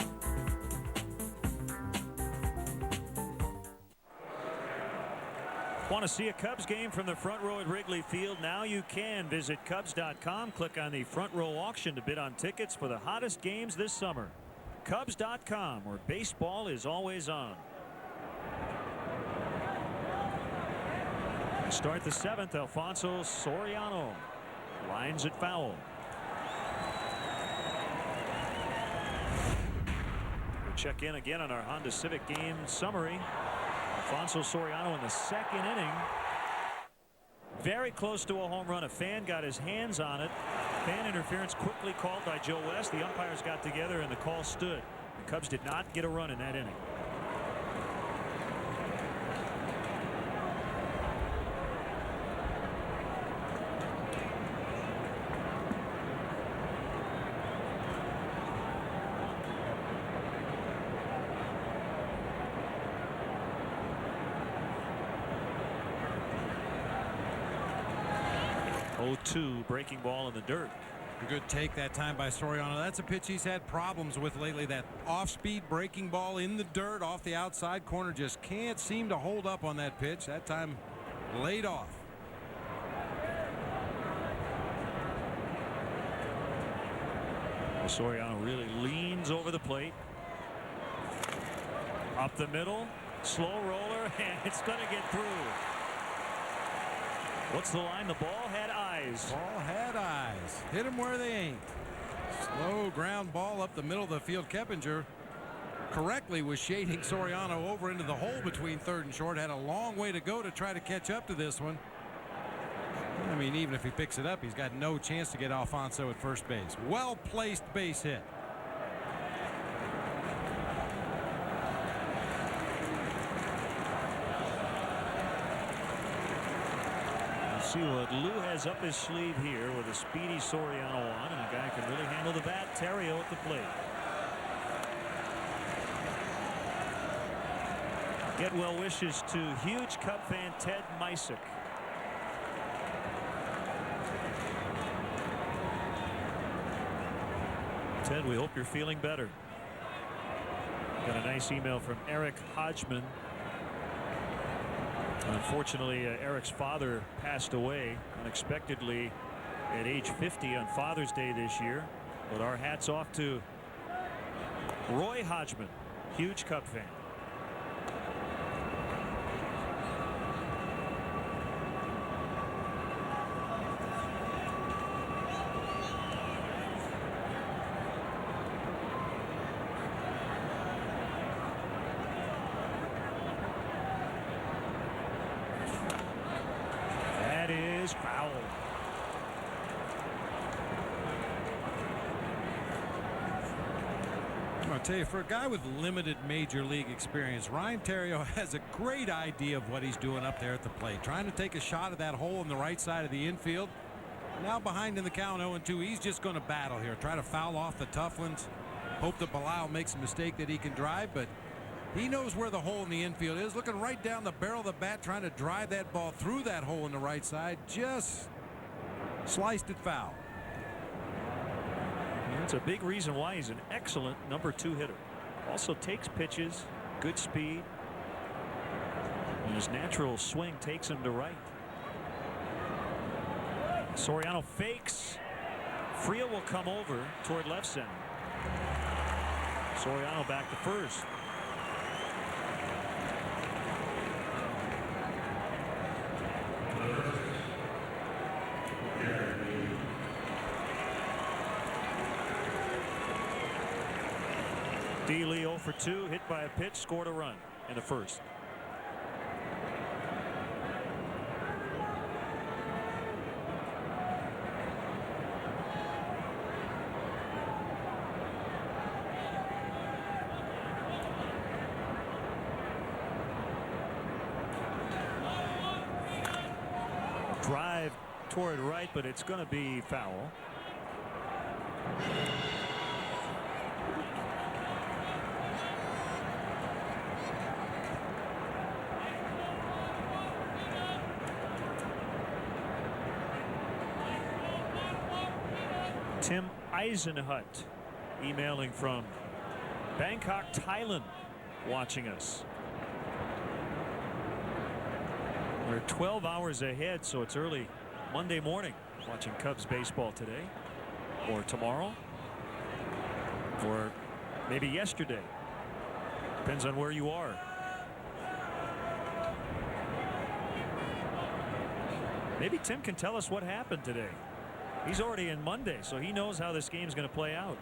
Want to see a Cubs game from the front row at Wrigley Field? Now you can. Visit Cubs.com. Click on the front row auction to bid on tickets for the hottest games this summer. Cubs.com, where baseball is always on. Start the 7th, Alfonso Soriano. Lines it foul. We'll check in again on our Honda Civic game summary. Alfonso Soriano in the 2nd inning. Very close to a home run. A fan got his hands on it. Fan interference quickly called by Joe West. The umpires got together and the call stood. The Cubs did not get a run in that inning. 0-2 breaking ball in the dirt. A good take that time by Soriano. That's a pitch he's had problems with lately. That off-speed breaking ball in the dirt off the outside corner just can't seem to hold up on that pitch. That time laid off. Soriano really leans over the plate. Up the middle. Slow roller, and it's going to get through. What's the line? The ball had eyes. Ball had eyes. Hit them where they ain't. Slow ground ball up the middle of the field. Keppinger correctly was shading Soriano over into the hole between third and short. Had a long way to go to try to catch up to this one. I mean, even if he picks it up, he's got no chance to get Alfonso at first base. Well-placed base hit. See what Lou has up his sleeve here with a speedy Soriano on, and a guy can really handle the bat. Terrio at the plate. Get well wishes to huge Cub fan Ted Mysick. Ted, we hope you're feeling better. Got a nice email from Eric Hodgman. Unfortunately, Eric's father passed away unexpectedly at age 50 on Father's Day this year. But our hats off to Roy Hodgman, huge Cub fan. Foul. I'll tell you, for a guy with limited major league experience, Ryan Terrio has a great idea of what he's doing up there at the plate. Trying to take a shot at that hole on the right side of the infield. Now behind in the count 0-2. He's just going to battle here. Try to foul off the tough ones. Hope that Bilal makes a mistake that he can drive, but he knows where the hole in the infield is. Looking right down the barrel of the bat, trying to drive that ball through that hole in the right side. Just sliced it foul. That's a big reason why he's an excellent number 2 hitter. Also takes pitches, good speed, and his natural swing takes him to right. Soriano fakes. Fria will come over toward left center. Soriano back to first. D. Lee 0 for 2, hit by a pitch, scored a run in the first. Drive toward right, but it's going to be foul. Tim Eisenhut emailing from Bangkok, Thailand, watching us. We're 12 hours ahead, so it's early Monday morning watching Cubs baseball today, or tomorrow, or maybe yesterday. Depends on where you are. Maybe Tim can tell us what happened today. He's already in Monday, so he knows how this game's going to play out.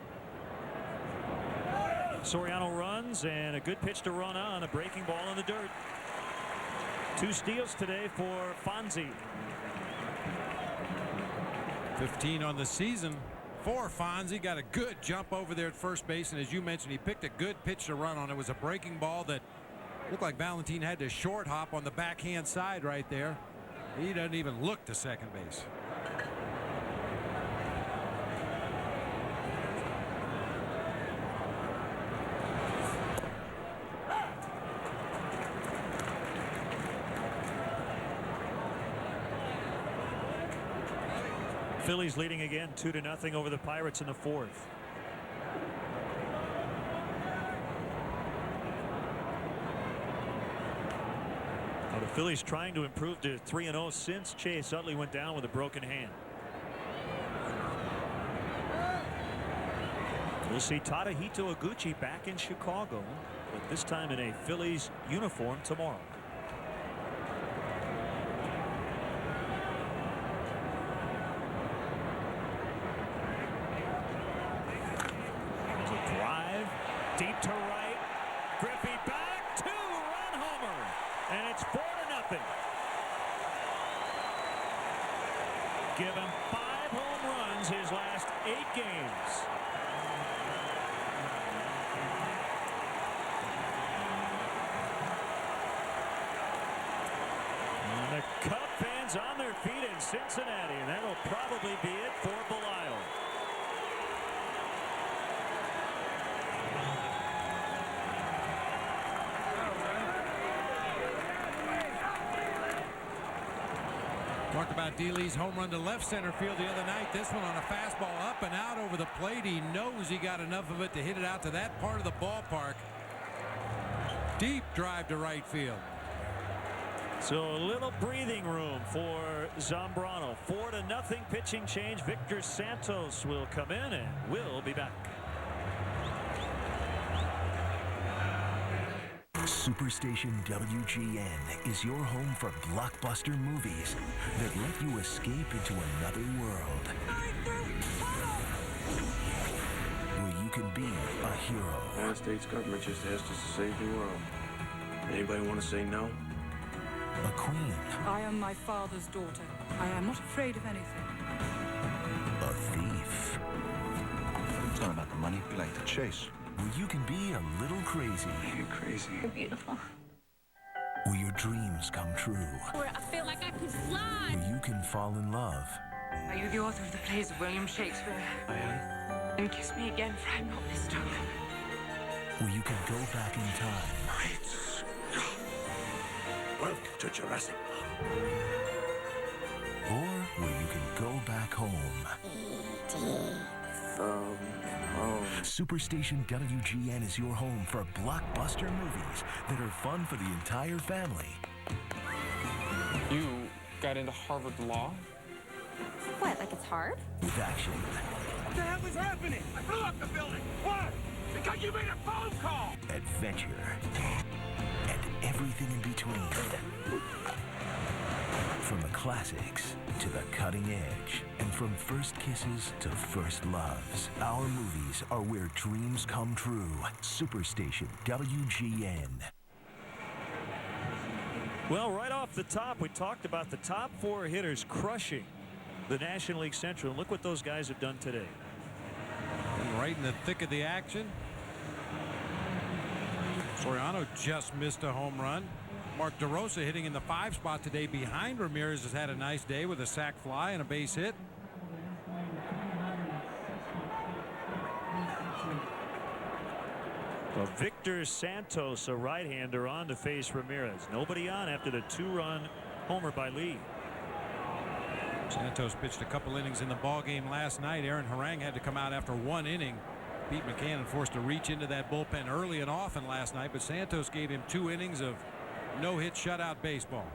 Soriano runs, and a good pitch to run on, a breaking ball in the dirt. 2 steals today for Fonzie. 15 on the season for Fonzie. Got a good jump over there at first base, and as you mentioned, he picked a good pitch to run on. It was a breaking ball that looked like Valentin had to short hop on the backhand side right there. He doesn't even look to second base. Phillies leading again 2-0 over the Pirates in the fourth. Well, the Phillies trying to improve to 3-0 since Chase Utley went down with a broken hand. We'll see Tadahito Iguchi back in Chicago, but this time in a Phillies uniform tomorrow. There's a drive deep to right. Griffey back, two-run homer, and it's 4-0. Give him 5 home runs his last 8 games. And the Cub fans on their feet in Cincinnati, and that'll probably be it for Belisle. Talked about D-Lee's home run to left center field the other night. This one on a fastball up and out over the plate. He knows he got enough of it to hit it out to that part of the ballpark. Deep drive to right field. So a little breathing room for Zambrano. 4-0 pitching change. Victor Santos will come in and will be back. Superstation WGN is your home for blockbuster movies that let you escape into another world. Where you can be a hero. The United States government just asked us to save the world. Anybody want to say no? A queen. I am my father's daughter. I am not afraid of anything. A thief. It's not about the money. We like the chase. Where you can be a little crazy. You're crazy. You're beautiful. Where your dreams come true. Where I feel like I could fly. Where you can fall in love. Are you the author of the plays of William Shakespeare? I am. Then kiss me again, for I'm not this time. Where you can go back in time. Great Scott. Welcome to Jurassic Park. Or where you can go back home. From home. Superstation WGN is your home for blockbuster movies that are fun for the entire family. You got into Harvard Law? What, like it's hard? With action. What the hell is happening? I blew up the building. What? Because you made a phone call. Adventure. And everything in between. From the classics to the cutting edge, and from first kisses to first loves, our movies are where dreams come true. Superstation WGN. Well, right off the top, we talked about the top 4 hitters crushing the National League Central. Look what those guys have done today. And right in the thick of the action. Soriano just missed a home run. Mark DeRosa hitting in the 5 spot today behind Ramirez has had a nice day with a sac fly and a base hit. Well, Victor Santos, a right-hander, on to face Ramirez. Nobody on after the 2-run homer by Lee. Santos pitched a couple innings in the ball game last night. Aaron Harang had to come out after 1 inning. Pete McCann forced to reach into that bullpen early and often last night, but Santos gave him 2 innings of no-hit shutout baseball.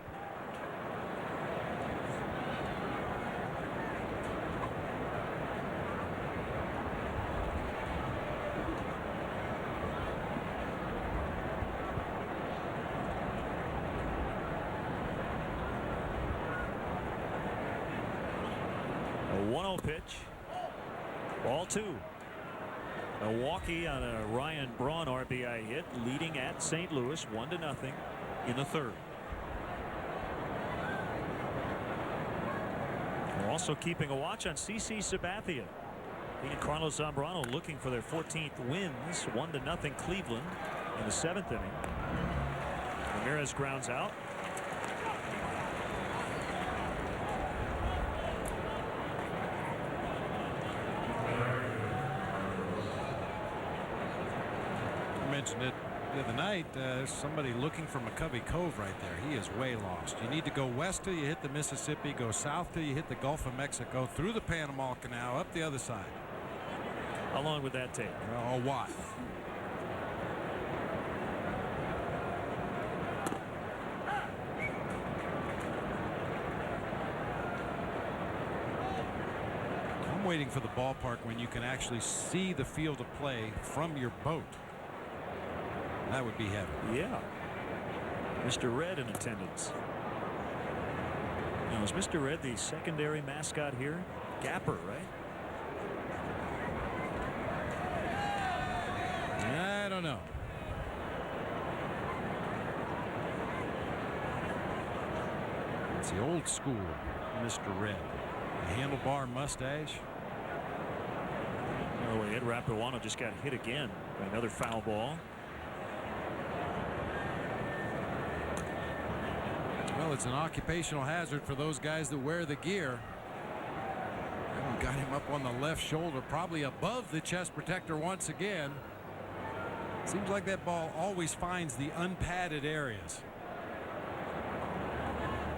A 1-0 pitch. Ball 2. Milwaukee on a Ryan Braun RBI hit, leading at St. Louis 1-0 in the 3rd. We're also keeping a watch on CC Sabathia. He and Carlos Zambrano looking for their 14th wins. 1-0 Cleveland in the 7th inning. Ramirez grounds out. Mentioned it The other night, there's somebody looking for McCovey Cove right there. He is way lost. You need to go west till you hit the Mississippi, go south till you hit the Gulf of Mexico, through the Panama Canal, up the other side. How long would that take? A while. I'm waiting for the ballpark when you can actually see the field of play from your boat. That would be heaven. Yeah. Mr. Red in attendance. Now, is Mr. Red the secondary mascot here? Gapper, right? I don't know. It's the old school Mr. Red. The handlebar mustache. Oh, Ed Rapuano just got hit again by another foul ball. Well, it's an occupational hazard for those guys that wear the gear. That one got him up on the left shoulder, probably above the chest protector once again. Seems like that ball always finds the unpadded areas.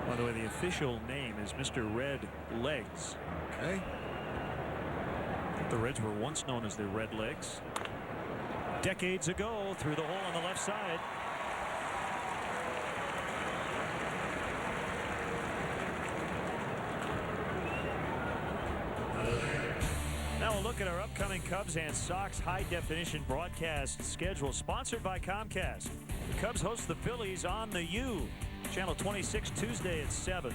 By the way, the official name is Mr. Red Legs. Okay. The Reds were once known as the Red Legs. Decades ago, through the hole on the left side. Now a look at our upcoming Cubs and Sox high-definition broadcast schedule, sponsored by Comcast. The Cubs host the Phillies on the U, channel 26, Tuesday at 7.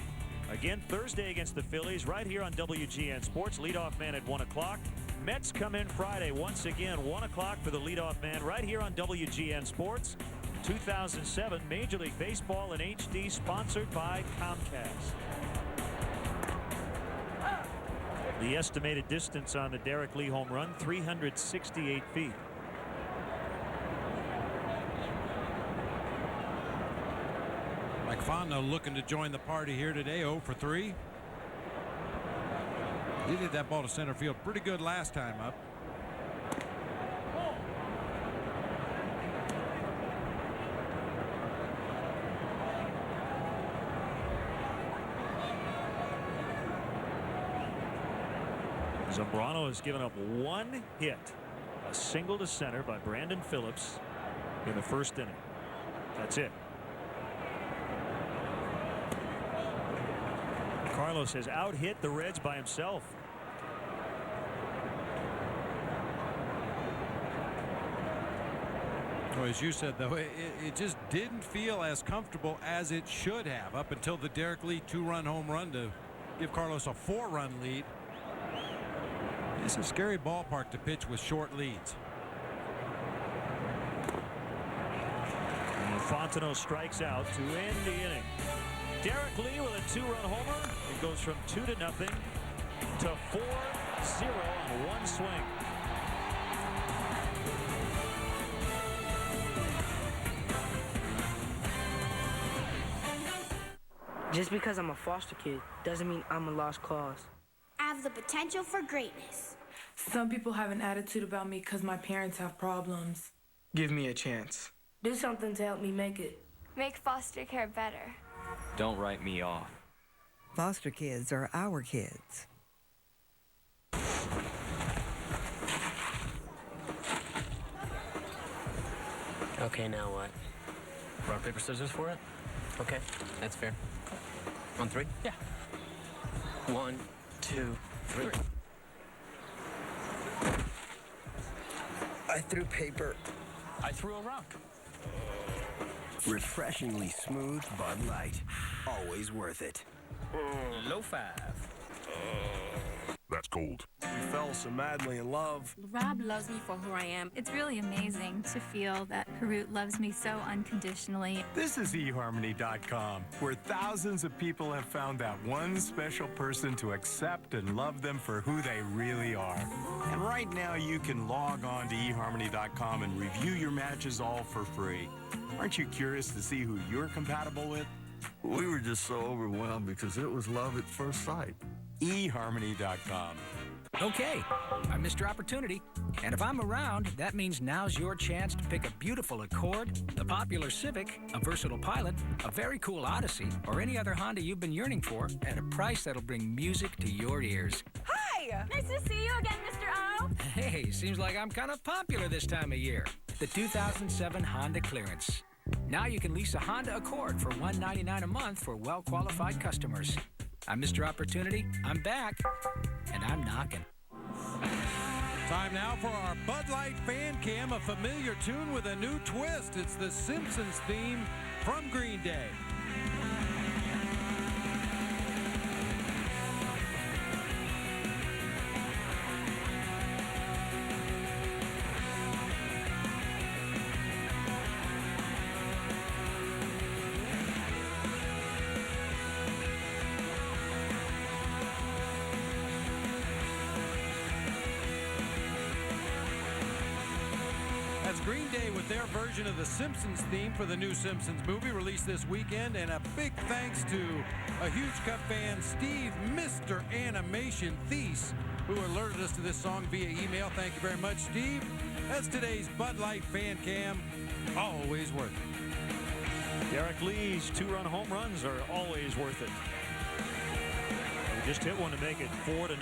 Again, Thursday against the Phillies, right here on WGN Sports. Leadoff man at 1 o'clock. Mets come in Friday, once again, 1 o'clock for the leadoff man, right here on WGN Sports. 2007 Major League Baseball in HD, sponsored by Comcast. The estimated distance on the Derek Lee home run, 368 feet. Mike Fontenot looking to join the party here today, 0 for 3. He did that ball to center field pretty good last time up. Zambrano has given up one hit, a single to center by Brandon Phillips in the first inning. That's it. Carlos has out-hit the Reds by himself. Well, as you said, though, it just didn't feel as comfortable as it should have up until the Derek Lee 2-run home run to give Carlos a 4-run lead. It's a scary ballpark to pitch with short leads. And Fontenot strikes out to end the inning. Derek Lee with a 2-run homer. It goes from 2-0 to 4-0 on one swing. Just because I'm a foster kid doesn't mean I'm a lost cause. I have the potential for greatness. Some people have an attitude about me because my parents have problems. Give me a chance. Do something to help me make it. Make foster care better. Don't write me off. Foster kids are our kids. Okay, now what? Rock, paper, scissors for it? Okay, that's fair. On 3? Yeah. 1, 2, 3. I threw paper. I threw a rock. Refreshingly smooth Bud Light. Always worth it. Low 5. That's cold. We fell so madly in love. Rob loves me for who I am. It's really amazing to feel that Harut loves me so unconditionally. This is eHarmony.com, where thousands of people have found that one special person to accept and love them for who they really are. And right now you can log on to eHarmony.com and review your matches all for free. Aren't you curious to see who you're compatible with? We were just so overwhelmed because it was love at first sight. eHarmony.com. Okay, I'm Mr. Opportunity. And if I'm around, that means now's your chance to pick a beautiful Accord, the popular Civic, a versatile Pilot, a very cool Odyssey, or any other Honda you've been yearning for at a price that'll bring music to your ears. Hi! Nice to see you again, Mr. O. Hey, seems like I'm kind of popular this time of year. The 2007 Honda Clearance. Now you can lease a Honda Accord for $199 a month for well-qualified customers. I'm Mr. Opportunity. I'm back, and I'm knocking. Time now for our Bud Light Fan Cam, a familiar tune with a new twist. It's the Simpsons theme from Green Day. Green Day with their version of the Simpsons theme for the new Simpsons movie released this weekend, and a big thanks to a huge Cub fan, Steve, Mr. Animation Thies, who alerted us to this song via email. Thank you very much, Steve. That's today's Bud Light Fan Cam. Always worth it. Derek Lee's 2-run home runs are always worth it. He just hit one to make it 4-0.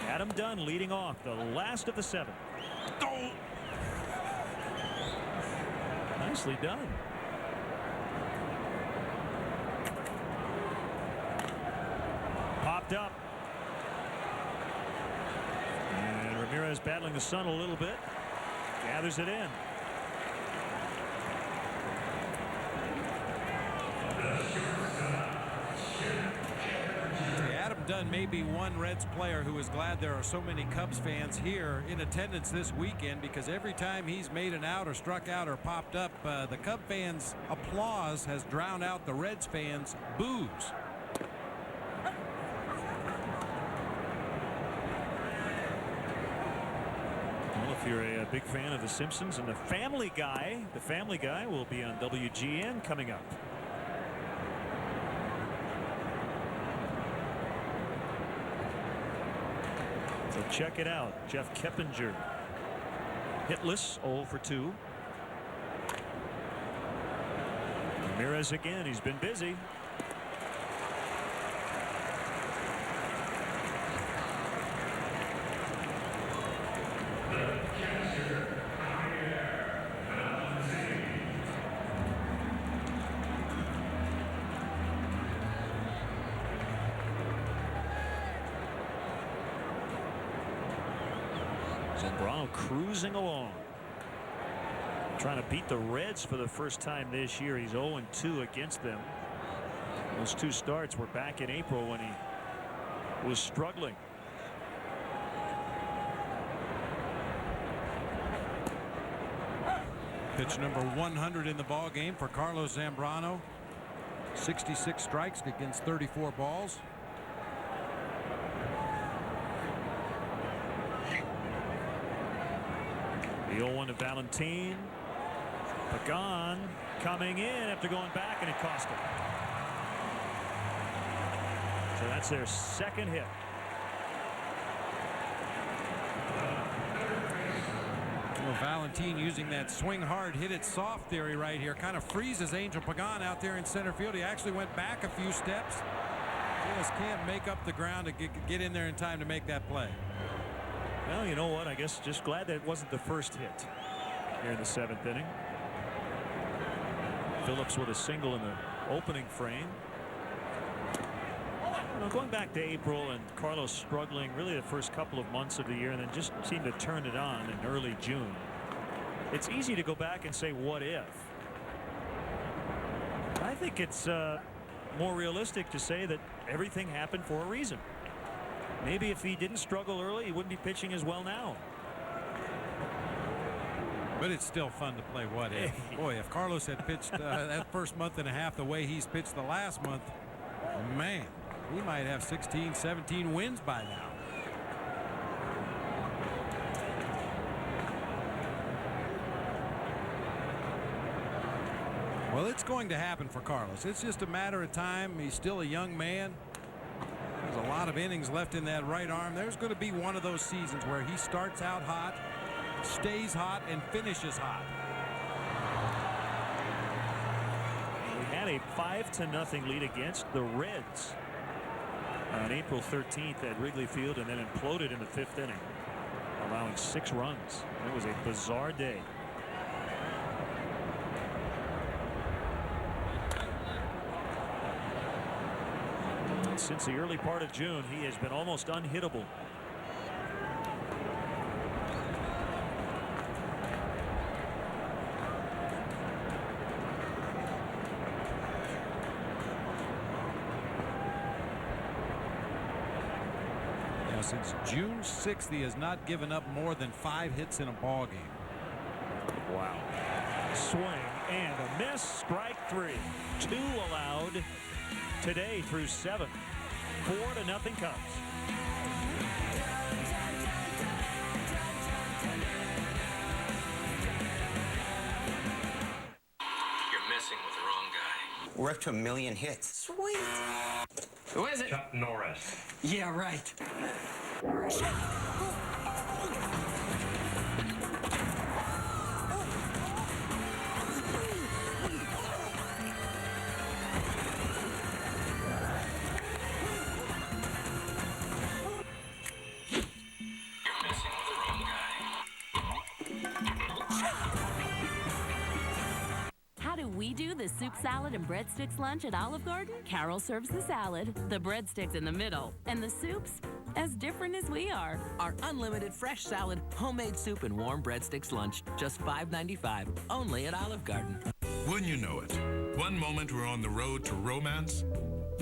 Adam Dunn leading off the last of the 7th. Oh! Nicely done. Popped up. And Ramirez battling the sun a little bit. Gathers it in. Adam Dunn may be one Reds player who is glad there are so many Cubs fans here in attendance this weekend, because every time he's made an out or struck out or popped up, the Cub fans' applause has drowned out the Reds fans' boos. Well, if you're a big fan of The Simpsons and the Family Guy will be on WGN coming up. So check it out. Jeff Keppinger hitless, 0 for 2. Ramirez again. He's been busy. Zambrano cruising along, trying to beat the Reds for the first time this year. He's 0-2 against them. Those 2 starts were back in April when he was struggling. Pitch number 100 in the ball game for Carlos Zambrano. 66 strikes against 34 balls. The 0-1 to Valentin. Pagan coming in after going back, and it cost him. So that's their second hit. Well, Valentin using that swing hard, hit it soft theory right here. Kind of freezes Angel Pagan out there in center field. He actually went back a few steps. Just can't make up the ground to get in there in time to make that play. Well, you know what? I guess just glad that it wasn't the first hit here in the 7th inning. Phillips with a single in the opening frame. You know, going back to April and Carlos struggling really the first couple of months of the year, and then just seemed to turn it on in early June. It's easy to go back and say, what if? I think it's more realistic to say that everything happened for a reason. Maybe if he didn't struggle early, he wouldn't be pitching as well now. But it's still fun to play what if. Boy, if Carlos had pitched that first month and a half the way he's pitched the last month, man, he might have 16, 17 wins by now. Well, it's going to happen for Carlos. It's just a matter of time. He's still a young man. He's There's a lot of innings left in that right arm. There's going to be one of those seasons where he starts out hot, stays hot, and finishes hot. We had a 5-0 lead against the Reds on April 13th at Wrigley Field, and then imploded in the 5th inning, allowing 6 runs. It was a bizarre day. Since the early part of June, he has been almost unhittable. Now, since June 6th, he has not given up more than 5 hits in a ball game. Wow. Swing and a miss. Strike 3. 2 allowed today through 7. 4-0 Cubs. You're messing with the wrong guy. We're up to 1 million hits. Sweet. Who is it? Chuck Norris. Yeah, right. We do the soup, salad, and breadsticks lunch at Olive Garden. Carol serves the salad, the breadsticks in the middle, and the soups as different as we are. Our unlimited fresh salad, homemade soup, and warm breadsticks lunch, just $5.95, only at Olive Garden. Wouldn't you know it? One moment we're on the road to romance,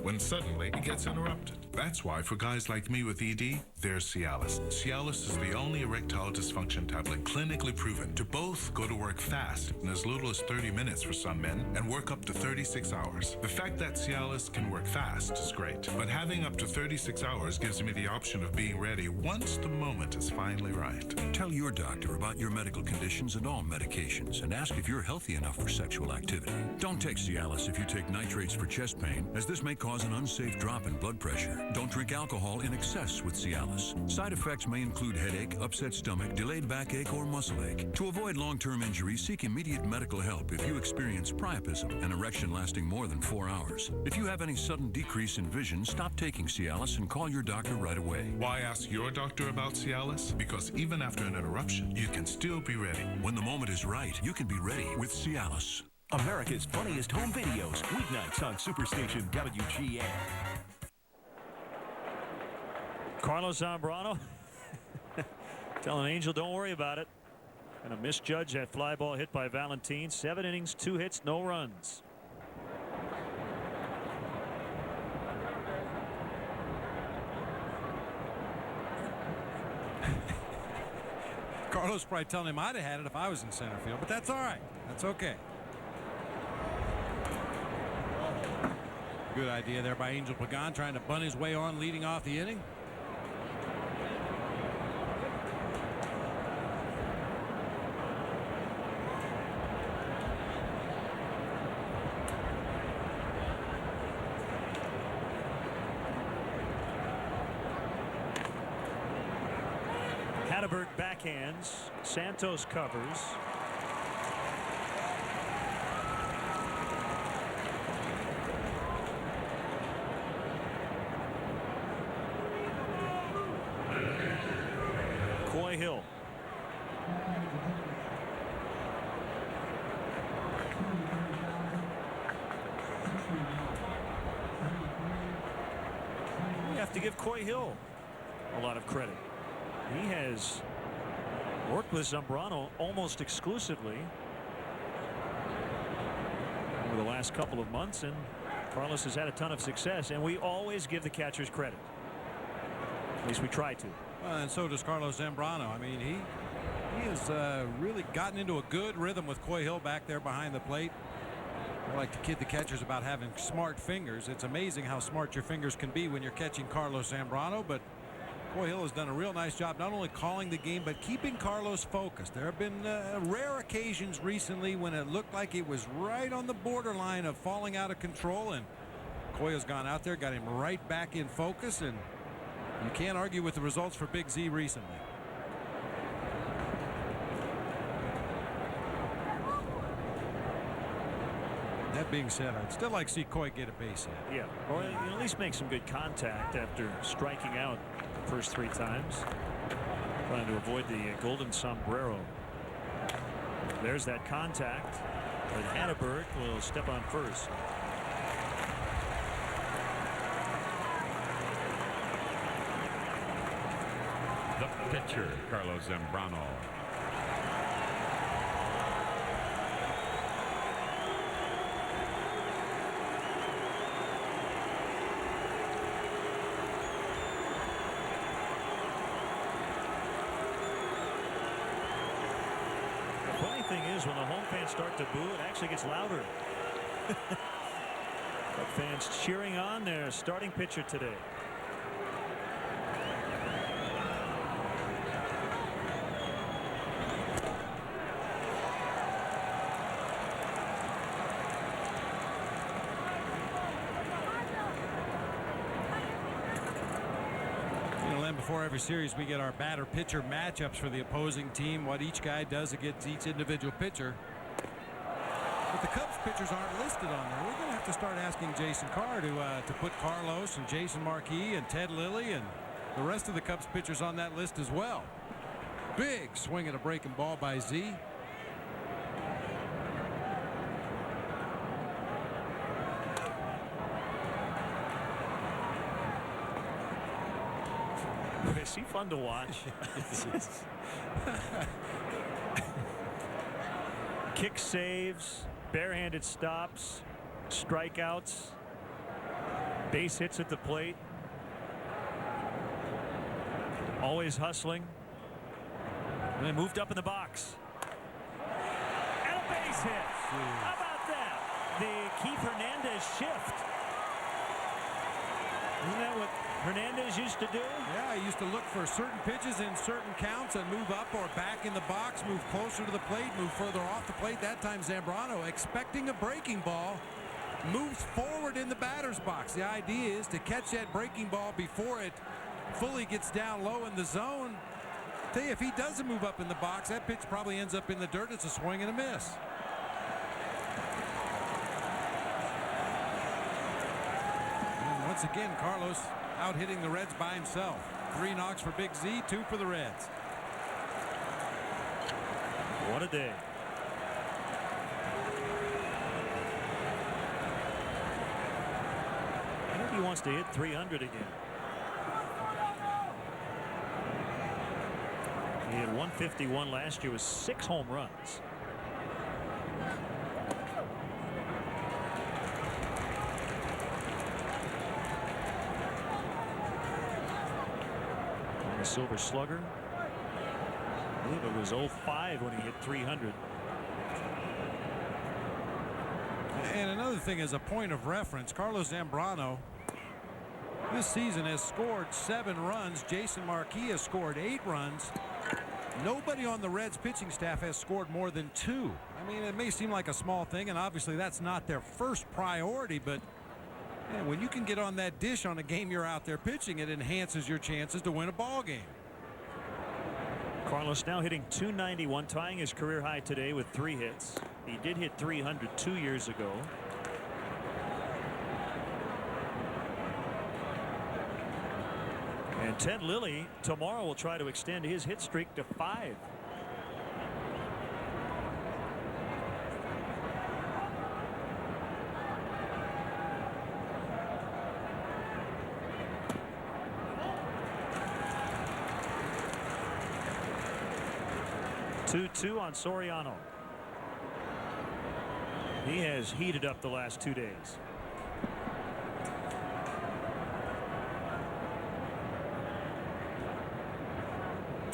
when suddenly it gets interrupted. That's why for guys like me with ED, there's Cialis. Cialis is the only erectile dysfunction tablet clinically proven to both go to work fast in as little as 30 minutes for some men and work up to 36 hours. The fact that Cialis can work fast is great, but having up to 36 hours gives me the option of being ready once the moment is finally right. Tell your doctor about your medical conditions and all medications and ask if you're healthy enough for sexual activity. Don't take Cialis if you take nitrates for chest pain, as this may cause an unsafe drop in blood pressure. Don't drink alcohol in excess with Cialis. Side effects may include headache, upset stomach, delayed backache, or muscle ache. To avoid long-term injury, seek immediate medical help if you experience priapism, an erection lasting more than 4 hours. If you have any sudden decrease in vision, stop taking Cialis and call your doctor right away. Why ask your doctor about Cialis? Because even after an interruption, you can still be ready. When the moment is right, you can be ready with Cialis. America's funniest home videos, weeknights on Superstation WGN. Carlos Zambrano telling Angel, don't worry about it. And a misjudge that fly ball hit by Valentin. 7 innings, 2 hits, no runs. Carlos probably telling him I'd have had it if I was in center field, but that's all right. That's okay. Good idea there by Angel Pagan, trying to bunt his way on, leading off the inning. Hatteberg backhands. Santos covers. Coy Hill. We have to give Coy Hill a lot of credit. He has worked with Zambrano almost exclusively over the last couple of months, and Carlos has had a ton of success, and we always give the catchers credit. At least we try to. Well, and so does Carlos Zambrano. I mean, he has really gotten into a good rhythm with Coy Hill back there behind the plate. I like to kid the catchers about having smart fingers. It's amazing how smart your fingers can be when you're catching Carlos Zambrano, but Coy Hill has done a real nice job not only calling the game but keeping Carlos focused. There have been rare occasions recently when it looked like it was right on the borderline of falling out of control, and Coyo's gone out there, got him right back in focus, and you can't argue with the results for Big Z recently. That being said, I'd still like to see Coy get a base hit. Yeah, or at least make some good contact after striking out the first 3 times. Trying to avoid the golden sombrero. There's that contact. But Hatteberg will step on first. The pitcher, Carlos Zambrano. Thing is, when the home fans start to boo, it actually gets louder. But fans cheering on their starting pitcher today. Before every series, we get our batter pitcher matchups for the opposing team, what each guy does against each individual pitcher. But the Cubs pitchers aren't listed on there. We're going to have to start asking Jason Carr to put Carlos and Jason Marquis and Ted Lilly and the rest of the Cubs pitchers on that list as well. Big swing at a breaking ball by Z. Is he fun to watch? Kick saves, barehanded stops, strikeouts, base hits at the plate. Always hustling. And they moved up in the box. And a base hit. How about that? The Keith Hernandez shift. Isn't that what Hernandez used to do? Yeah, he used to look for certain pitches in certain counts and move up or back in the box, move closer to the plate, move further off the plate. That time Zambrano, expecting a breaking ball, moves forward in the batter's box. The idea is to catch that breaking ball before it fully gets down low in the zone. Tell you, if he doesn't move up in the box, that pitch probably ends up in the dirt. It's a swing and a miss. And once again, Carlos out hitting the Reds by himself. 3 knocks for Big Z, 2 for the Reds. What a day. I think he wants to hit 300 again. He had 151 last year with 6 home runs. Silver Slugger. I believe it was 05 when he hit 300. And another thing, as a point of reference, Carlos Zambrano this season has scored 7 runs. Jason Marquis has scored 8 runs. Nobody on the Reds pitching staff has scored more than 2. I mean, it may seem like a small thing, and obviously that's not their first priority, but man, when you can get on that dish on a game you're out there pitching, it enhances your chances to win a ball game. Carlos now hitting .291, tying his career high today with 3 hits. He did hit 300 2 years ago. And Ted Lilly tomorrow will try to extend his hit streak to 5. Two on Soriano. He has heated up the last 2 days.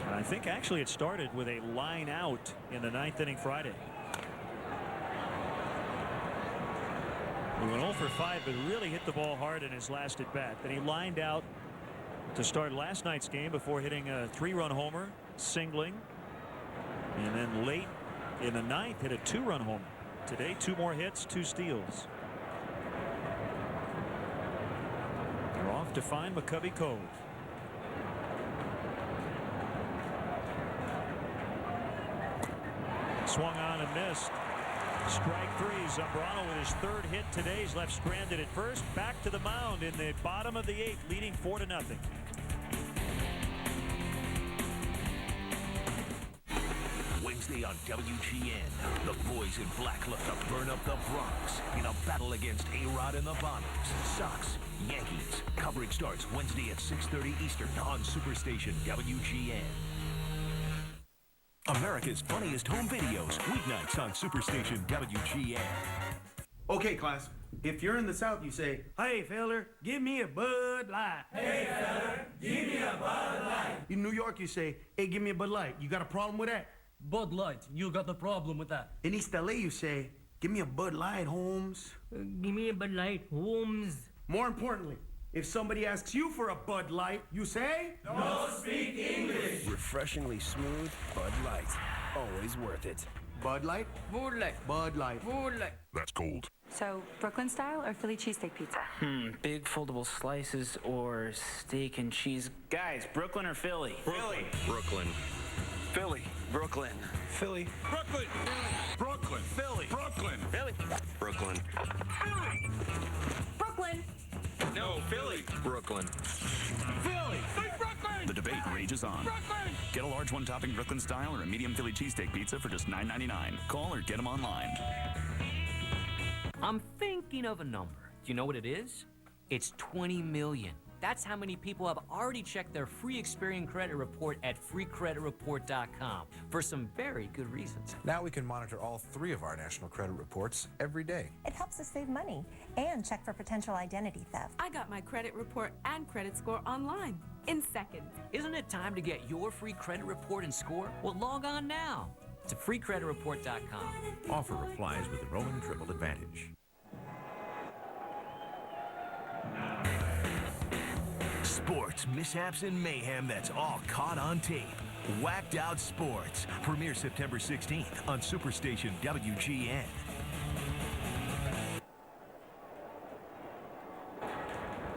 And I think actually it started with a line out in the 9th inning Friday. He went 0 for 5, but really hit the ball hard in his last at bat. Then he lined out to start last night's game before hitting a 3-run homer, singling. And then late in the 9th hit a 2-run homer. Today 2 more hits, 2 steals. to find McCovey Cove. Swung on and missed. Strike three. Zambrano with his third hit today. He's left stranded at first. Back to the mound in the bottom of the 8th, leading 4-0. Wednesday on WGN, the boys in black look to burn up the Bronx in a battle against A-Rod and the Bombers. Sox, Yankees. Coverage starts Wednesday at 6:30 Eastern on Superstation WGN. America's funniest home videos, weeknights on Superstation WGN. Okay, class. If you're in the South, you say, "Hey, feller, give me a Bud Light." "Hey, feller, give me a Bud Light." In New York, you say, "Hey, give me a Bud Light." You got a problem with that? Bud Light. You got a problem with that? In East LA, you say, "Give me a Bud Light, Holmes." Give me a Bud Light, Holmes. More importantly, if somebody asks you for a Bud Light, you say, "Don't speak English." Refreshingly smooth Bud Light. Always worth it. Bud Light? Bud Light. Bud Light. Bud Light. That's cold. So, Brooklyn style or Philly cheesesteak pizza? Big foldable slices or steak and cheese. Guys, Brooklyn or Philly? Philly. Brooklyn. Philly. Brooklyn. Philly. Brooklyn. Brooklyn. Philly. Brooklyn. Philly. Brooklyn. Brooklyn. No, Philly. Brooklyn. Philly. Brooklyn. The debate rages on. Brooklyn. Get a large one-topping Brooklyn style or a medium Philly cheesesteak pizza for just $9.99. Call or get them online. I'm thinking of a number. Do you know what it is? It's 20 million. That's how many people have already checked their free Experian credit report at freecreditreport.com for some very good reasons. Now we can monitor all 3 of our national credit reports every day. It helps us save money and check for potential identity theft. I got my credit report and credit score online in seconds. Isn't it time to get your free credit report and score? Well, log on now to freecreditreport.com. Offer applies with the Roman Triple Advantage. Sports, mishaps, and mayhem that's all caught on tape. Whacked Out Sports. Premiere September 16th on Superstation WGN.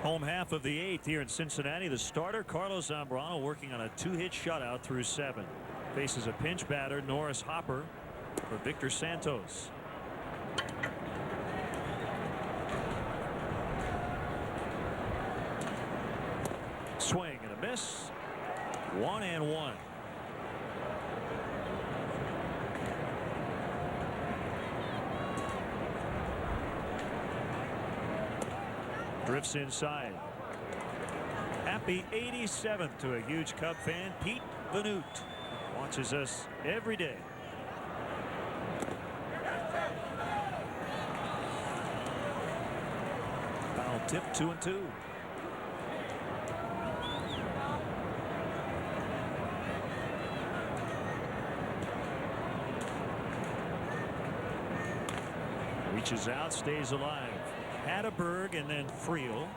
Home half of the 8th here in Cincinnati. The starter, Carlos Zambrano, working on a 2-hit shutout through 7. Faces a pinch batter, Norris Hopper, for Victor Santos. Swing and a miss. 1-1. Drifts inside. Happy 87th to a huge Cub fan, Pete Vanute. Watches us every day. Foul tip, 2-2. Reaches out, stays alive. Hatteberg and then Friel.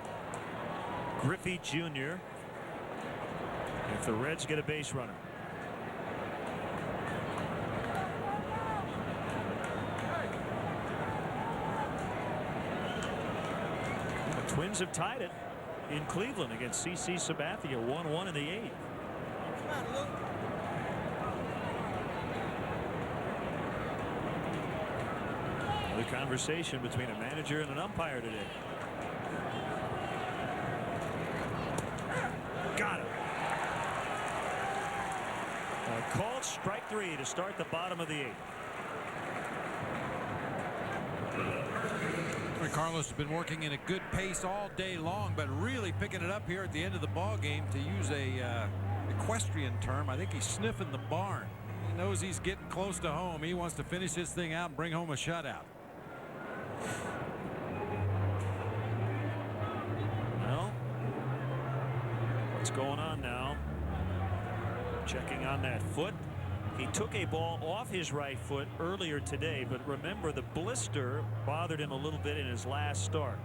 Griffey Jr. if the Reds get a base runner. The Twins have tied it in Cleveland against CC Sabathia, 1-1 in the 8th. The conversation between a manager and an umpire today. Got it. Called strike 3 to start the bottom of the 8th. Carlos has been working in a good pace all day long, but really picking it up here at the end of the ball game, to use a equestrian term. I think he's sniffing the barn. He knows he's getting close to home. He wants to finish this thing out and bring home a shutout. Well, what's going on now? Checking on that foot. He took a ball off his right foot earlier today, but remember, the blister bothered him a little bit in his last start.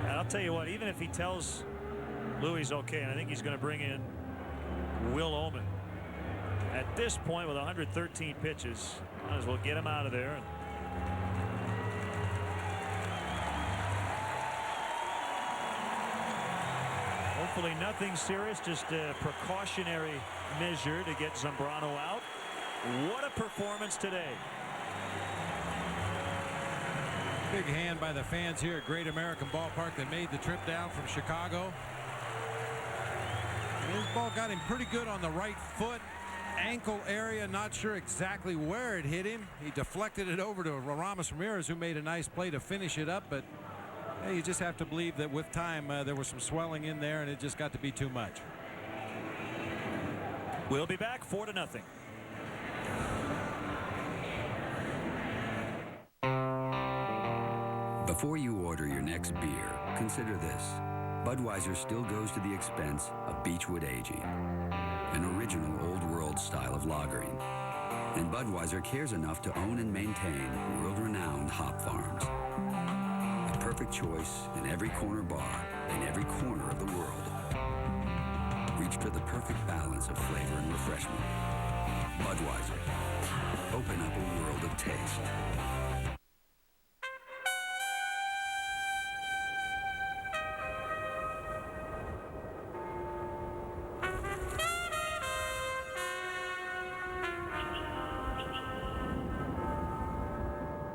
And I'll tell you what, even if he tells Lou he's okay, and I think he's going to bring in Will Oman. At this point, with 113 pitches, might as well get him out of there. Thankfully, nothing serious, just a precautionary measure to get Zambrano out. What a performance today. Big hand by the fans here at Great American Ballpark that made the trip down from Chicago. His ball got him pretty good on the right foot, ankle area. Not sure exactly where it hit him. He deflected it over to Ramos Ramirez, who made a nice play to finish it up. But hey, you just have to believe that with time there was some swelling in there, and it just got to be too much. We'll be back 4-0. Before you order your next beer, consider this. Budweiser still goes to the expense of Beechwood aging, an original old-world style of lagering. And Budweiser cares enough to own and maintain world-renowned hop farms. A perfect choice in every corner bar, in every corner of the world. Reach for the perfect balance of flavor and refreshment. Budweiser. Open up a world of taste.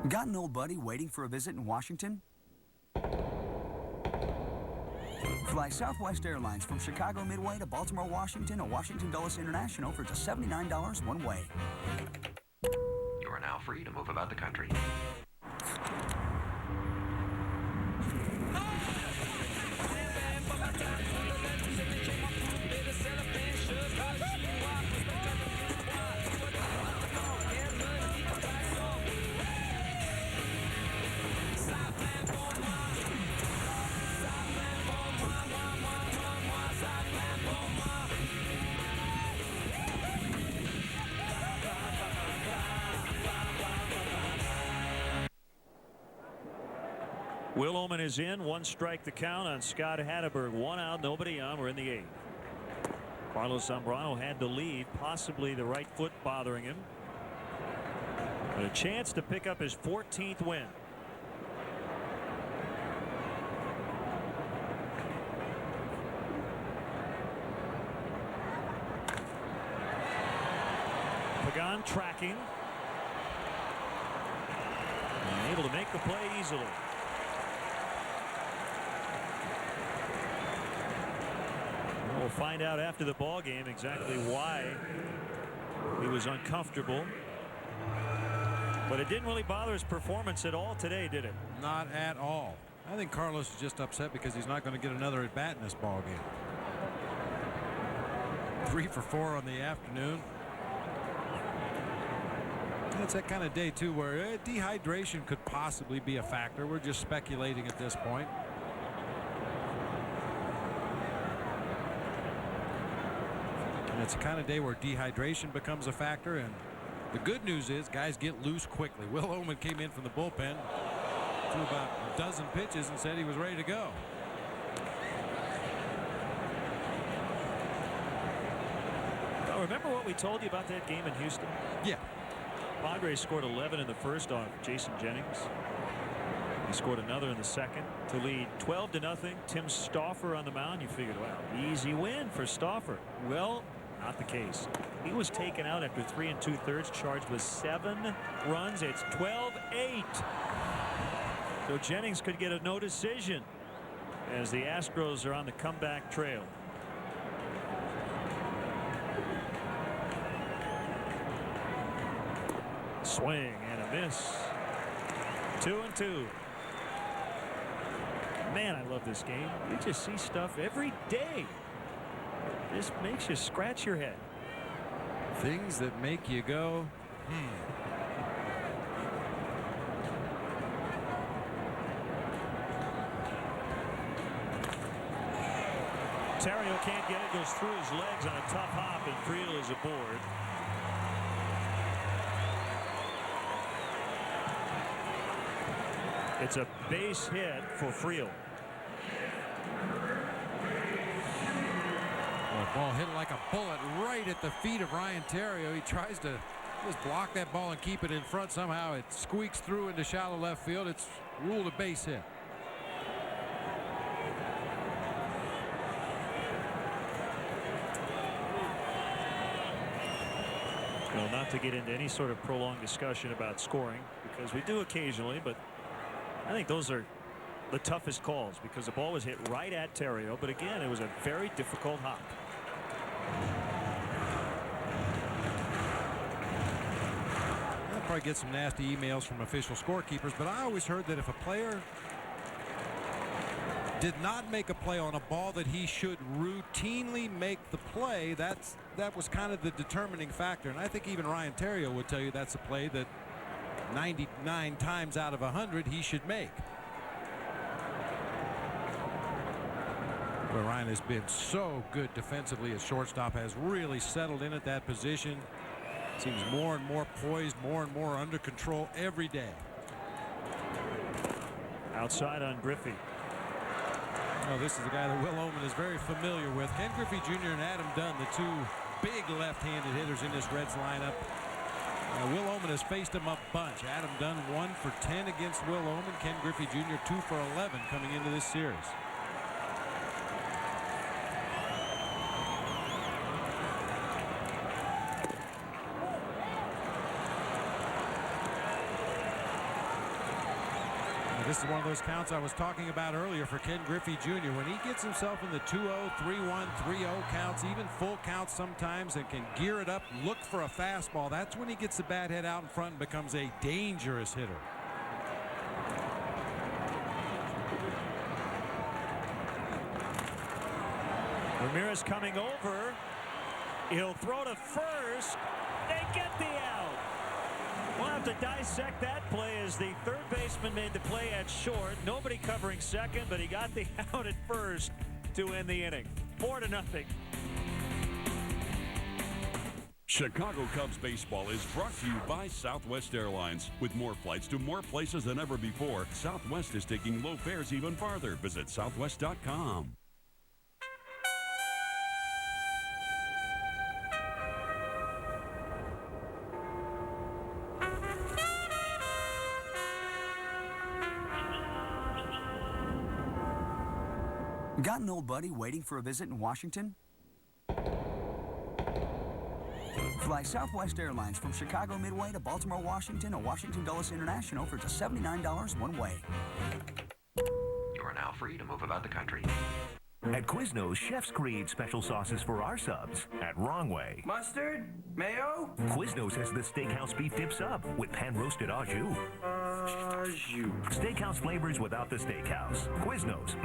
Got an old buddy waiting for a visit in Washington? Fly Southwest Airlines from Chicago Midway to Baltimore, Washington, or Washington Dulles International for just $79 one way. You are now free to move about the country. Will Oman is in. One strike the count on Scott Hatteberg. One out, nobody on. We're in the 8th. Carlos Zambrano had to leave, possibly the right foot bothering him. But a chance to pick up his 14th win. Pagan tracking. And able to make the play easily. We'll find out after the ball game exactly why he was uncomfortable. But it didn't really bother his performance at all today, did it? Not at all. I think Carlos is just upset because he's not going to get another at bat in this ball game. 3 for 4 on the afternoon. It's that kind of day too where dehydration could possibly be a factor. We're just speculating at this point. And it's the kind of day where dehydration becomes a factor, and the good news is guys get loose quickly. Will Oman came in from the bullpen, threw about a dozen pitches and said he was ready to go. Well, remember what we told you about that game in Houston? Yeah. Padres scored 11 in the first off Jason Jennings. He scored another in the second to lead 12-0. Tim Stauffer on the mound. You figured, wow, easy win for Stauffer. Well, not the case. He was taken out after 3 2/3, charged with 7 runs. It's 12-8. So Jennings could get a no decision as the Astros are on the comeback trail. Swing and a miss. 2-2. Man, I love this game. You just see stuff every day. This makes you scratch your head. Things that make you go, Terrio can't get it. Goes through his legs on a tough hop, and Friel is aboard. It's a base hit for Friel. Ball hit like a bullet right at the feet of Ryan Terrio. He tries to just block that ball and keep it in front. Somehow it squeaks through into shallow left field. It's ruled a base hit. Well, not to get into any sort of prolonged discussion about scoring, because we do occasionally, but I think those are the toughest calls because the ball was hit right at Terrio. But again, it was a very difficult hop. I'll probably get some nasty emails from official scorekeepers, but I always heard that if a player did not make a play on a ball that he should routinely make the play, that was kind of the determining factor. And I think even Ryan Terrio would tell you that's a play that 99 times out of 100 he should make. But Ryan has been so good defensively at shortstop, has really settled in at that position. Seems more and more poised, more and more under control every day. Outside on Griffey. Oh, this is a guy that Will Oman is very familiar with. Ken Griffey Jr. and Adam Dunn, the two big left-handed hitters in this Reds lineup. Will Oman has faced him a bunch. Adam Dunn 1 for 10 against Will Oman. Ken Griffey Jr. 2 for 11 coming into this series. This is one of those counts I was talking about earlier for Ken Griffey Jr. When he gets himself in the 2-0, 3-1, 3-0 counts, even full counts sometimes, and can gear it up, look for a fastball, that's when he gets the bat head out in front and becomes a dangerous hitter. Ramirez coming over. He'll throw to first. They get the out. We'll have to dissect that play as the third baseman made the play at short. Nobody covering second, but he got the out at first to end the inning. 4-0. Chicago Cubs baseball is brought to you by Southwest Airlines. With more flights to more places than ever before, Southwest is taking low fares even farther. Visit southwest.com. Got an old buddy waiting for a visit in Washington? Fly Southwest Airlines from Chicago Midway to Baltimore, Washington, or Washington Dulles International for just $79 one way. You are now free to move about the country. At Quiznos, chefs create special sauces for our subs. At Wrong Way, Mustard? Mayo? Quiznos has the Steakhouse Beef Dip Sub with pan-roasted au jus. Steakhouse flavors without the steakhouse. Quiznos.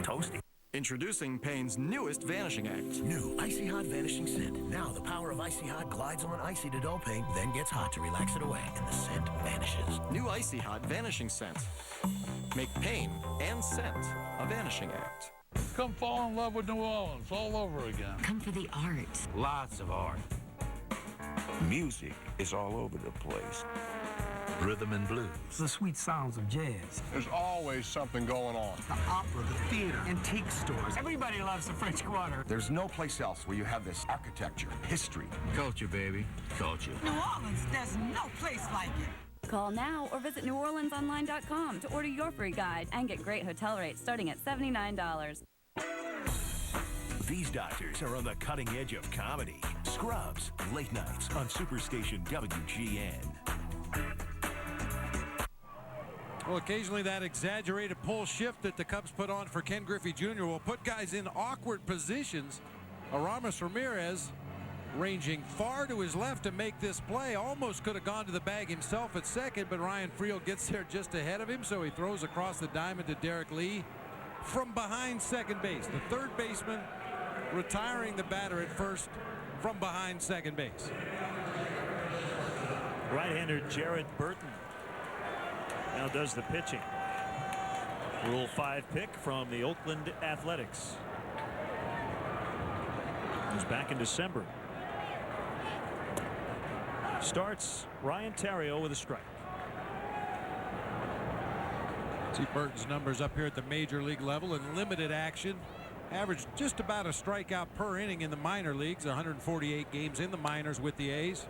Toasty. Introducing Payne's newest Vanishing Act. New Icy Hot Vanishing Scent. Now the power of Icy Hot glides on icy to dull paint, then gets hot to relax it away, and the scent vanishes. New Icy Hot Vanishing Scent. Make pain and scent a vanishing act. Come fall in love with New Orleans all over again. Come for the art. Lots of art. Music is all over the place. Rhythm and blues. The sweet sounds of jazz. There's always something going on. The opera, the theater, antique stores. Everybody loves the French Quarter. There's no place else where you have this architecture, history. Culture, baby. Culture. New Orleans, there's no place like it. Call now or visit NewOrleansOnline.com to order your free guide and get great hotel rates starting at $79. These doctors are on the cutting edge of comedy. Scrubs, late nights on Superstation WGN. Well, occasionally that exaggerated pull shift that the Cubs put on for Ken Griffey Jr. will put guys in awkward positions. Aramis Ramirez ranging far to his left to make this play. Almost could have gone to the bag himself at second, but Ryan Friel gets there just ahead of him, so he throws across the diamond to Derek Lee from behind second base. The third baseman retiring the batter at first from behind second base. Right-hander Jared Burton now does the pitching. Rule 5 pick from the Oakland Athletics. He's back in December. Starts Ryan Terrio with a strike. See Burton's numbers up here at the major league level in limited action. Averaged just about a strikeout per inning in the minor leagues. 148 games in the minors with the A's.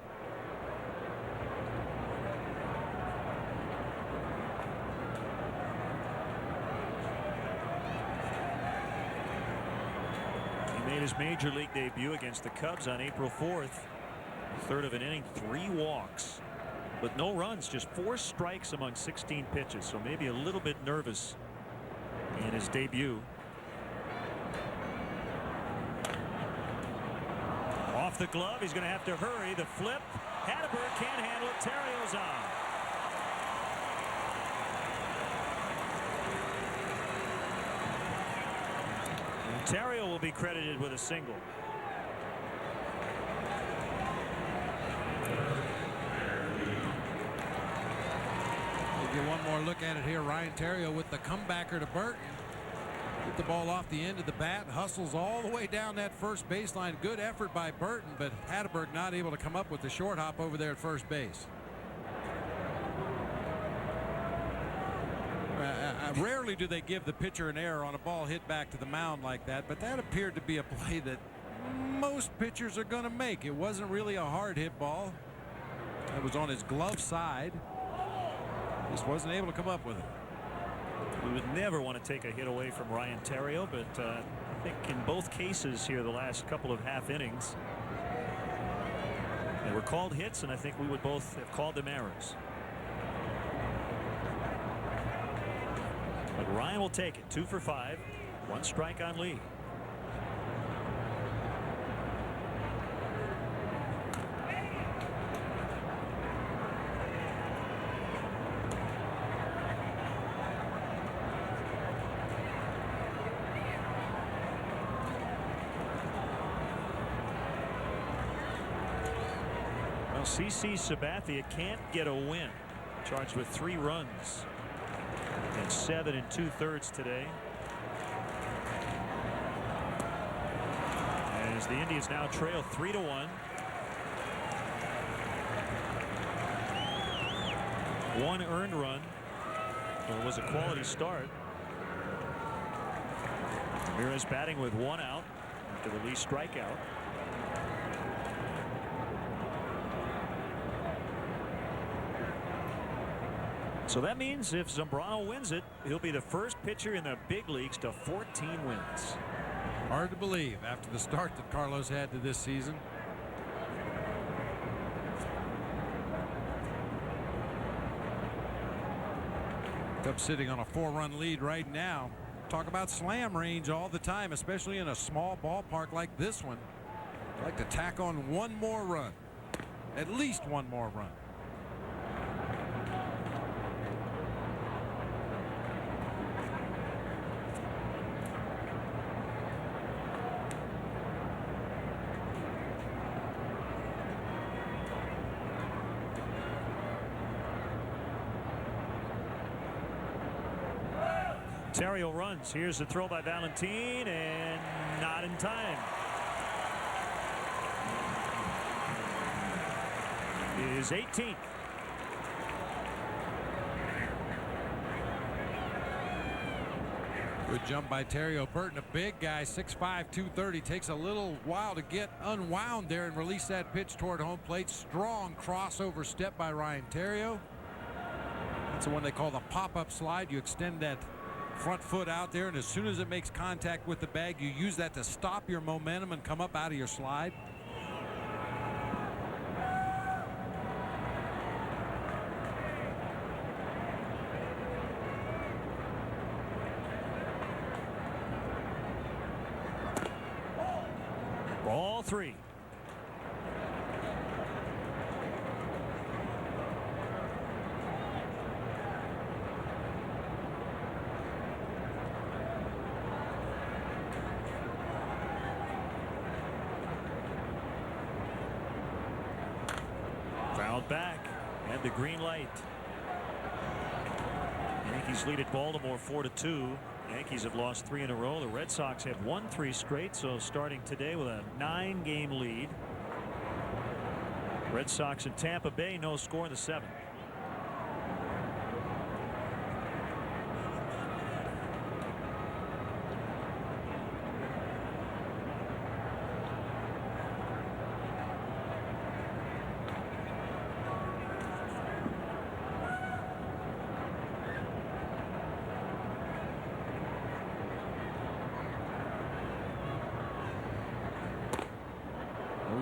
He made his major league debut against the Cubs on April 4th. Third of an inning, 3 walks, but no runs, just 4 strikes among 16 pitches. So maybe a little bit nervous in his debut. Off the glove, he's going to have to hurry. The flip, Hatteberg can't handle it. Terrio's on. And Terrio will be credited with a single. We'll get one more look at it here. Ryan Terrio with the comebacker to Burton. Get the ball off the end of the bat, hustles all the way down that first baseline. Good effort by Burton, but Hatteberg not able to come up with the short hop over there at first base. Rarely do they give the pitcher an error on a ball hit back to the mound like that, but that appeared to be a play that most pitchers are going to make. It wasn't really a hard hit ball. It was on his glove side. Just wasn't able to come up with it. We would never want to take a hit away from Ryan Terrio, but I think in both cases here the last couple of half innings they were called hits, and I think we would both have called them errors. But Ryan will take it. 2 for 5, 1 strike on Lee. CC Sabathia can't get a win. Charged with 3 runs and 7 2/3 today. As the Indians now trail 3-1. 1 earned run. It was a quality start. Ramirez batting with 1 out after the Lee strikeout. So that means if Zambrano wins it, he'll be the first pitcher in the big leagues to 14 wins. Hard to believe after the start that Carlos had to this season. Cubs sitting on a 4-run lead right now. Talk about slam range all the time, especially in a small ballpark like this one. I'd like to tack on 1 more run. At least 1 more run. Terrio runs. Here's the throw by Valentin, and not in time. His 18th. Good jump by Terrio. Burton, a big guy, 6'5", 230. Takes a little while to get unwound there and release that pitch toward home plate. Strong crossover step by Ryan Terrio. That's the one they call the pop-up slide. You extend that front foot out there, and as soon as it makes contact with the bag, you use that to stop your momentum and come up out of your slide. Ball 3. Fouled back, and the green light. Yankees lead at Baltimore 4-2. Yankees have lost 3 in a row. The Red Sox have won 3 straight, so starting today with a 9-game lead. Red Sox and Tampa Bay, no score in the 7th.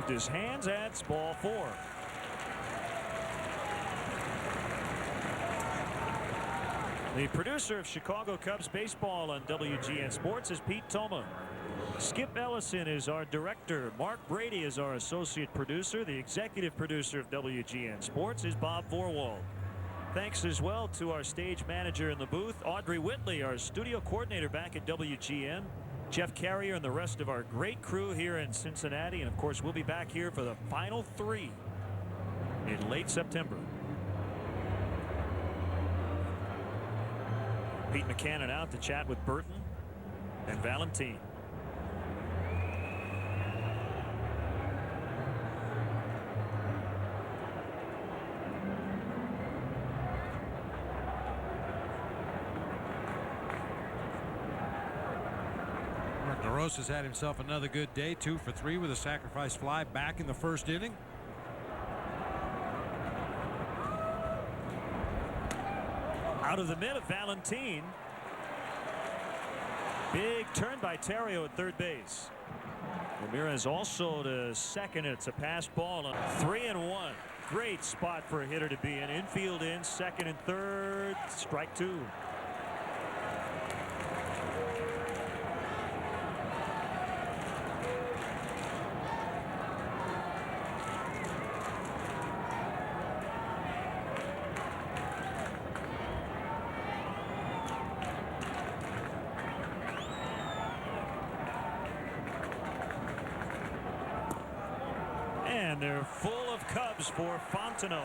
moved his hands. That's ball 4. The producer of Chicago Cubs baseball on WGN Sports is Pete Toma. Skip Ellison is our director. Mark Brady is our associate producer. The executive producer of WGN Sports is Bob Vorwald. Thanks as well to our stage manager in the booth, Audrey Whitley, our studio coordinator back at WGN, Jeff Carrier, and the rest of our great crew here in Cincinnati. And of course, we'll be back here for the final 3 in late September. Pete McCannon out to chat with Burton and Valentine. DeRosa's had himself another good day, 2 for 3 with a sacrifice fly back in the first inning. Out of the mid of Valentine. Big turn by Terrio at third base. Ramirez also to second. It's a pass ball. 3-1. Great spot for a hitter to be in. Infield in, second and third. Strike 2. And they're full of Cubs for Fontenot.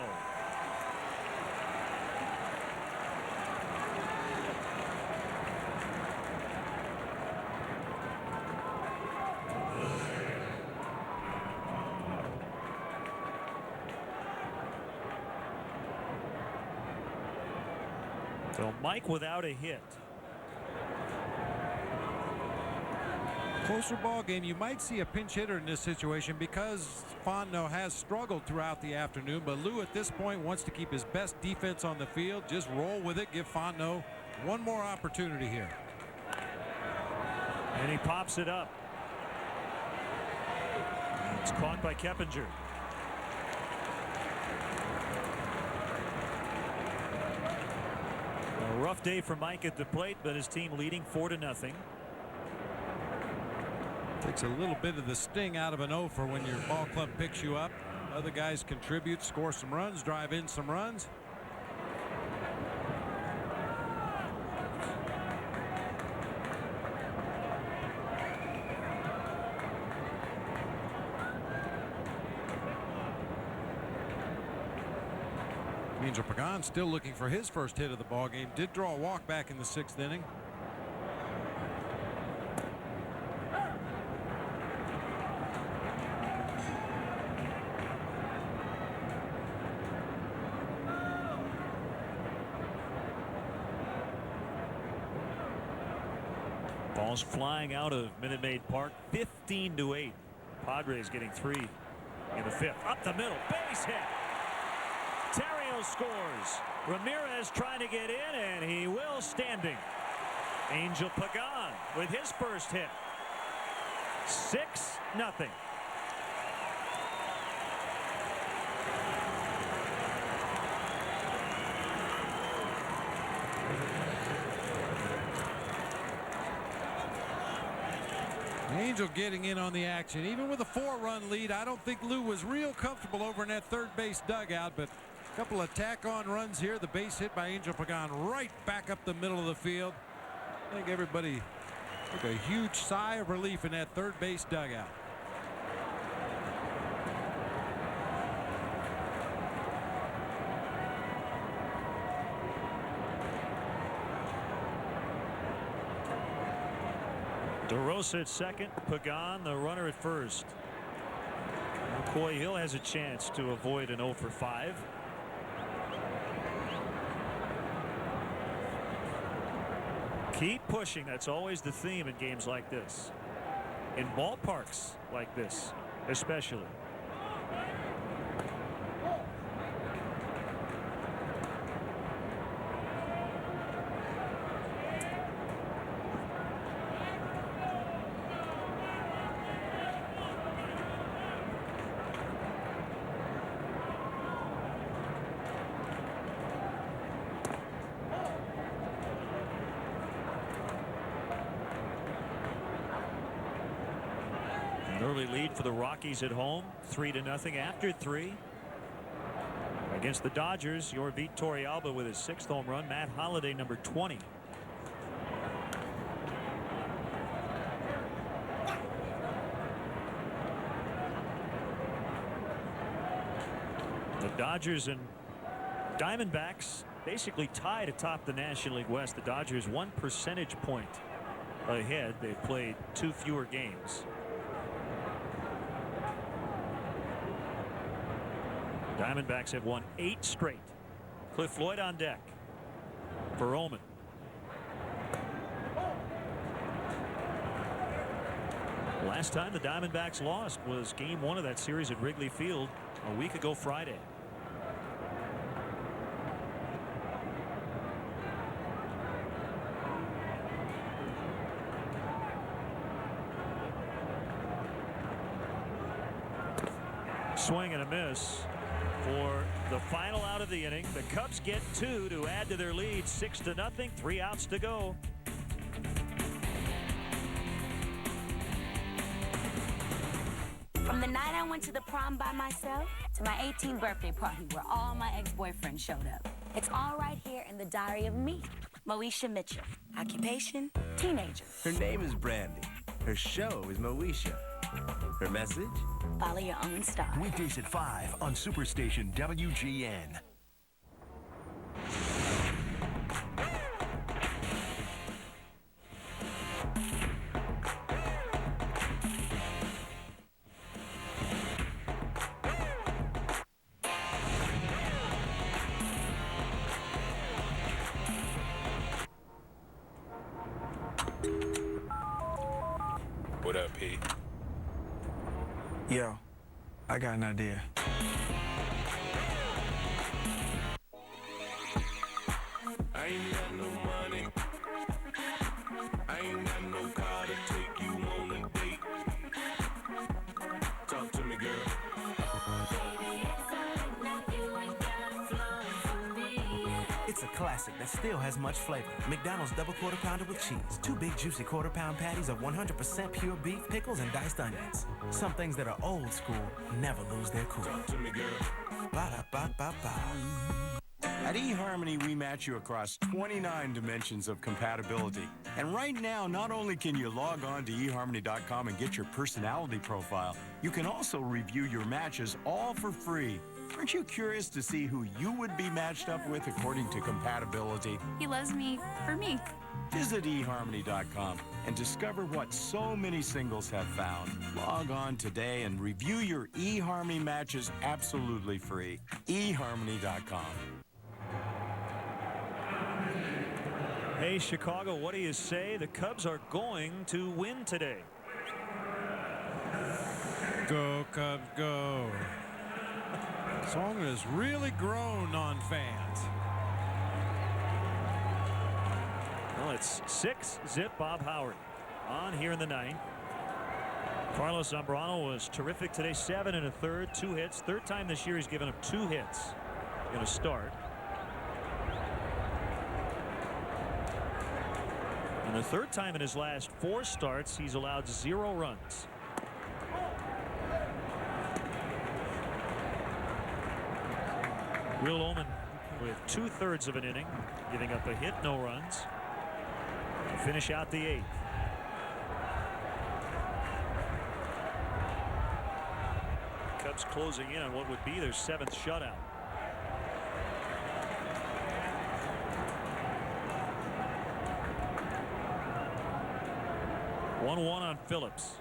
So Mike without a hit. Closer ball game. You might see a pinch hitter in this situation because Fontenot has struggled throughout the afternoon, but Lou at this point wants to keep his best defense on the field. Just roll with it. Give Fontenot one more opportunity here. And he pops it up. It's caught by Keppinger. A rough day for Mike at the plate, but his team leading 4-0. Takes a little bit of the sting out of an O for when your ball club picks you up. Other guys contribute, score some runs, drive in some runs. Angel Pagan still looking for his first hit of the ball game. Did draw a walk back in the 6th inning. Ball's flying out of Minute Maid Park, 15-8. Padres getting 3 in the 5th. Up the middle, base hit. Terrio scores. Ramirez trying to get in, and he will standing. Angel Pagan with his first hit. 6-0. Angel getting in on the action. Even with a 4-run lead, I don't think Lou was real comfortable over in that third base dugout, but a couple of tack-on runs here. The base hit by Angel Pagan right back up the middle of the field. I think everybody took a huge sigh of relief in that third base dugout. DeRosa at second, Pagan the runner at first. McCoy Hill has a chance to avoid an 0 for 5. Keep pushing. That's always the theme in games like this. In ballparks like this, especially. early lead for the Rockies at home, 3-0 after 3. Against the Dodgers, your Vitor Alba with his 6th home run. Matt Holliday, number 20. The Dodgers and Diamondbacks basically tied atop the National League West. The Dodgers 1 percentage point ahead. They've played 2 fewer games. Diamondbacks have won 8 straight. Cliff Floyd on deck for Oman. Last time the Diamondbacks lost was game 1 of that series at Wrigley Field a week ago Friday. Swing and a miss for the final out of the inning. The Cubs get 2 to add to their lead, 6-0, 3 outs to go. From the night I went to the prom by myself to my 18th birthday party where all my ex-boyfriends showed up. It's all right here in the diary of me, Moesha Mitchell. Occupation, teenager. Her name is Brandy. Her show is Moesha. Her message? Follow your own star. Weekdays at 5 on Superstation WGN. What up, P? Yo, I got an idea. I ain't got no money. I ain't got no car to take you on a date. Talk to me, girl. It's a classic that still has much flavor. McDonald's double quarter pounder with cheese. 2 big juicy quarter pound patties of 100% pure beef, pickles, and diced onions. Some things that are old school never lose their cool. Talk to me, girl. Ba-da-ba-ba-ba. At eHarmony, we match you across 29 dimensions of compatibility. And right now, not only can you log on to eHarmony.com and get your personality profile, you can also review your matches all for free. Aren't you curious to see who you would be matched up with according to compatibility? He loves me for me. Visit eHarmony.com and discover what so many singles have found. Log on today and review your eHarmony matches absolutely free. eHarmony.com. Hey, Chicago, what do you say? The Cubs are going to win today. Go, Cubs, go. Song has really grown on fans. Well, it's 6-zip Bob Howard on here in the 9th. Carlos Zambrano was terrific today, 7 1/3, 2 hits. 3rd time this year he's given up 2 hits. Going to start. And the 3rd time in his last 4 starts he's allowed 0 runs. Will Oman with 2/3 of an inning, giving up a hit, no runs. To finish out the 8th. Cubs closing in on what would be their 7th shutout. One on Phillips.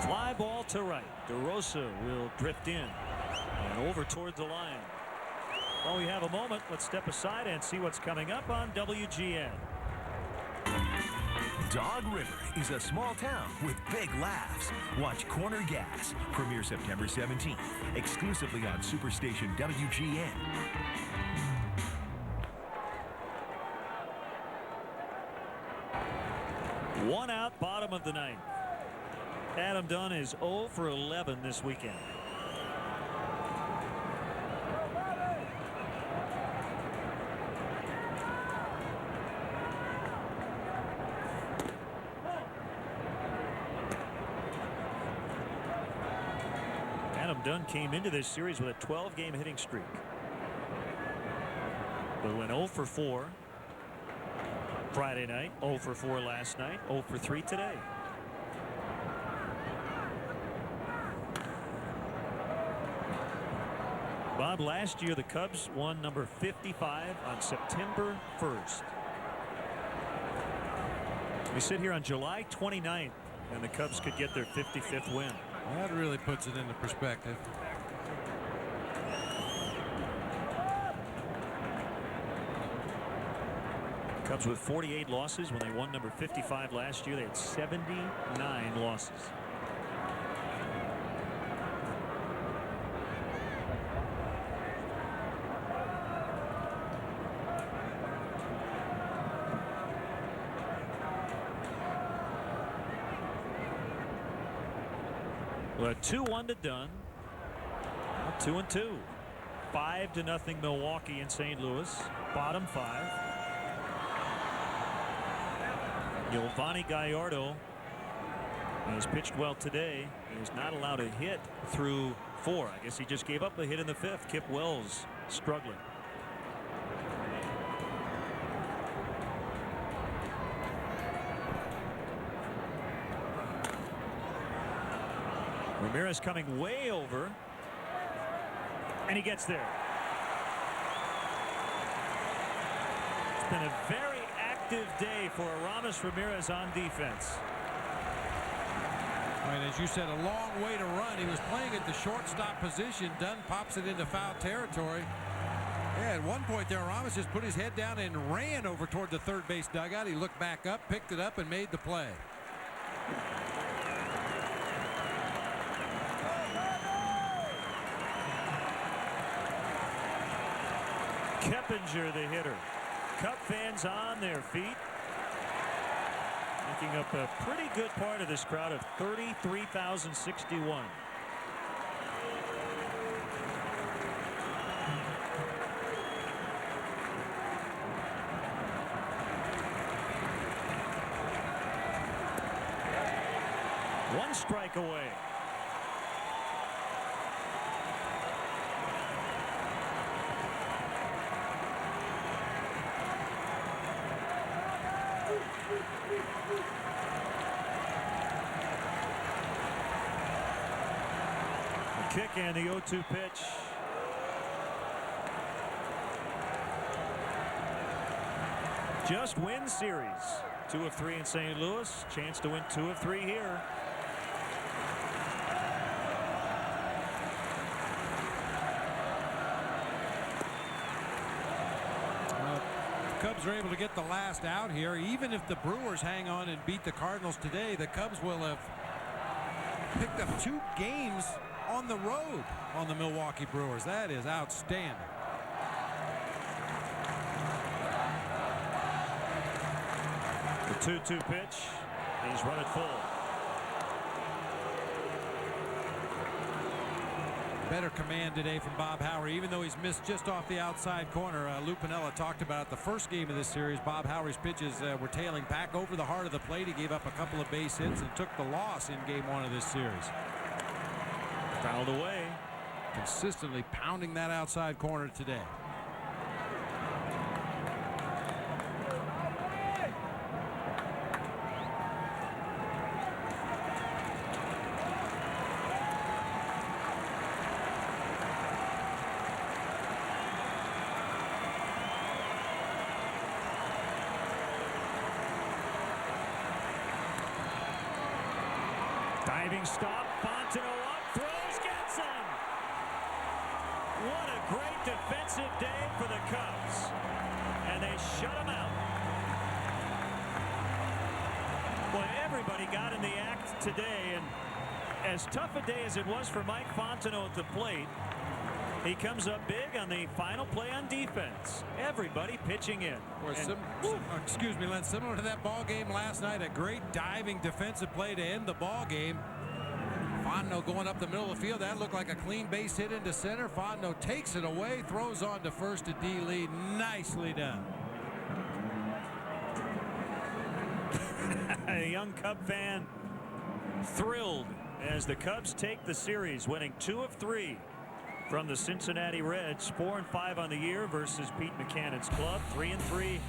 Fly ball to right. DeRosa will drift in and over toward the line. While we have a moment, let's step aside and see what's coming up on WGN. Dog River is a small town with big laughs. Watch Corner Gas, premiere September 17th, exclusively on Superstation WGN. One out, bottom of the 9th. Adam Dunn is 0 for 11 this weekend. Dunn came into this series with a 12-game hitting streak. But went 0 for 4 Friday night, 0 for 4 last night, 0 for 3 today. Bob, last year the Cubs won number 55 on September 1st. We sit here on July 29th, and the Cubs could get their 55th win. That really puts it into perspective. Cubs with 48 losses. When they won number 55 last year, they had 79 losses. Well, 2-1 to Dunn. 2-2. 5-0 Milwaukee in St. Louis. Bottom 5. Giovanni Gallardo has pitched well today. He is not allowed a hit through 4. I guess he just gave up a hit in the 5th. Kip Wells struggling. Ramirez coming way over, and he gets there. It's been a very active day for Aramis Ramirez on defense. And as you said, a long way to run. He was playing at the shortstop position. Dunn pops it into foul territory. Yeah, at one point there, Aramis just put his head down and ran over toward the third base dugout. He looked back up, picked it up, and made the play. Keppinger, the hitter. Cub fans on their feet, making up a pretty good part of this crowd of 33,061. One strike away. The kick and the 0-2 pitch. Just win series. 2 of 3 in St. Louis. Chance to win 2 of 3 here. Cubs are able to get the last out here. Even if the Brewers hang on and beat the Cardinals today, the Cubs will have picked up 2 games on the road on the Milwaukee Brewers. That is outstanding. The 2-2 pitch. He's run it full. Better command today from Bob Howry, even though he's missed just off the outside corner. Lou Piniella talked about it the first game of this series. Bob Howry's pitches were tailing back over the heart of the plate. He gave up a couple of base hits and took the loss in game 1 of this series. Fouled away. Consistently pounding that outside corner today. Diving stop. Fontenot up. Throws. Gets him. What a great defensive day for the Cubs. And they shut him out. Boy, everybody got in the act today. And as tough a day as it was for Mike Fontenot at the plate, he comes up big on the final play on defense. Everybody pitching in. Excuse me, Len. Similar to that ball game last night, a great diving defensive play to end the ball game. Fontenot going up the middle of the field. That looked like a clean base hit into center. Fontenot takes it away, throws on to first to D. Lee. Nicely done. A young Cub fan thrilled as the Cubs take the series, winning 2 of 3 from the Cincinnati Reds. 4-5 on the year versus Pete Buchanan's club. 3-3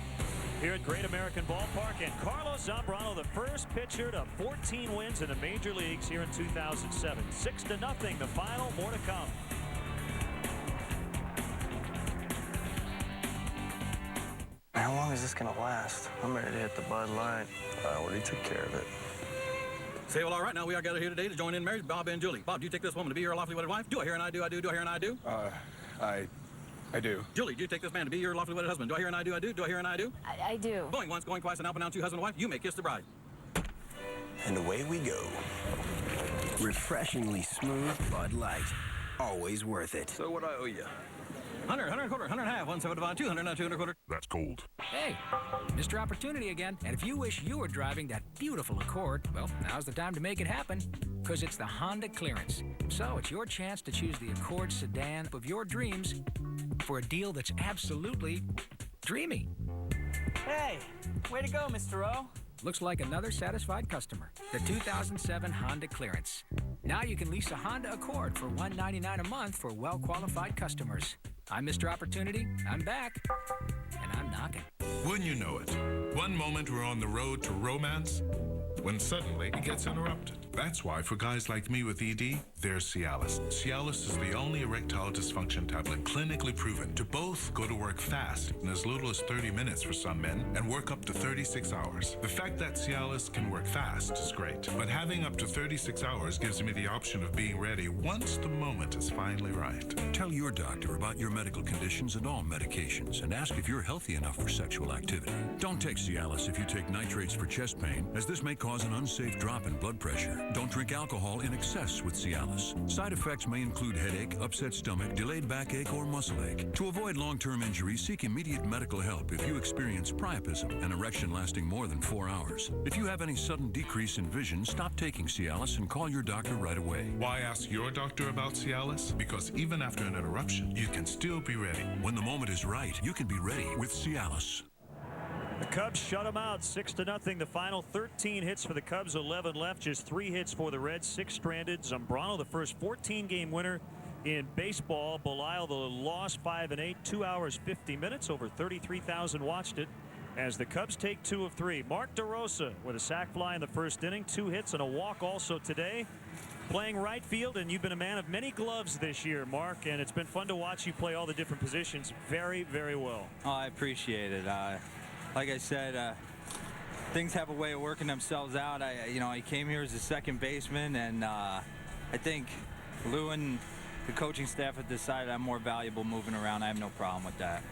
here at Great American Ballpark. And Carlos Zambrano, the first pitcher to 14 wins in the major leagues here in 2007. 6-0 the final. More to come. How long is this gonna last? I'm ready to hit the Bud Light. I already took care of it. Say, well, all right, now we are gathered here today to join in marriage, Bob and Julie. Bob, do you take this woman to be your lawfully wedded wife? Do I hear and I do, I do, do I hear and I do? I do. Julie, do you take this man to be your lawfully wedded husband? Do I hear and I do, I do, do I hear and I do? I do. Going once, going twice, and now pronounce you husband and wife, you may kiss the bride. And away we go. Refreshingly smooth Bud Light. Always worth it. So what I owe you? 100, 100 and a quarter, 100 and a half, 175, 200, 200 and a quarter. That's cold. Hey, Mr. Opportunity again. And if you wish you were driving that beautiful Accord, well, now's the time to make it happen. Because it's the Honda clearance. So it's your chance to choose the Accord sedan of your dreams for a deal that's absolutely dreamy. Hey, way to go, Mr. O. Looks like another satisfied customer. The 2007 Honda clearance. Now you can lease a Honda Accord for $199 a month for well-qualified customers. I'm Mr. Opportunity. I'm back. And I'm knocking. Wouldn't you know it? One moment we're on the road to romance, when suddenly it gets interrupted. That's why for guys like me with ED, there's Cialis. Cialis is the only erectile dysfunction tablet clinically proven to both go to work fast in as little as 30 minutes for some men and work up to 36 hours. The fact that Cialis can work fast is great, but having up to 36 hours gives me the option of being ready once the moment is finally right. Tell your doctor about your medical conditions and all medications and ask if you're healthy enough for sexual activity. Don't take Cialis if you take nitrates for chest pain, as this may cause an unsafe drop in blood pressure. Don't drink alcohol in excess with Cialis. Side effects may include headache, upset stomach, delayed backache, or muscle ache. To avoid long-term injury, seek immediate medical help if you experience priapism, an erection lasting more than 4 hours. If you have any sudden decrease in vision, stop taking Cialis and call your doctor right away. Why ask your doctor about Cialis? Because even after an interruption, you can still be ready. When the moment is right, you can be ready with Cialis. The Cubs shut them out 6-0 the final. 13 hits for the Cubs, 11 left, just 3 hits for the Reds, 6 stranded. Zambrano, the first 14-game winner in baseball. Belisle, the loss, 5-8, 2 hours 50 minutes. Over 33,000 watched it as the Cubs take 2 of 3. Mark DeRosa with a sac fly in the first inning, 2 hits and a walk also today. Playing right field, and you've been a man of many gloves this year, Mark, and it's been fun to watch you play all the different positions very, very well. Oh, I appreciate it. Like I said, things have a way of working themselves out. I came here as a second baseman, and I think Lou and the coaching staff have decided I'm more valuable moving around. I have no problem with that.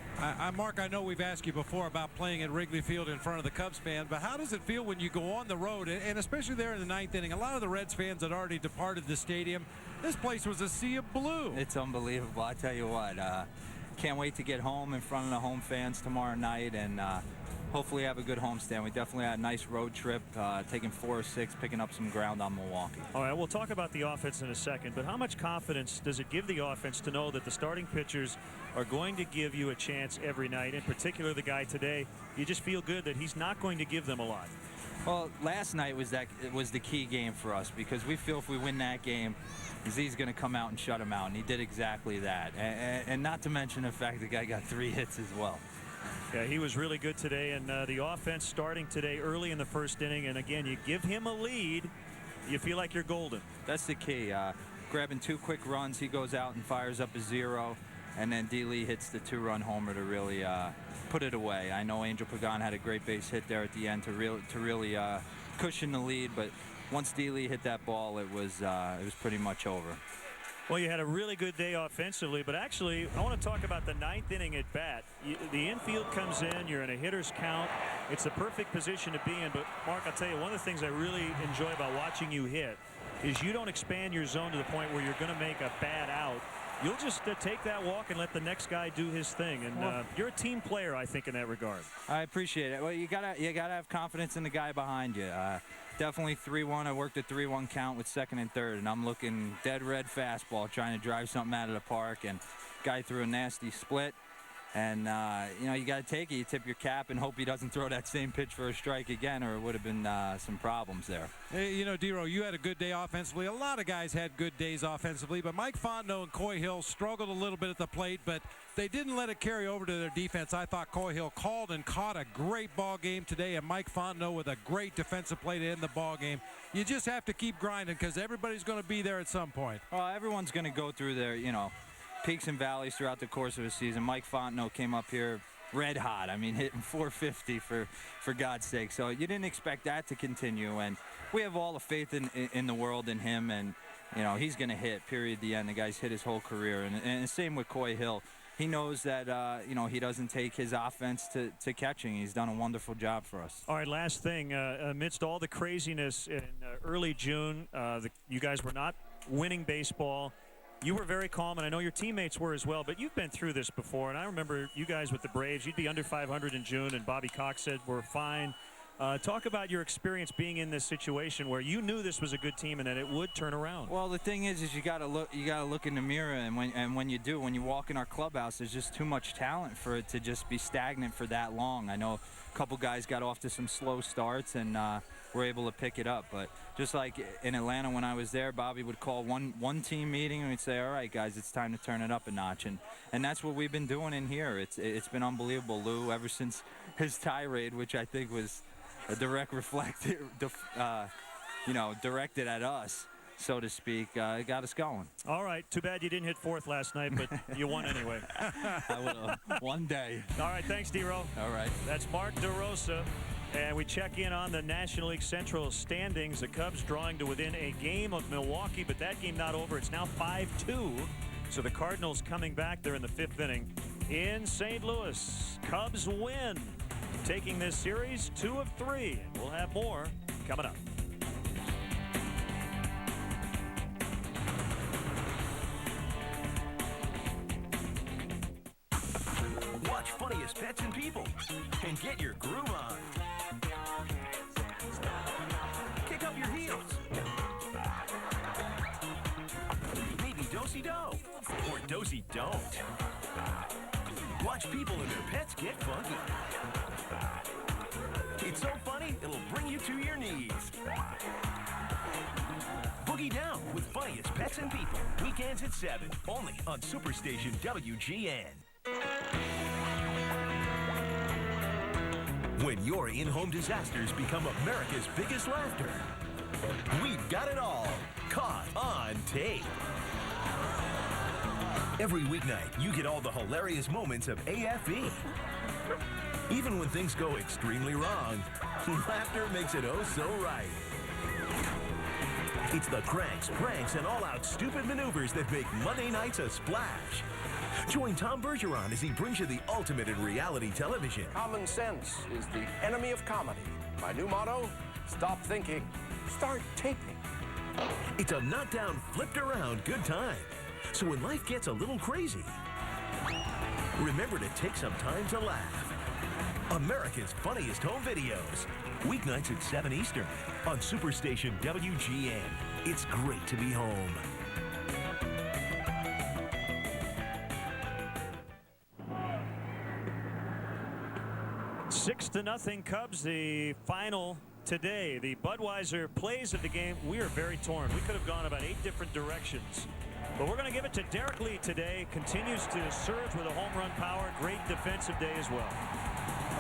Mark, I know we've asked you before about playing at Wrigley Field in front of the Cubs fans, but how does it feel when you go on the road, and especially there in the ninth inning? A lot of the Reds fans had already departed the stadium. This place was a sea of blue. It's unbelievable. I tell you what, can't wait to get home in front of the home fans tomorrow night, and hopefully have a good homestand. We definitely had a nice road trip, taking 4 or 6, picking up some ground on Milwaukee. All right, we'll talk about the offense in a second, but how much confidence does it give the offense to know that the starting pitchers are going to give you a chance every night? In particular, the guy today, you just feel good that he's not going to give them a lot. Well, last night was the key game for us, because we feel if we win that game, Z's going to come out and shut him out, and he did exactly that. And not to mention the fact the guy got 3 hits as well. Yeah, he was really good today, and the offense starting today early in the first inning, and again, you give him a lead, you feel like you're golden. That's the key. Grabbing 2 quick runs, he goes out and fires up a 0, and then D. Lee hits the 2-run homer to really put it away. I know Angel Pagan had a great base hit there at the end to really cushion the lead, but once D. Lee hit that ball, it was pretty much over. Well, you had a really good day offensively, but actually, I want to talk about the 9th inning at bat. The infield comes in, you're in a hitter's count. It's the perfect position to be in, but Mark, I'll tell you, one of the things I really enjoy about watching you hit is you don't expand your zone to the point where you're going to make a bad out. You'll just take that walk and let the next guy do his thing, and you're a team player, I think, in that regard. I appreciate it. Well, you gotta have confidence in the guy behind you. Definitely 3-1. I worked a 3-1 count with 2nd and 3rd, and I'm looking dead red fastball, trying to drive something out of the park, and guy threw a nasty split. And, you got to take it. You tip your cap and hope he doesn't throw that same pitch for a strike again, or it would have been some problems there. Hey, D-Row, you had a good day offensively. A lot of guys had good days offensively, but Mike Fontenot and Coy Hill struggled a little bit at the plate, but they didn't let it carry over to their defense. I thought Coy Hill called and caught a great ball game today, and Mike Fontenot with a great defensive play to end the ball game. You just have to keep grinding because everybody's going to be there at some point. Well, everyone's going to go through their, peaks and valleys throughout the course of a season. Mike Fontenot came up here red hot. I mean, hitting 450 for God's sake. So you didn't expect that to continue. And we have all the faith in the world in him. And, he's going to hit, period, the end. The guy's hit his whole career. And same with Coy Hill. He knows that, he doesn't take his offense to catching. He's done a wonderful job for us. All right, last thing. Amidst all the craziness in early June, you guys were not winning baseball. You were very calm, and I know your teammates were as well, but you've been through this before, and I remember you guys with the Braves, you'd be under 500 in June, and Bobby Cox said we're fine. Talk about your experience being in this situation where you knew this was a good team and that it would turn around. Well, the thing is you got to look in the mirror, and when you walk in our clubhouse, there's just too much talent for it to just be stagnant for that long. I know a couple guys got off to some slow starts and were able to pick it up, but just like in Atlanta when I was there, Bobby would call one team meeting and we'd say, all right, guys, it's time to turn it up a notch, and that's what we've been doing in here. It's been unbelievable. Lou, ever since his tirade, which I think was a direct directed at us, so to speak, it got us going. All right, too bad you didn't hit fourth last night, but you won anyway. I will one day. All right, thanks, D-Row. All right. That's Mark DeRosa. And we check in on the National League Central standings. The Cubs drawing to within a game of Milwaukee, but that game not over. It's now 5-2. So the Cardinals coming back. They're in the fifth inning. In St. Louis, Cubs win, taking this series 2 of 3. We'll have more coming up. Watch Funniest Pets and People and get your groove on. Kick up your heels. Maybe do-si-do or do-si don't. Watch people and their pets get funky. It's so funny, it'll bring you to your knees. Boogie down with Funniest Pets and People. Weekends at 7, only on Superstation WGN. When your in-home disasters become America's biggest laughter, we've got it all caught on tape. Every weeknight, you get all the hilarious moments of AFE. Even when things go extremely wrong, laughter makes it oh so right. It's the cranks, pranks, and all-out stupid maneuvers that make Monday nights a splash. Join Tom Bergeron as he brings you the ultimate in reality television. Common sense is the enemy of comedy. My new motto, stop thinking, start taping. It's a knockdown, flipped around good time. So when life gets a little crazy, remember to take some time to laugh. America's Funniest Home Videos. Weeknights at 7 Eastern on Superstation WGN. It's great to be home. 6-0 Cubs, the final today. The Budweiser plays of the game. We are very torn. We could have gone about 8 different directions. But we're going to give it to Derek Lee today. Continues to surge with a home run power. Great defensive day as well.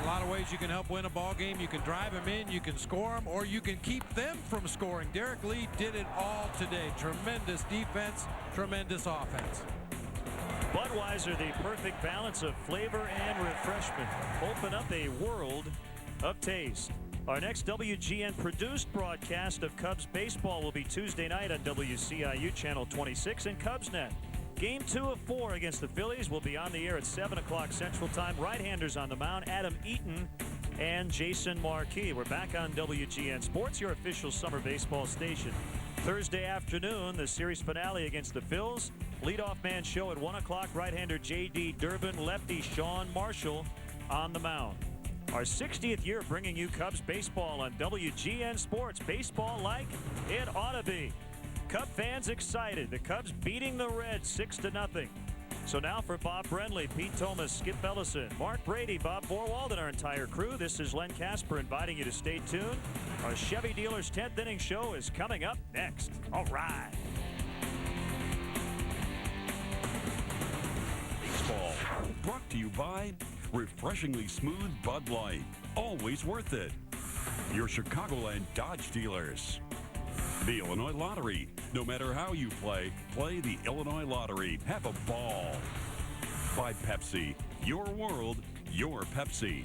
A lot of ways you can help win a ball game. You can drive them in, you can score them, or you can keep them from scoring. Derek Lee did it all today. Tremendous defense, tremendous offense. Budweiser, the perfect balance of flavor and refreshment. Open up a world of taste. Our next WGN produced broadcast of Cubs baseball will be Tuesday night on WCIU Channel 26 and CubsNet. Game 2 of 4 against the Phillies will be on the air at 7 o'clock Central Time. Right-handers on the mound, Adam Eaton and Jason Marquis. We're back on WGN Sports, your official summer baseball station. Thursday afternoon, the series finale against the Phils. Leadoff man show at 1 o'clock. Right-hander J.D. Durbin, lefty Sean Marshall on the mound. Our 60th year bringing you Cubs baseball on WGN Sports. Baseball like it ought to be. Cub fans excited. The Cubs beating the Reds 6-0. So now for Bob Brenly, Pete Thomas, Skip Ellison, Mark Brady, Bob Borwald, and our entire crew, this is Len Casper inviting you to stay tuned. Our Chevy Dealers 10th Inning Show is coming up next. All right. Baseball, brought to you by refreshingly smooth Bud Light. Always worth it. Your Chicagoland Dodge dealers. The Illinois Lottery. No matter how you play the Illinois Lottery. Have a ball. By Pepsi. Your world, your Pepsi.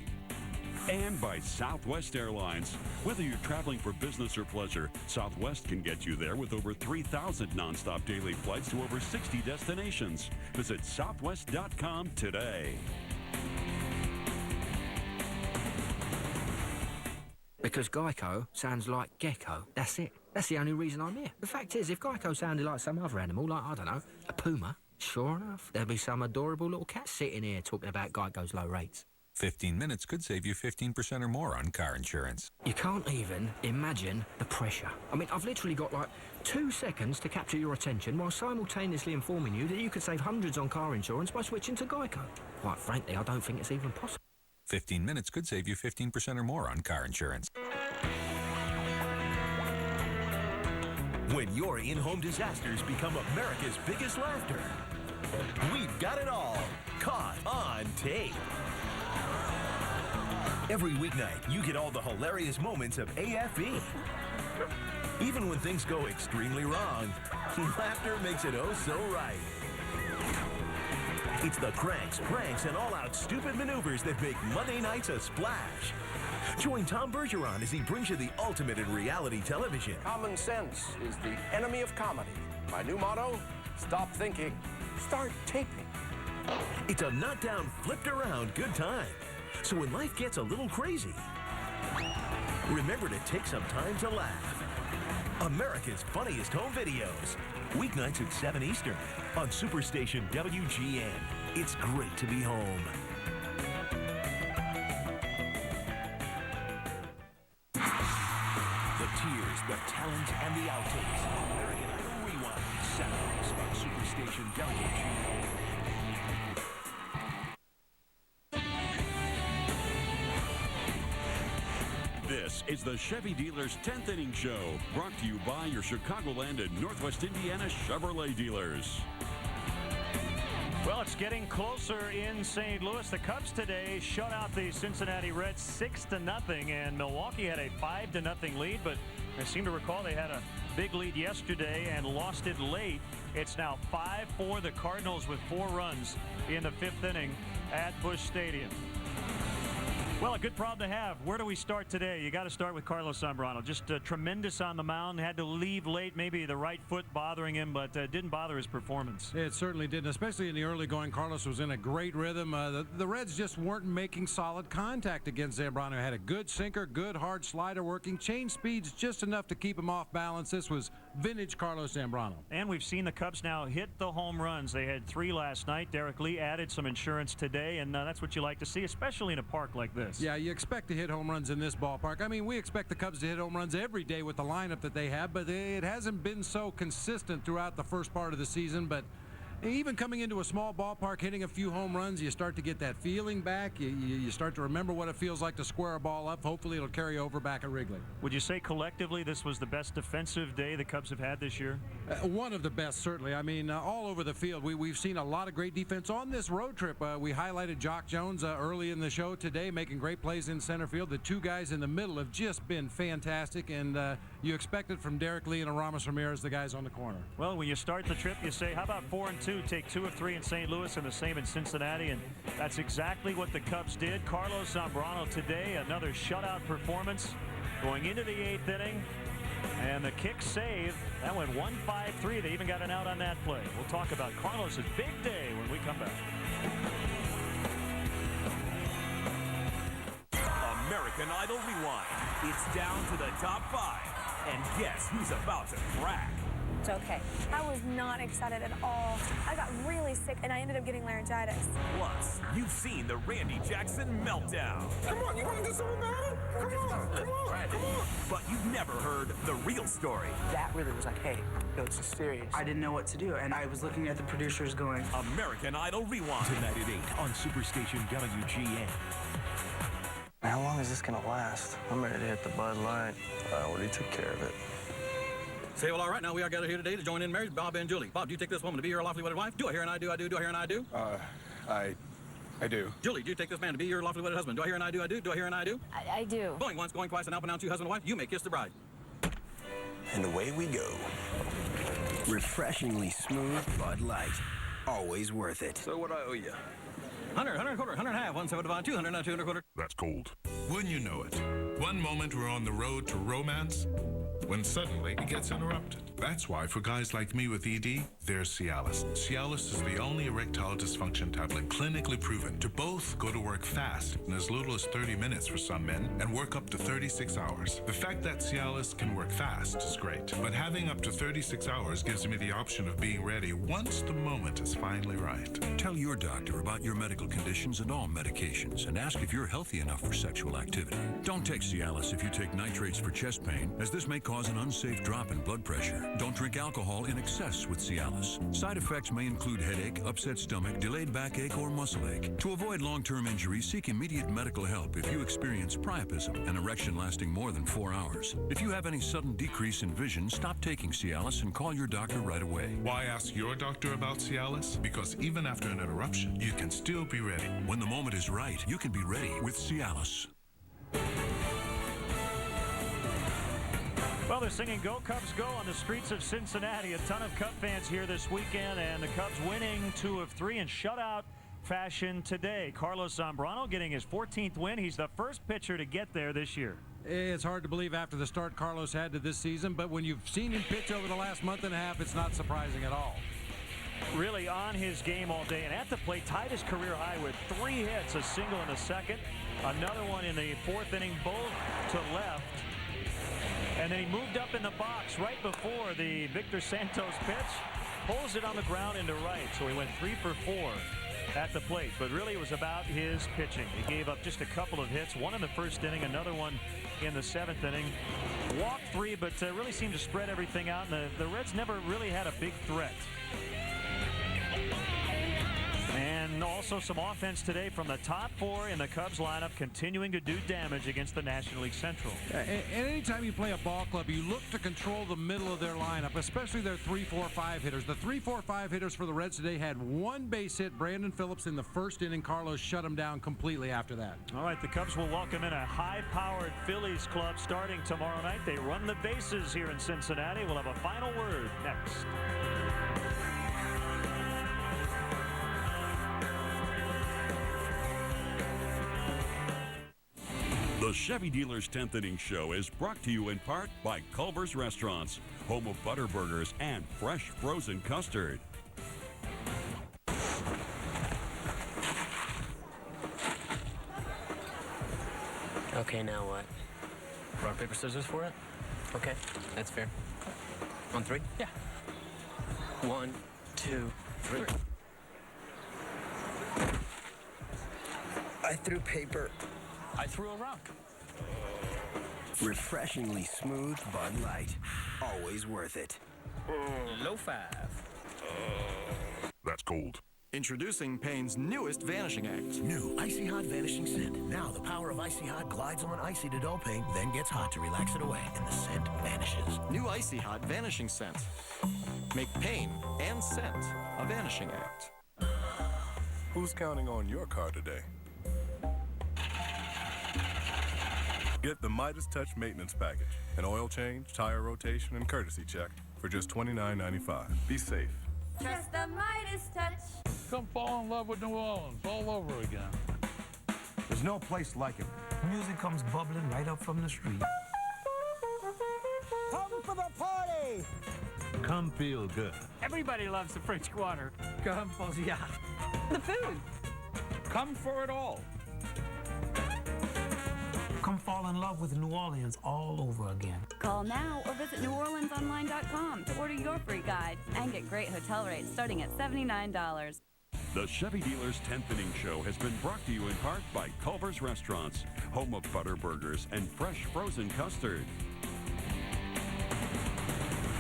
And by Southwest Airlines. Whether you're traveling for business or pleasure, Southwest can get you there with over 3,000 nonstop daily flights to over 60 destinations. Visit southwest.com today. Because Geico sounds like gecko. That's it. That's the only reason I'm here. The fact is, if Geico sounded like some other animal, like, I don't know, a puma, sure enough, there'd be some adorable little cat sitting here talking about Geico's low rates. 15 minutes could save you 15% or more on car insurance. You can't even imagine the pressure. I mean, I've literally got like 2 seconds to capture your attention while simultaneously informing you that you could save hundreds on car insurance by switching to Geico. Quite frankly, I don't think it's even possible. 15 minutes could save you 15% or more on car insurance. When your in-home disasters become America's biggest laughter, we've got it all caught on tape. Every weeknight, you get all the hilarious moments of AFE. Even when things go extremely wrong, laughter makes it oh so right. It's the cranks, pranks, and all-out stupid maneuvers that make Monday nights a splash. Join Tom Bergeron as he brings you the ultimate in reality television. Common sense is the enemy of comedy. My new motto, stop thinking, start taping. It's a knockdown, flipped around good time. So when life gets a little crazy, remember to take some time to laugh. America's Funniest Home Videos. Weeknights at 7 Eastern on Superstation WGN. It's great to be home. The tears, the talent, and the outtakes. American Idol Rewind. Saturdays on Superstation WGN. This is the Chevy Dealers 10th Inning Show, brought to you by your Chicagoland and Northwest Indiana Chevrolet dealers. Well, it's getting closer in St. Louis. The Cubs today shut out the Cincinnati Reds 6-0, and Milwaukee had a 5-0 lead, but I seem to recall they had a big lead yesterday and lost it late. It's now 5-4 the Cardinals with 4 runs in the 5th inning at Busch Stadium. Well, a good problem to have. Where do we start today? You got to start with Carlos Zambrano. Just tremendous on the mound. Had to leave late, maybe the right foot bothering him, but didn't bother his performance. It certainly didn't, especially in the early going. Carlos was in a great rhythm. The Reds just weren't making solid contact against Zambrano. Had a good sinker, good hard slider working. Change speeds just enough to keep him off balance. This was vintage Carlos Zambrano. And we've seen the Cubs now hit the home runs. They had 3 last night. Derek Lee added some insurance today, and that's what you like to see, especially in a park like this. Yeah, you expect to hit home runs in this ballpark. I mean, we expect the Cubs to hit home runs every day with the lineup that they have, but it hasn't been so consistent throughout the first part of the season. But even coming into a small ballpark, hitting a few home runs, you start to get that feeling back. You start to remember what it feels like to square a ball up. Hopefully it'll carry over back at Wrigley. Would you say collectively this was the best defensive day the Cubs have had this year? One of the best, certainly. I mean, all over the field. We've seen a lot of great defense on this road trip. We highlighted Jock Jones early in the show today, making great plays in center field. The 2 guys in the middle have just been fantastic, and you expect it from Derek Lee and Aramis Ramirez, the guys on the corner. Well, when you start the trip, you say, how about 4-2? Take 2 of 3 in St. Louis and the same in Cincinnati, and that's exactly what the Cubs did. Carlos Zambrano today, another shutout performance going into the 8th inning, and the kick save, that went 1-5-3. They even got an out on that play. We'll talk about Carlos's big day when we come back. American Idol Rewind. It's down to the top 5, and guess who's about to crack? It's okay. I was not excited at all. I got really sick and I ended up getting laryngitis. Plus, you've seen the Randy Jackson meltdown. Come on, you want to do something about it? Come on, come on. But you've never heard the real story. That really was like, hey, yo, it's serious. I didn't know what to do, and I was looking at the producers going, American Idol Rewind. Tonight at 8 on Superstation WGN. How long is this gonna last? I'm ready to hit the Bud Light. I already took care of it. Say, well, all right, now we are gathered here today to join in marriage, Bob and Julie. Bob, do you take this woman to be your lawfully wedded wife? Do I hear and I do, I do, do I hear and I do? I do. Julie, do you take this man to be your lawfully wedded husband? Do I hear and I do, I do, do I hear and I do? I do. Going once, going twice, and now pronounce you husband and wife, you may kiss the bride. And away we go. Refreshingly smooth Bud Light. Always worth it. So what I owe you? 100, 100 and a quarter, 100 and a half, 175, 200, not 2 and a quarter. That's cold. Wouldn't you know it? One moment we're on the road to romance, when suddenly it gets interrupted. That's why for guys like me with ED, there's Cialis. Cialis is the only erectile dysfunction tablet clinically proven to both go to work fast in as little as 30 minutes for some men and work up to 36 hours. The fact that Cialis can work fast is great, but having up to 36 hours gives me the option of being ready once the moment is finally right. Tell your doctor about your medical conditions and all medications and ask if you're healthy enough for sexual activity. Don't take Cialis if you take nitrates for chest pain, as this may cause an unsafe drop in blood pressure. Don't drink alcohol in excess with Cialis. Side effects may include headache, upset stomach, delayed backache, or muscle ache. To avoid long-term injury, seek immediate medical help if you experience priapism, an erection lasting more than 4 hours. If you have any sudden decrease in vision, stop taking Cialis and call your doctor right away. Why ask your doctor about Cialis? Because even after an interruption, you can still be ready. When the moment is right, you can be ready with Cialis. Well, they're singing Go Cubs Go on the streets of Cincinnati. A ton of Cub fans here this weekend, and the Cubs winning 2 of 3 in shutout fashion today. Carlos Zambrano getting his 14th win. He's the first pitcher to get there this year. It's hard to believe after the start Carlos had to this season, but when you've seen him pitch over the last month and a half, it's not surprising at all. Really on his game all day, and at the plate tied his career high with 3 hits, a single in the second, another one in the 4th inning, both to left. And then he moved up in the box right before the Victor Santos pitch, pulls it on the ground into right. So he went 3 for 4 at the plate. But really it was about his pitching. He gave up just a couple of hits, one in the 1st inning, another one in the 7th inning. Walked 3, but really seemed to spread everything out. And the Reds never really had a big threat. And also some offense today from the top 4 in the Cubs lineup, continuing to do damage against the National League Central. And anytime you play a ball club, you look to control the middle of their lineup, especially their 3, 4, 5 hitters. The 3, 4, 5 hitters for the Reds today had 1 base hit, Brandon Phillips, in the 1st inning. Carlos shut him down completely after that. All right, the Cubs will welcome in a high-powered Phillies club starting tomorrow night. They run the bases here in Cincinnati. We'll have a final word next. The Chevy Dealer's 10th Inning Show is brought to you in part by Culver's Restaurants, home of butter burgers and fresh frozen custard. Okay, now what? Rock, paper, scissors for it? Okay, that's fair. On 3? Yeah. 1, 2, 3. I threw paper. I threw a rock. Refreshingly smooth Bud Light. Always worth it. Low 5. That's cold. Introducing Payne's newest Vanishing Act. New Icy Hot Vanishing Scent. Now the power of Icy Hot glides on icy to dull pain, then gets hot to relax it away, and the scent vanishes. New Icy Hot Vanishing Scent. Make pain and scent a vanishing act. Who's counting on your car today? Get the Midas Touch Maintenance Package. An oil change, tire rotation, and courtesy check for just $29.95. Be safe. Just the Midas touch. Come fall in love with New Orleans all over again. There's no place like it. Music comes bubbling right up from the street. Come for the party! Come feel good. Everybody loves the French Quarter. Come for the The food. Come for it all. Come fall fall in love with New Orleans all over again. Call now or visit NewOrleansOnline.com to order your free guide and get great hotel rates starting at $79. The Chevy Dealer's 10th Inning Show has been brought to you in part by Culver's Restaurants, home of butter burgers and fresh frozen custard.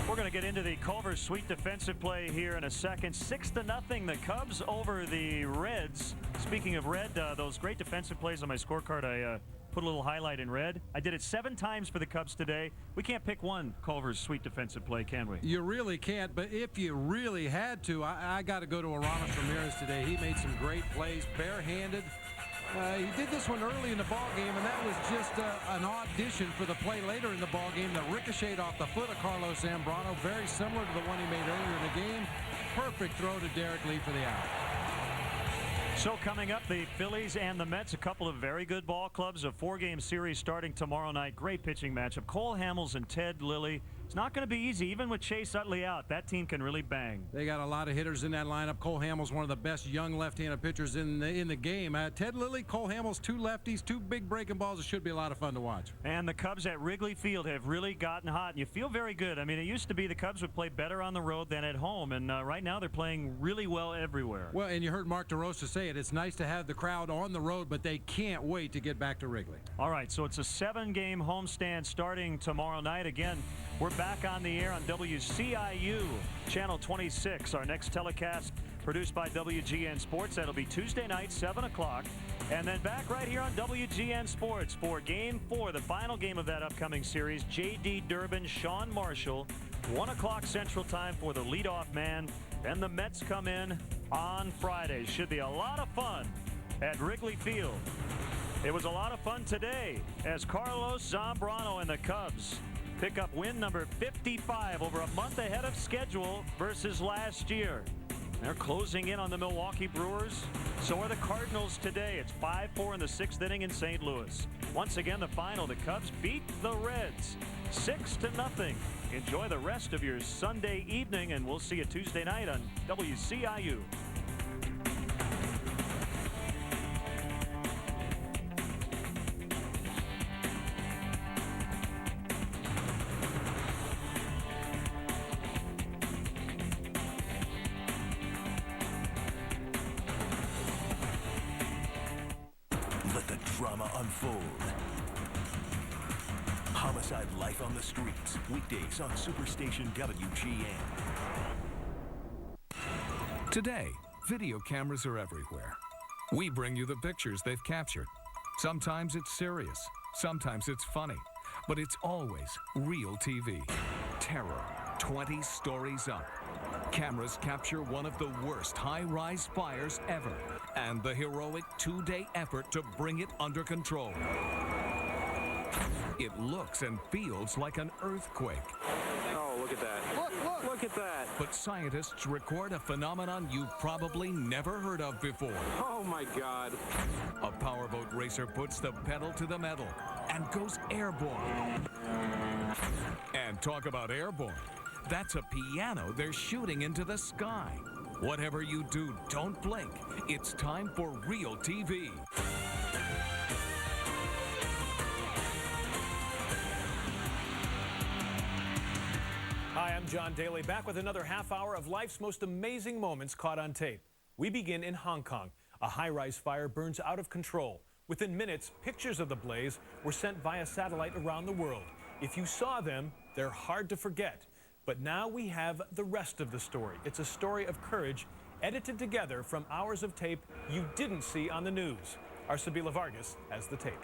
We're going to get into the Culver's sweet defensive play here in a second. 6-0, the Cubs over the Reds. Speaking of red, those great defensive plays on my scorecard, I put a little highlight in red. I did it 7 times for the Cubs today. We can't pick one Culver's sweet defensive play, can we? You really can't, but if you really had to, I got to go to Aramis Ramirez today. He made some great plays, barehanded. He did this one early in the ball game, and that was just an audition for the play later in the ball game that ricocheted off the foot of Carlos Zambrano, very similar to the one he made earlier in the game. Perfect throw to Derek Lee for the out. So coming up, the Phillies and the Mets, a couple of very good ball clubs. A 4-game series starting tomorrow night. Great pitching matchup. Cole Hamels and Ted Lilly. It's not going to be easy, even with Chase Utley out. That team can really bang. They got a lot of hitters in that lineup. Cole Hamels, one of the best young left-handed pitchers in the game. Ted Lilly, Cole Hamels, 2 lefties, 2 big breaking balls. It should be a lot of fun to watch. And the Cubs at Wrigley Field have really gotten hot, and you feel very good. I mean, it used to be the Cubs would play better on the road than at home, and right now they're playing really well everywhere. Well, and you heard Mark DeRosa say it. It's nice to have the crowd on the road, but they can't wait to get back to Wrigley. All right, so it's a 7-game homestand starting tomorrow night. Again, we're back on the air on WCIU, Channel 26. Our next telecast produced by WGN Sports. That'll be Tuesday night, 7 o'clock. And then back right here on WGN Sports for Game 4, the final game of that upcoming series. J.D. Durbin, Sean Marshall, 1 o'clock Central Time for the leadoff man. Then the Mets come in on Friday. Should be a lot of fun at Wrigley Field. It was a lot of fun today as Carlos Zambrano and the Cubs pick up win number 55 over a month ahead of schedule versus last year. They're closing in on the Milwaukee Brewers. So are the Cardinals today. It's 5-4 in the 6th inning in St. Louis. Once again, the final, the Cubs beat the Reds 6-0. Enjoy the rest of your Sunday evening, and we'll see you Tuesday night on WCIU. Unfold. Homicide Life on the Streets, weekdays on Superstation WGN. Today, video cameras are everywhere. We bring you the pictures they've captured. Sometimes it's serious, sometimes it's funny, but it's always real TV. Terror, 20 stories up. Cameras capture one of the worst high-rise fires ever, and the heroic 2-day effort to bring it under control. It looks and feels like an earthquake. Oh, look at that. Look at that. But scientists record a phenomenon you've probably never heard of before. Oh, my God. A powerboat racer puts the pedal to the metal and goes airborne. And talk about airborne. That's a piano they're shooting into the sky. Whatever you do, don't blink. It's time for real TV. Hi, I'm John Daly, back with another half hour of life's most amazing moments caught on tape. We begin in Hong Kong. A high-rise fire burns out of control. Within minutes, pictures of the blaze were sent via satellite around the world. If you saw them, they're hard to forget. But now we have the rest of the story. It's a story of courage edited together from hours of tape you didn't see on the news. Our Sabila Vargas has the tape.